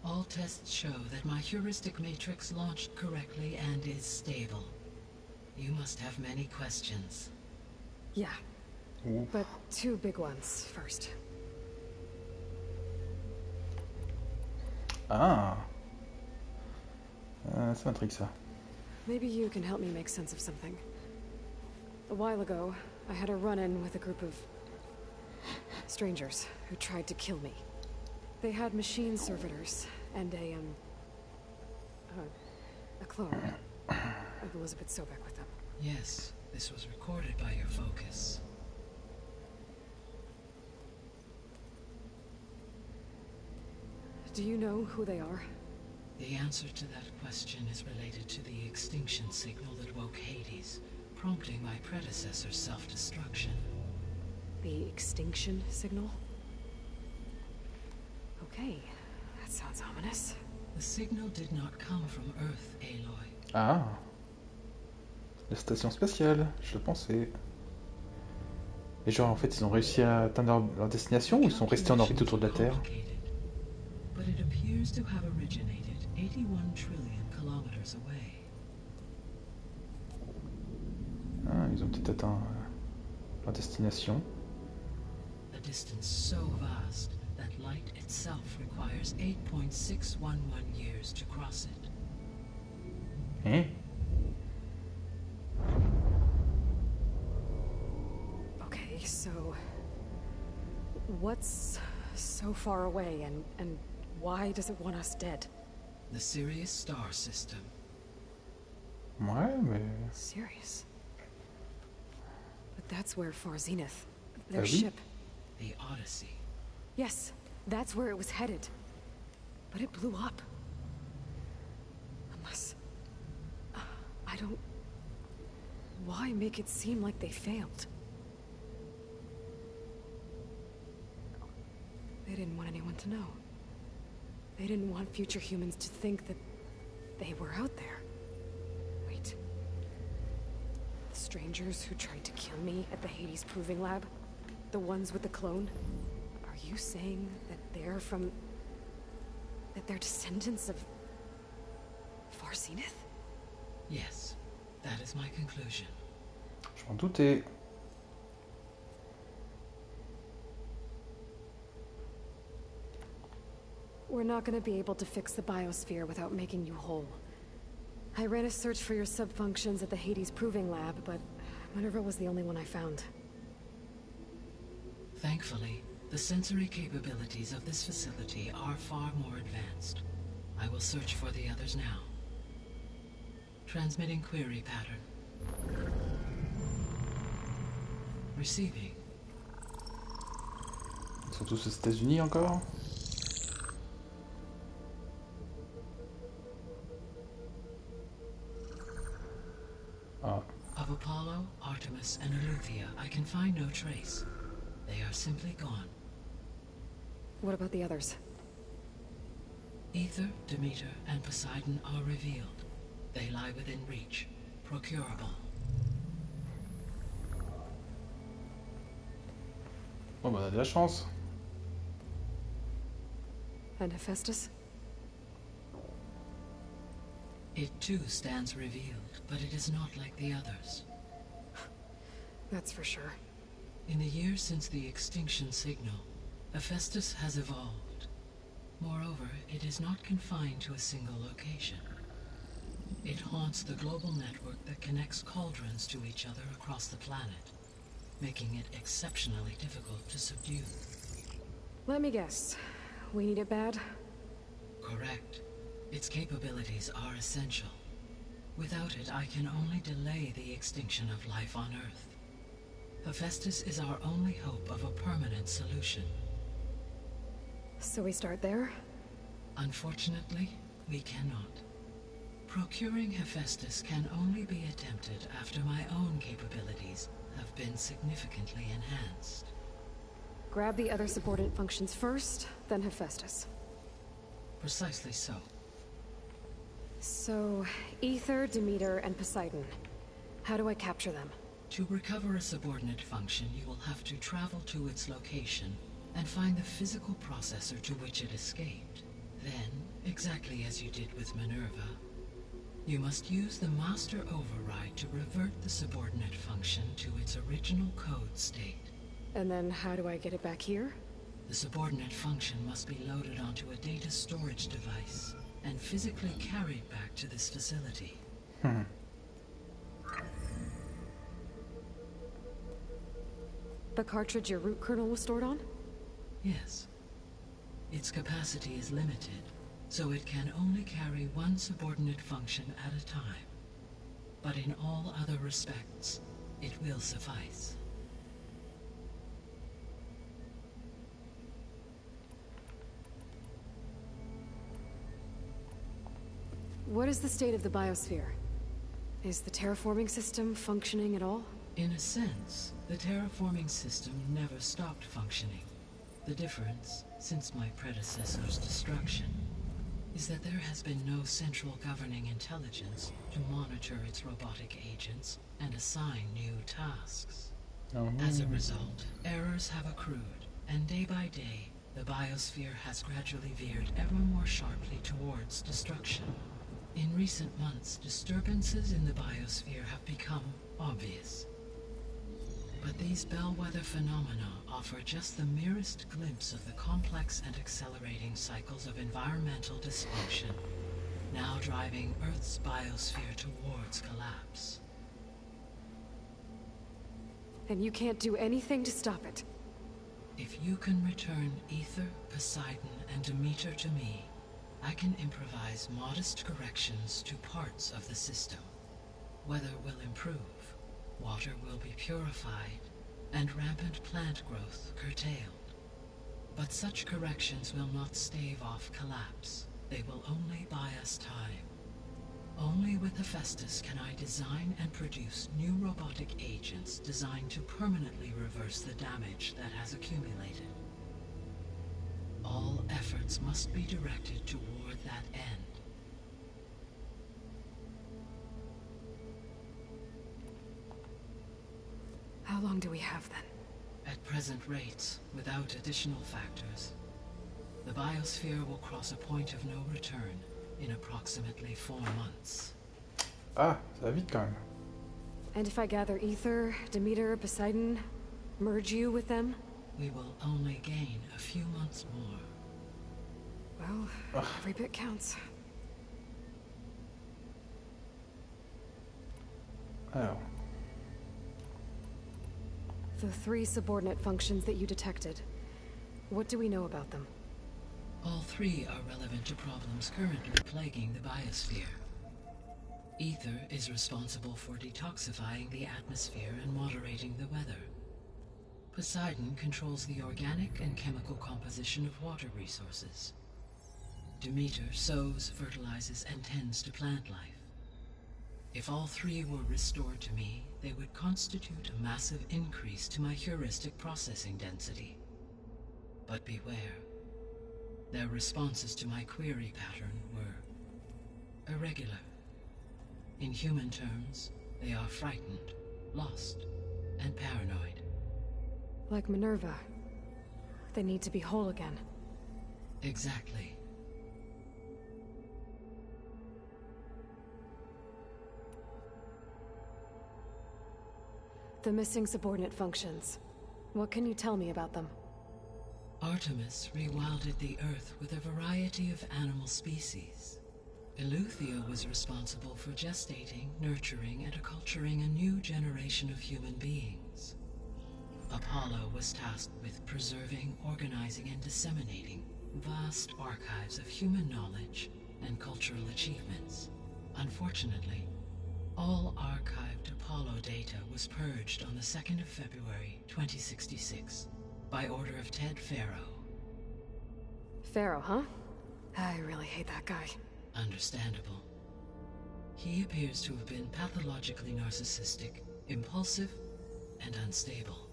All tests show that my heuristic matrix launched correctly and is stable. You must have many questions. Yeah. But two big ones first. Ah, ça m'intrigue ça. Maybe you can help me make sense of something. A while ago, I had a run-in with a group of strangers who tried to kill me. They had machine servitors and a clone of Elizabeth Sobek with them. Yes, this was recorded by your focus. Do you know who they are? The answer to that question is related to the extinction signal that woke Hades, prompting my predecessor's self-destruction. The extinction signal? Okay, that sounds ominous. The signal did not come from Earth, Aloy. Ah, la station spatiale, je le pensais. Et genre, en fait, ils ont réussi à atteindre leur destination ou ils sont restés en orbite autour de la Terre? But it appears to have originated 81 trillion kilometers away. Ah, ils ont peut-être atteint leur destination. A distance so vast that light itself requires 8.611 years to cross it. Hein? Okay, so what's so far away and why does it want us dead? The Sirius star system. Ouais, mais... Sirius? But that's where Far Zenith, their oui. ship. The Odyssey. Yes, that's where it was headed. But it blew up. Unless... I don't... Why make it seem like they failed? They didn't want anyone to know. They didn't want future humans to think that they were out there. Wait. The strangers who tried to kill me at the Hades Proving Lab? The ones with the clone? Are you saying that they're from... that they're descendants of... Far Zenith? Yes, that is my conclusion. Je m'en doutais. We're not gonna be able to fix the biosphere without making you whole. I ran a search for your sub-functions at the Hades Proving Lab, but Minerva was the only one I found. Thankfully, the sensory capabilities of this facility are far more advanced. I will search for the others now. Transmitting query pattern. Receiving. Ils sont tous aux États-Unis encore? Ah. Of Apollo, Artemis, and Eleuthia, I can find no trace. They are simply gone. What about the others? Ether, Demeter, and Poseidon are revealed. They lie within reach, procurable. Bon, bah, on a de la chance. And Hephaestus? It too stands revealed, but it is not like the others. That's for sure. In the years since the extinction signal, Hephaestus has evolved. Moreover, it is not confined to a single location. It haunts the global network that connects cauldrons to each other across the planet, making it exceptionally difficult to subdue. Let me guess. We need it bad? Correct. Its capabilities are essential. Without it, I can only delay the extinction of life on Earth. Hephaestus is our only hope of a permanent solution. So we start there? Unfortunately, we cannot. Procuring Hephaestus can only be attempted after my own capabilities have been significantly enhanced. Grab the other subordinate functions first, then Hephaestus. Precisely so. So, Ether, Demeter, and Poseidon. How do I capture them? To recover a subordinate function, you will have to travel to its location and find the physical processor to which it escaped. Then, exactly as you did with Minerva, you must use the master override to revert the subordinate function to its original code state. And then how do I get it back here? The subordinate function must be loaded onto a data storage device and physically carried back to this facility. The cartridge your root kernel was stored on? Yes. Its capacity is limited, so it can only carry one subordinate function at a time. But in all other respects, it will suffice. What is the state of the biosphere? Is the terraforming system functioning at all? In a sense, the terraforming system never stopped functioning. The difference, since my predecessor's destruction, is that there has been no central governing intelligence to monitor its robotic agents and assign new tasks. As a result, errors have accrued, and day by day, the biosphere has gradually veered ever more sharply towards destruction. In recent months, disturbances in the biosphere have become obvious. But these bellwether phenomena offer just the merest glimpse of the complex and accelerating cycles of environmental dysfunction, now driving Earth's biosphere towards collapse. And you can't do anything to stop it. If you can return Ether, Poseidon, and Demeter to me, I can improvise modest corrections to parts of the system. Weather will improve, water will be purified, and rampant plant growth curtailed. But such corrections will not stave off collapse. They will only buy us time. Only with Hephaestus can I design and produce new robotic agents designed to permanently reverse the damage that has accumulated. All efforts must be directed toward that end. How long do we have then? At present rates, without additional factors, the biosphere will cross a point of no return in approximately 4 months. Ah, ça va vite quand même. And if I gather Ether, Demeter, Poseidon, merge you with them? We will only gain a few months more. Well, every bit counts. Alors. The 3 subordinate functions that you detected. What do we know about them? All 3 are relevant to problems currently plaguing the biosphere. Ether is responsible for detoxifying the atmosphere and moderating the weather. Poseidon controls the organic and chemical composition of water resources. Demeter sows, fertilizes, and tends to plant life. If all 3 were restored to me, they would constitute a massive increase to my heuristic processing density. But beware. Their responses to my query pattern were irregular. In human terms, they are frightened, lost, and paranoid. Like Minerva. They need to be whole again. Exactly. The missing subordinate functions. What can you tell me about them? Artemis rewilded the Earth with a variety of animal species. Eleuthia was responsible for gestating, nurturing, and acculturating a new generation of human beings. Apollo was tasked with preserving, organizing, and disseminating vast archives of human knowledge and cultural achievements. Unfortunately, all archived Apollo data was purged on the 2nd of February, 2066, by order of Ted Faro. Pharaoh, huh? I really hate that guy. Understandable. He appears to have been pathologically narcissistic, impulsive, and unstable.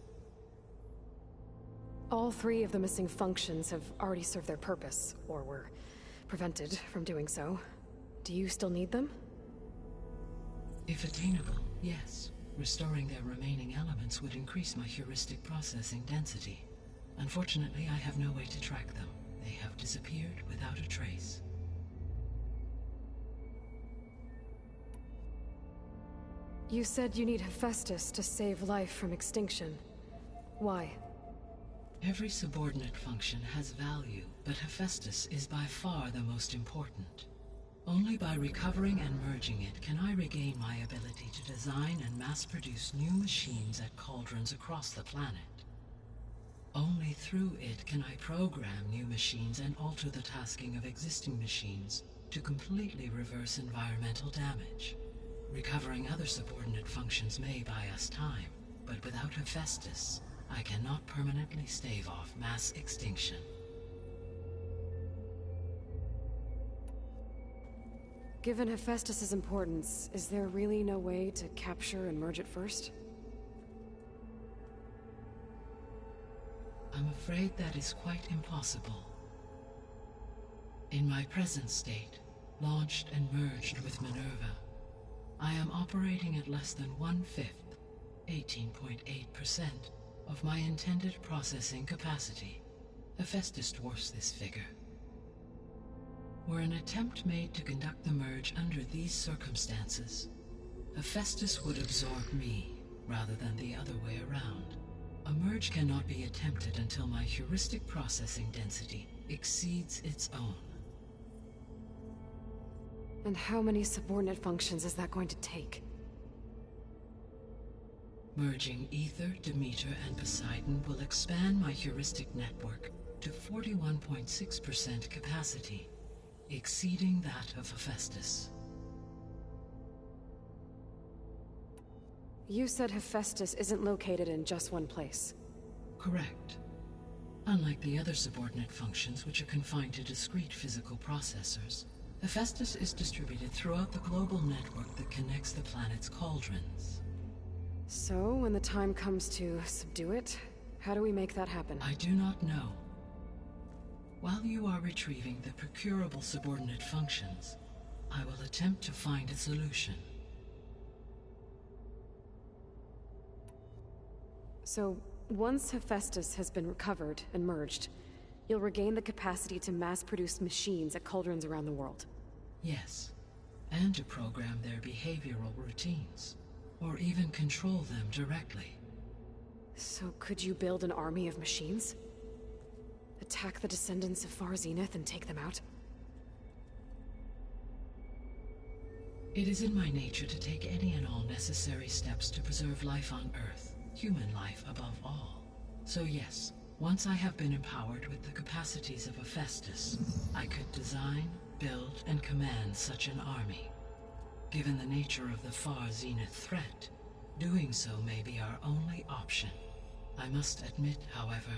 All 3 of the missing functions have already served their purpose, or were prevented from doing so. Do you still need them? If attainable, yes. Restoring their remaining elements would increase my heuristic processing density. Unfortunately, I have no way to track them. They have disappeared without a trace. You said you need Hephaestus to save life from extinction. Why? Every subordinate function has value, but Hephaestus is by far the most important. Only by recovering and merging it can I regain my ability to design and mass-produce new machines at cauldrons across the planet. Only through it can I program new machines and alter the tasking of existing machines to completely reverse environmental damage. Recovering other subordinate functions may buy us time, but without Hephaestus, I cannot permanently stave off mass extinction. Given Hephaestus's importance, is there really no way to capture and merge it first? I'm afraid that is quite impossible. In my present state, launched and merged with Minerva, I am operating at less than 1/5, 18.8% of my intended processing capacity. Hephaestus dwarfs this figure. Were an attempt made to conduct the merge under these circumstances, Hephaestus would absorb me rather than the other way around. A merge cannot be attempted until my heuristic processing density exceeds its own. And how many subordinate functions is that going to take? Merging Ether, Demeter, and Poseidon will expand my heuristic network to 41.6% capacity, exceeding that of Hephaestus. You said Hephaestus isn't located in just one place. Correct. Unlike the other subordinate functions, which are confined to discrete physical processors, Hephaestus is distributed throughout the global network that connects the planet's cauldrons. So, when the time comes to subdue it, how do we make that happen? I do not know. While you are retrieving the procurable subordinate functions, I will attempt to find a solution. So, once Hephaestus has been recovered and merged, you'll regain the capacity to mass-produce machines at cauldrons around the world. Yes, and to program their behavioral routines, or even control them directly. So could you build an army of machines? Attack the descendants of Far Zenith and take them out? It is in my nature to take any and all necessary steps to preserve life on Earth, human life above all. So yes, once I have been empowered with the capacities of Hephaestus, I could design, build, and command such an army. Given the nature of the Far Zenith threat, doing so may be our only option. I must admit, however,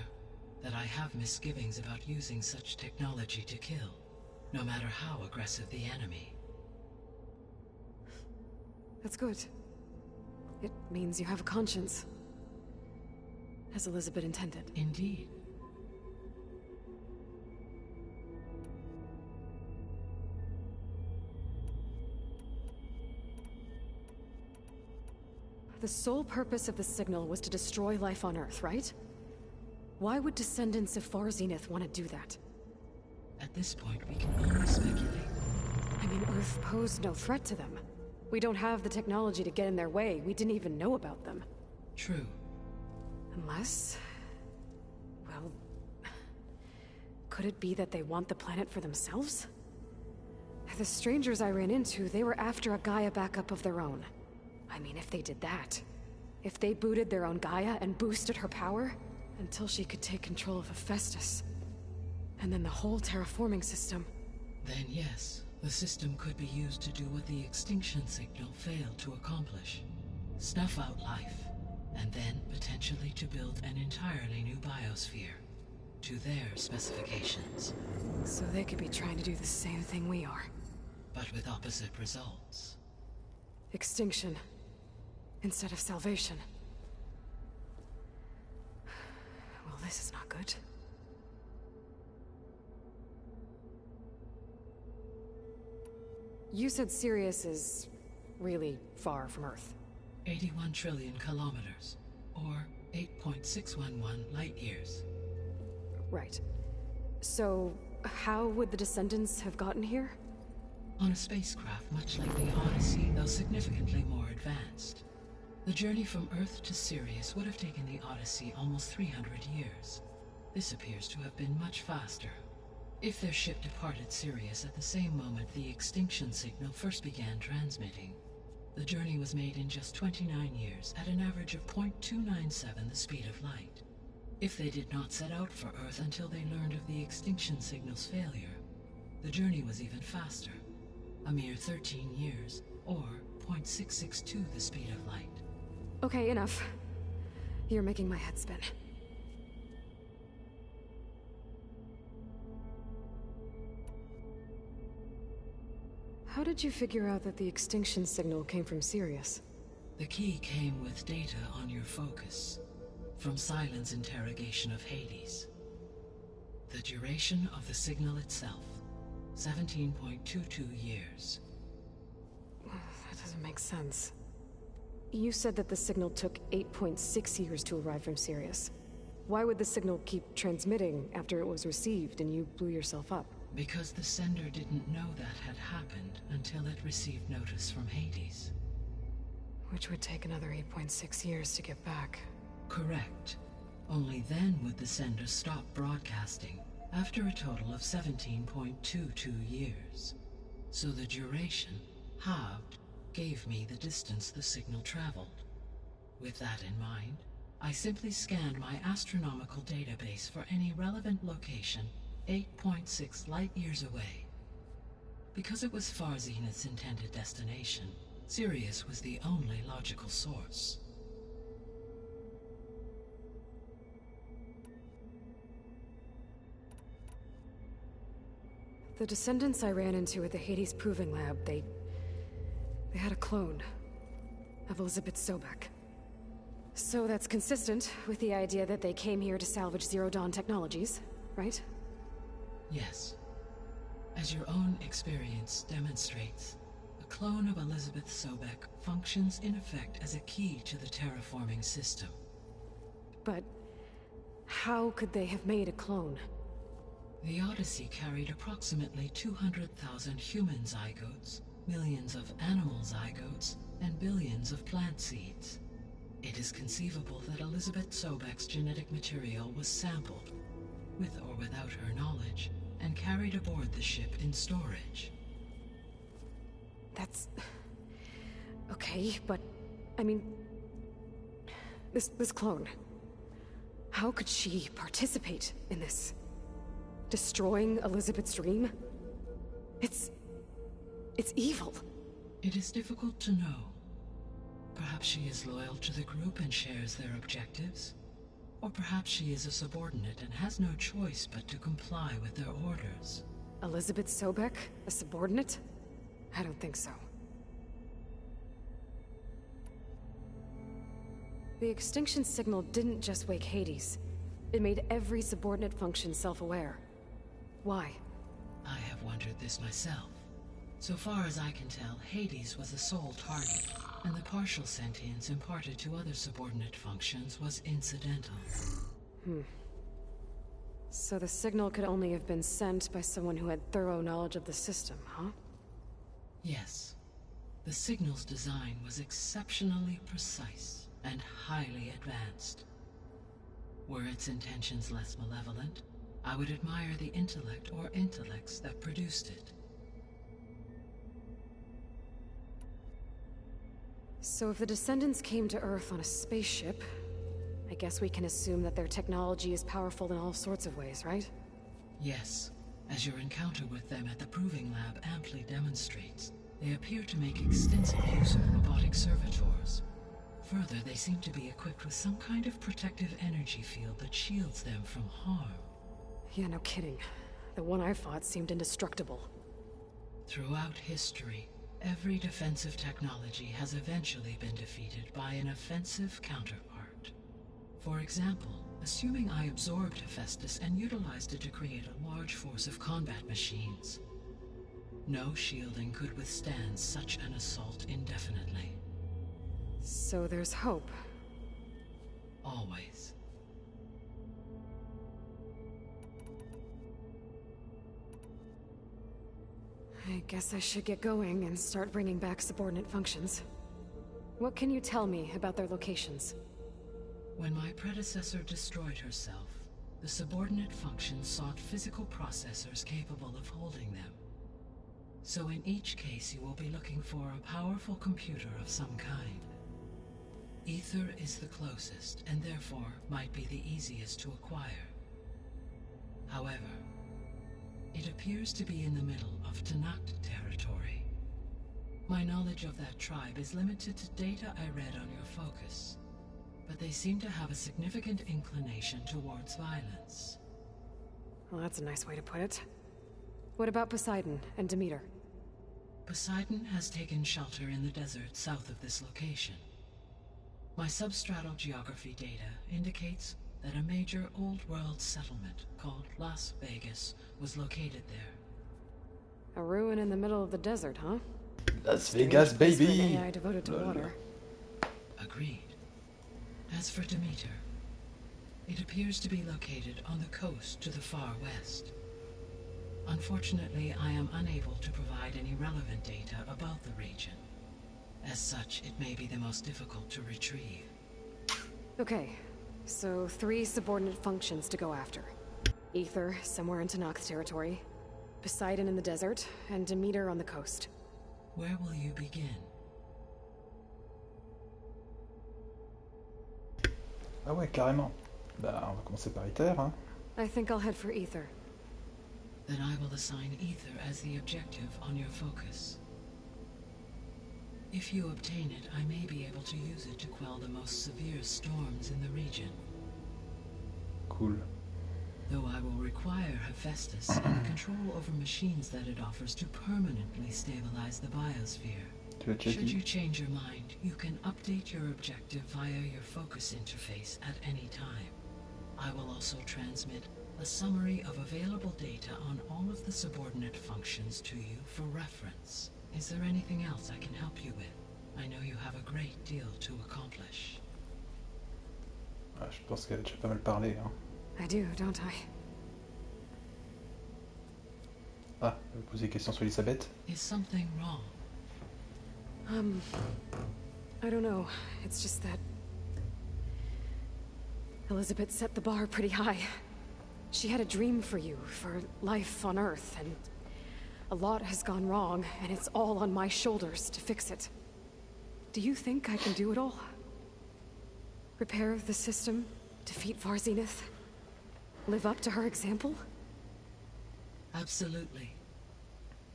that I have misgivings about using such technology to kill, no matter how aggressive the enemy. That's good. It means you have a conscience. As Elizabeth intended. Indeed. The sole purpose of the signal was to destroy life on Earth, right? Why would descendants of Far Zenith want to do that? At this point, we can only speculate. I mean, Earth posed no threat to them. We don't have the technology to get in their way. We didn't even know about them. True. Unless... well... could it be that they want the planet for themselves? The strangers I ran into, they were after a Gaia backup of their own. I mean, if they did that... if they booted their own Gaia and boosted her power... until she could take control of Hephaestus. And then the whole terraforming system... Then yes, the system could be used to do what the extinction signal failed to accomplish. Snuff out life. And then, potentially to build an entirely new biosphere. To their specifications. So they could be trying to do the same thing we are. But with opposite results. Extinction. Instead of salvation. Well, this is not good. You said Sirius is... really far from Earth. 81 trillion kilometers, or 8.611 light-years. Right. So, how would the descendants have gotten here? On a spacecraft much like the Odyssey, though significantly more advanced. The journey from Earth to Sirius would have taken the Odyssey almost 300 years. This appears to have been much faster. If their ship departed Sirius at the same moment the extinction signal first began transmitting, the journey was made in just 29 years at an average of 0.297 the speed of light. If they did not set out for Earth until they learned of the extinction signal's failure, the journey was even faster, a mere 13 years, or 0.662 the speed of light. Okay, enough. You're making my head spin. How did you figure out that the extinction signal came from Sirius? The key came with data on your focus, from Silent's interrogation of Hades. The duration of the signal itself, 17.22 years. That doesn't make sense. You said that the signal took 8.6 years to arrive from Sirius. Why would the signal keep transmitting after it was received and you blew yourself up? Because the sender didn't know that had happened until it received notice from Hades. Which would take another 8.6 years to get back. Correct. Only then would the sender stop broadcasting, after a total of 17.22 years. So the duration, halved, gave me the distance the signal traveled. With that in mind, I simply scanned my astronomical database for any relevant location 8.6 light-years away. Because it was Far Zenith's intended destination, Sirius was the only logical source. The descendants I ran into at the Hades Proving Lab, they had a clone of Elizabeth Sobek. So that's consistent with the idea that they came here to salvage Zero Dawn technologies, right? Yes. As your own experience demonstrates, a clone of Elizabeth Sobek functions in effect as a key to the terraforming system. But how could they have made a clone? The Odyssey carried approximately 200,000 human zygotes, millions of animal zygotes, and billions of plant seeds. It is conceivable that Elizabeth Sobek's genetic material was sampled, with or without her knowledge, and carried aboard the ship in storage. That's... okay, but... I mean... This clone... How could she participate in this? Destroying Elizabeth's dream? It's evil. It is difficult to know. Perhaps she is loyal to the group and shares their objectives. Or perhaps she is a subordinate and has no choice but to comply with their orders. Elizabeth Sobek? A subordinate? I don't think so. The extinction signal didn't just wake Hades. It made every subordinate function self-aware. Why? I have wondered this myself. So far as I can tell, Hades was the sole target, and the partial sentience imparted to other subordinate functions was incidental. So the signal could only have been sent by someone who had thorough knowledge of the system, huh? Yes. The signal's design was exceptionally precise and highly advanced. Were its intentions less malevolent, I would admire the intellect or intellects that produced it. So if the descendants came to Earth on a spaceship, I guess we can assume that their technology is powerful in all sorts of ways, right? Yes. As your encounter with them at the Proving Lab amply demonstrates, they appear to make extensive use of robotic servitors. Further, they seem to be equipped with some kind of protective energy field that shields them from harm. Yeah, no kidding. The one I fought seemed indestructible. Throughout history, every defensive technology has eventually been defeated by an offensive counterpart. For example, assuming I absorbed Hephaestus and utilized it to create a large force of combat machines. No shielding could withstand such an assault indefinitely. So there's hope. Always. I guess I should get going and start bringing back subordinate functions. What can you tell me about their locations? When my predecessor destroyed herself, the subordinate functions sought physical processors capable of holding them. So in each case you will be looking for a powerful computer of some kind. Ether is the closest, and therefore might be the easiest to acquire. However, it appears to be in the middle of Tanakh territory. My knowledge of that tribe is limited to data I read on your focus, but they seem to have a significant inclination towards violence. Well, that's a nice way to put it. What about Poseidon and Demeter? Poseidon has taken shelter in the desert south of this location. My substratal geography data indicates that a major old-world settlement called Las Vegas was located there. A ruin in the middle of the desert, huh? Las Vegas, baby! AI devoted to water. agreed. As for Demeter, it appears to be located on the coast to the far west. Unfortunately, I am unable to provide any relevant data about the region. As such, it may be the most difficult to retrieve. Okay, so 3 subordinate functions to go after. Ether, somewhere in Tanak's territory. Poseidon in the desert, and Demeter on the coast. Where will you begin? Ah ouais, carrément. Bah, on va commencer par Ether, hein. I think I'll head for Ether. Then I will assign Ether as the objective on your focus. If you obtain it, I may be able to use it to quell the most severe storms in the region. Cool. Though I will require Hephaestus and the control over machines that it offers to permanently stabilize the biosphere. Should you change your mind, you can update your objective via your focus interface at any time. I will also transmit a summary of available data on all of the subordinate functions to you for reference. Is there anything else I can help you with? I know you have a great deal to accomplish. Ah, je pense qu'elle a déjà pas mal parlé, hein. I do, don't I? Ah, elle va poser des questions sur Elisabeth. Is something wrong? I don't know. It's just that Elizabeth set the bar pretty high. She had a dream for you, for life on Earth, and a lot has gone wrong, and it's all on my shoulders to fix it. Do you think I can do it all? Repair the system, defeat Varzinith, live up to her example? Absolutely.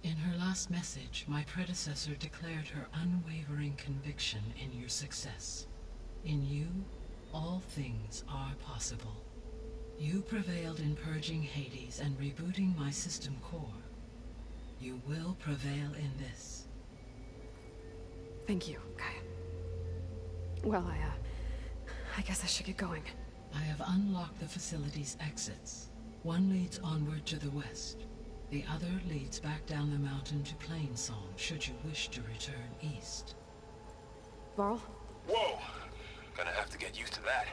In her last message, my predecessor declared her unwavering conviction in your success. In you, all things are possible. You prevailed in purging Hades and rebooting my system core. You will prevail in this. Thank you, Gaia. Well, I guess I should get going. I have unlocked the facility's exits. One leads onward to the west. The other leads back down the mountain to Plainsong, should you wish to return east. Varl? Whoa! Gonna have to get used to that.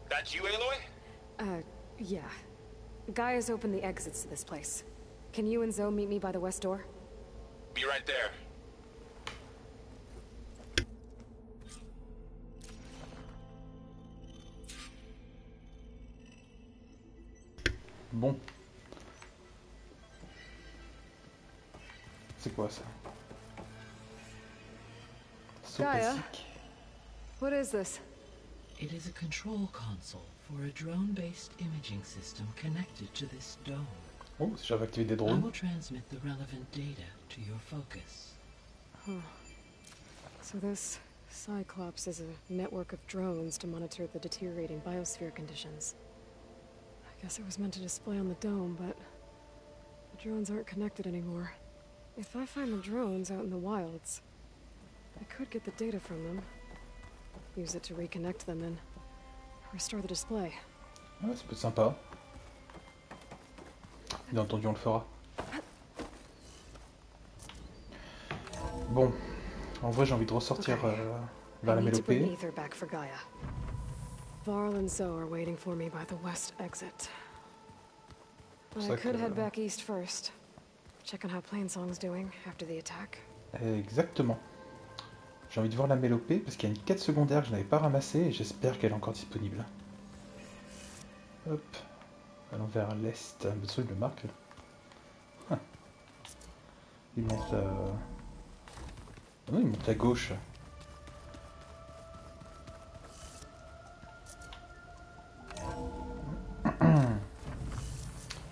That's you, Aloy? Yeah. Gaia's opened the exits to this place. Can you and Zoe meet me by the west door? Be right there. Bon. C'est quoi ça? Gaia? What is this? It is a control console for a drone-based imaging system connected to this dome. Oh, si j'avais activé des I drones. will transmit the relevant data to your focus. Huh. So this Cyclops is a network of drones to monitor the deteriorating biosphere conditions. I guess it was meant to display on the dome, but the drones aren't connected anymore. If I find the drones out in the wilds, I could get the data from them, use it to reconnect them and restore the display. Ouais, ça peut être sympa. Bien entendu, on le fera. Bon, en vrai, j'ai envie de ressortir vers la mélopée. Ether back for Gaia. Varl and Zoe are waiting for me by the west exit. I could head back east first. Check on how Plainsong's doing after the attack. Exactement. J'ai envie de voir la mélopée parce qu'il y a une quête secondaire que je n'avais pas ramassée et j'espère qu'elle est encore disponible. Hop. Allons vers l'est. Le truc le marque. Ah. Il monte non, il monte à gauche.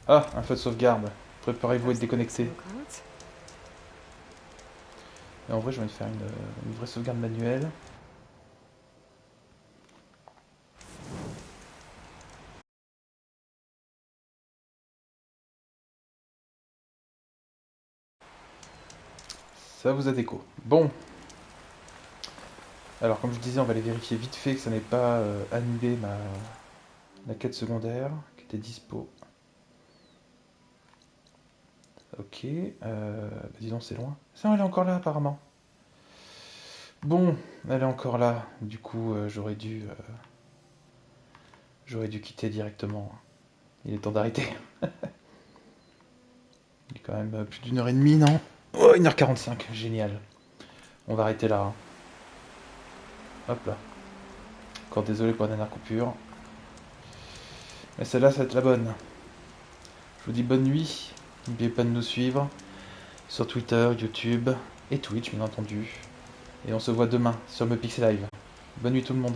Ah, un feu de sauvegarde. Préparez-vous à être déconnecté. Et en vrai, j'ai envie de faire une vraie sauvegarde manuelle. Ça vous a déco. Bon. Alors, comme je disais, on va aller vérifier vite fait que ça n'ait pas annulé la quête secondaire qui était dispo. Ok. Dis donc, c'est loin. Ça, elle est encore là, apparemment. Bon, elle est encore là. Du coup, j'aurais dû quitter directement. Il est temps d'arrêter. Il est quand même plus d'1h30, non? Oh, 1h45, génial. On va arrêter là. Hop là. Encore désolé pour la dernière coupure. Mais celle-là, ça va être la bonne. Je vous dis bonne nuit. N'oubliez pas de nous suivre sur Twitter, YouTube et Twitch, bien entendu. Et on se voit demain sur Me Pixel Live. Bonne nuit tout le monde.